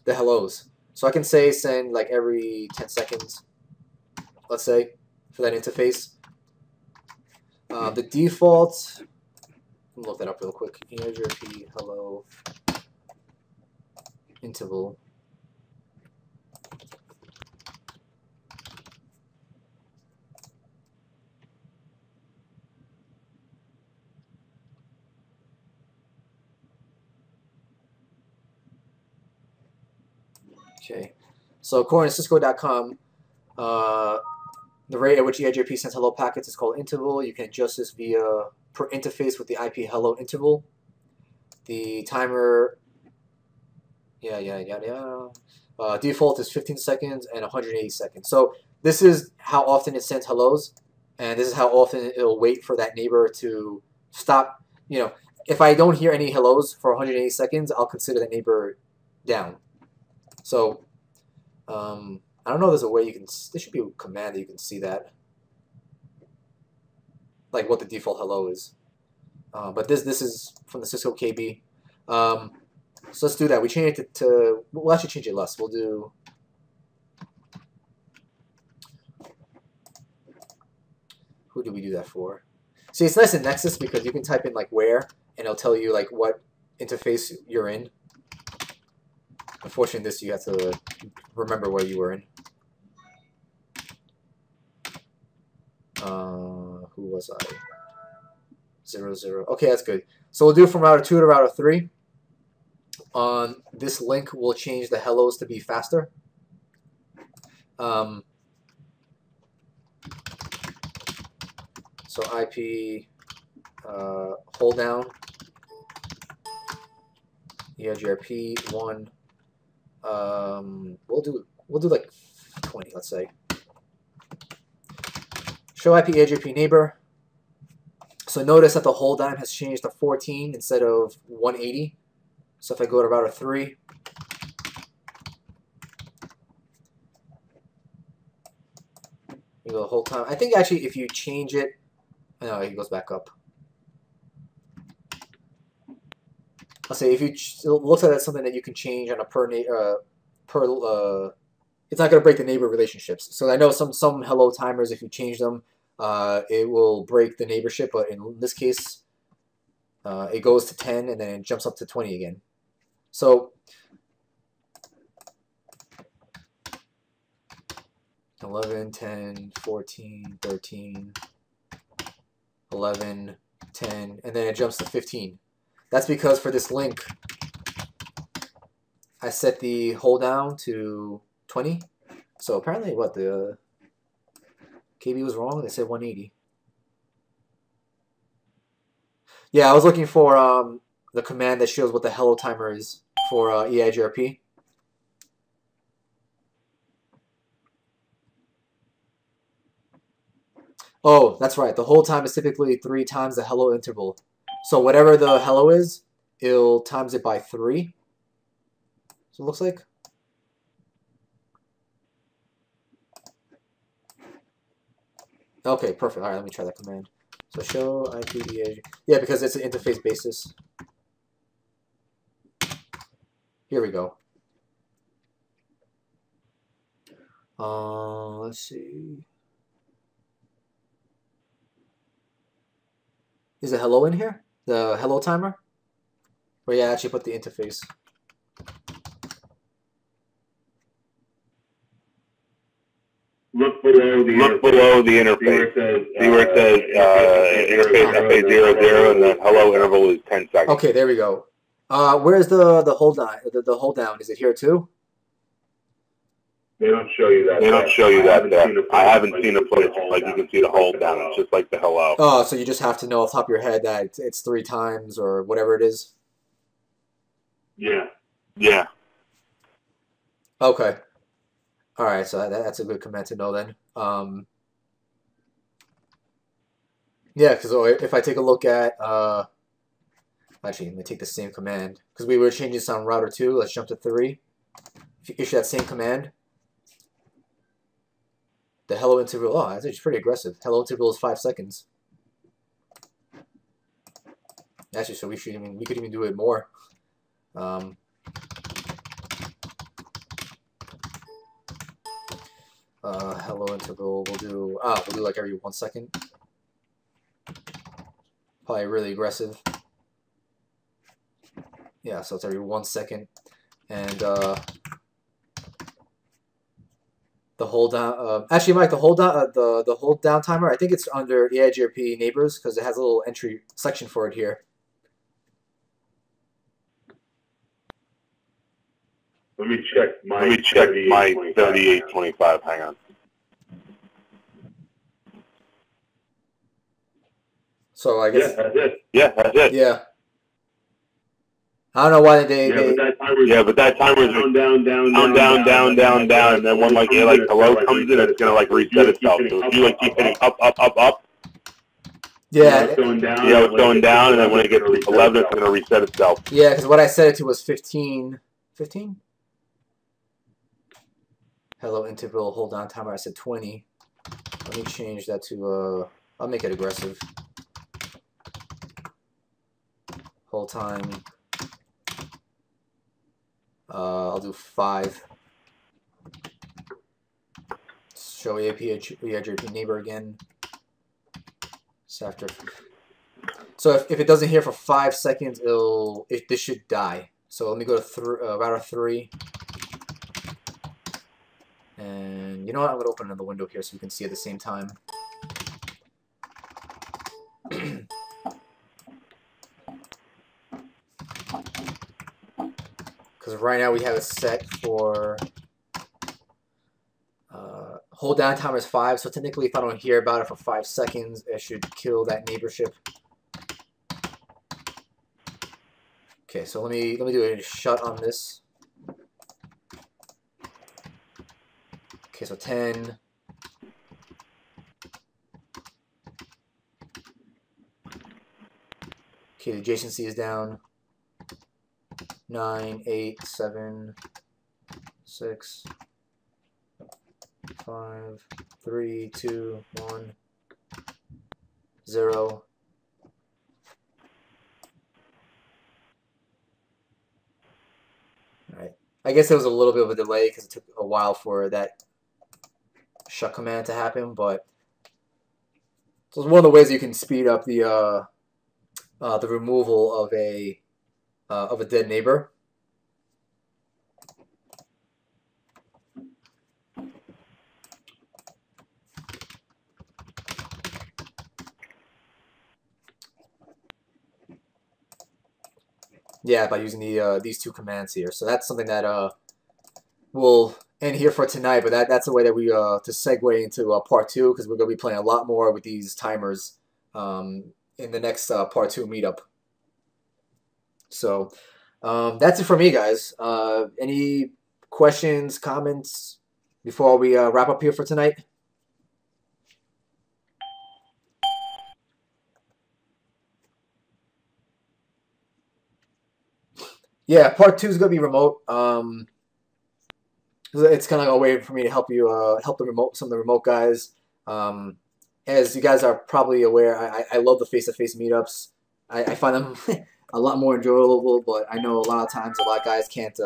Speaker 1: hellos. So I can say send like every 10 seconds, let's say, for that interface. The default, let me look that up real quick. EIGRP hello interval. Okay, so according to Cisco.com, the rate at which EIGRP sends hello packets is called interval. You can adjust this via per interface with the IP hello interval. The timer, default is 15 seconds and 180 seconds. So this is how often it sends hellos, and this is how often it'll wait for that neighbor to stop. You know, if I don't hear any hellos for 180 seconds, I'll consider that neighbor down. So I don't know if there's a way you can, there should be a command that you can see that, like what the default hello is. But this is from the Cisco KB. So let's do that. We change it to we'll actually change it less. We'll do, who do we do that for? See, it's nice in Nexus because you can type in like where, and it'll tell you like what interface you're in. Unfortunately, this you have to remember where you were in. Who was I? 0, 0. Okay, that's good. So we'll do from router 2 to router 3. On this link, we'll change the hellos to be faster. So IP hold down EIGRP 1. We'll do like 20, let's say. Show IP EIGRP neighbor. So notice that the hold down has changed to 14 instead of 180. So if I go to router 3, you go the whole time. I think actually if you change it, no, it goes back up. I'll say if you looks like that's something that you can change on a it's not going to break the neighbor relationships. So I know some hello timers, if you change them, it will break the neighborship, but in this case, it goes to 10 and then it jumps up to 20 again. So 11, 10, 14, 13, 11, 10, and then it jumps to 15. That's because for this link, I set the hold down to 20. So apparently what, the KB was wrong, they said 180. Yeah, I was looking for the command that shows what the hello timer is for EIGRP. Oh, that's right. The hold time is typically 3 times the hello interval. So whatever the hello is, it'll times it by 3. So it looks like. Okay, perfect. All right, let me try that command. So show IP EIGRP. Yeah, because it's an interface basis. Here we go. Let's see. Is the hello in here? The hello timer? Or yeah, I actually put the interface.
Speaker 2: Look below the interface. See where it says interface FA00 and then hello interval is 10 seconds.
Speaker 1: Okay, there we go. Where's the hold down? The hold down, is it here too?
Speaker 2: They don't show you that. They don't show you that there. I haven't seen a footage like you can see the hold down. It's just like the hello.
Speaker 1: Oh, so you just have to know off the top of your head that it's 3 times or whatever it is?
Speaker 2: Yeah. Yeah.
Speaker 1: Okay. All right, so that's a good command to know then. Yeah, because if I take a look at, actually, let me take the same command because we were changing this on router 2. Let's jump to 3. If you issue that same command, the hello interval. Oh, that's pretty aggressive. Hello interval is 5 seconds. Actually, so we could even do it more. hello interval. We'll do like every 1 second. Probably really aggressive. Yeah, so it's every 1 second, and the hold down. Actually, Mike, the hold down, the hold down timer. I think it's under EIGRP neighbors because it has a little entry section for it here.
Speaker 2: Let me check my 3825. Hang on.
Speaker 1: So I guess.
Speaker 2: Yeah, that's it. Yeah, that's it.
Speaker 1: Yeah. I don't know why they.
Speaker 2: But that timer is down, and then when like hello comes in, it's gonna like reset itself. So if you like keep hitting up.
Speaker 1: Yeah.
Speaker 2: It's going down. Yeah, it's going down, and then when it gets to 11, it's gonna reset itself.
Speaker 1: Yeah, because what I set it to was 15. 15. Hello interval hold down timer. I said 20. Let me change that to I'll make it aggressive. Hold time. I'll do 5. Show EIGRP neighbor again. So if it doesn't hear for 5 seconds, this should die. So let me go to router 3. And you know what? I'm gonna open another window here so we can see at the same time. Because right now we have it set for hold down timer is 5. So technically, if I don't hear about it for 5 seconds, it should kill that neighborship. Okay, so let me do a shut on this. Okay, so 10. Okay, the adjacency is down. 9, 8, 7, 6, 5, 3, 2, 1, 0. All right. I guess there was a little bit of a delay because it took a while for that shut command to happen, but it's one of the ways you can speed up the removal of a dead neighbor. Yeah, by using these 2 commands here. So that's something that we'll end here for tonight. But that's the way that we to segue into part 2, because we're gonna be playing a lot more with these timers in the next part 2 meetup. So that's it for me, guys. Any questions, comments before we wrap up here for tonight? Yeah, part 2 is gonna be remote. It's kind of like a way for me to help you help some of the remote guys. As you guys are probably aware, I love the face-to-face meetups. I find them a lot more enjoyable, but I know a lot of times a lot of guys can't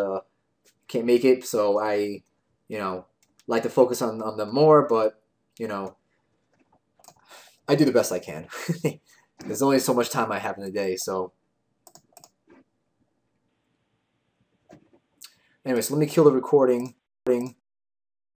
Speaker 1: make it, so I like to focus on them more, but I do the best I can. There's only so much time I have in a day, so anyway, so let me kill the recording.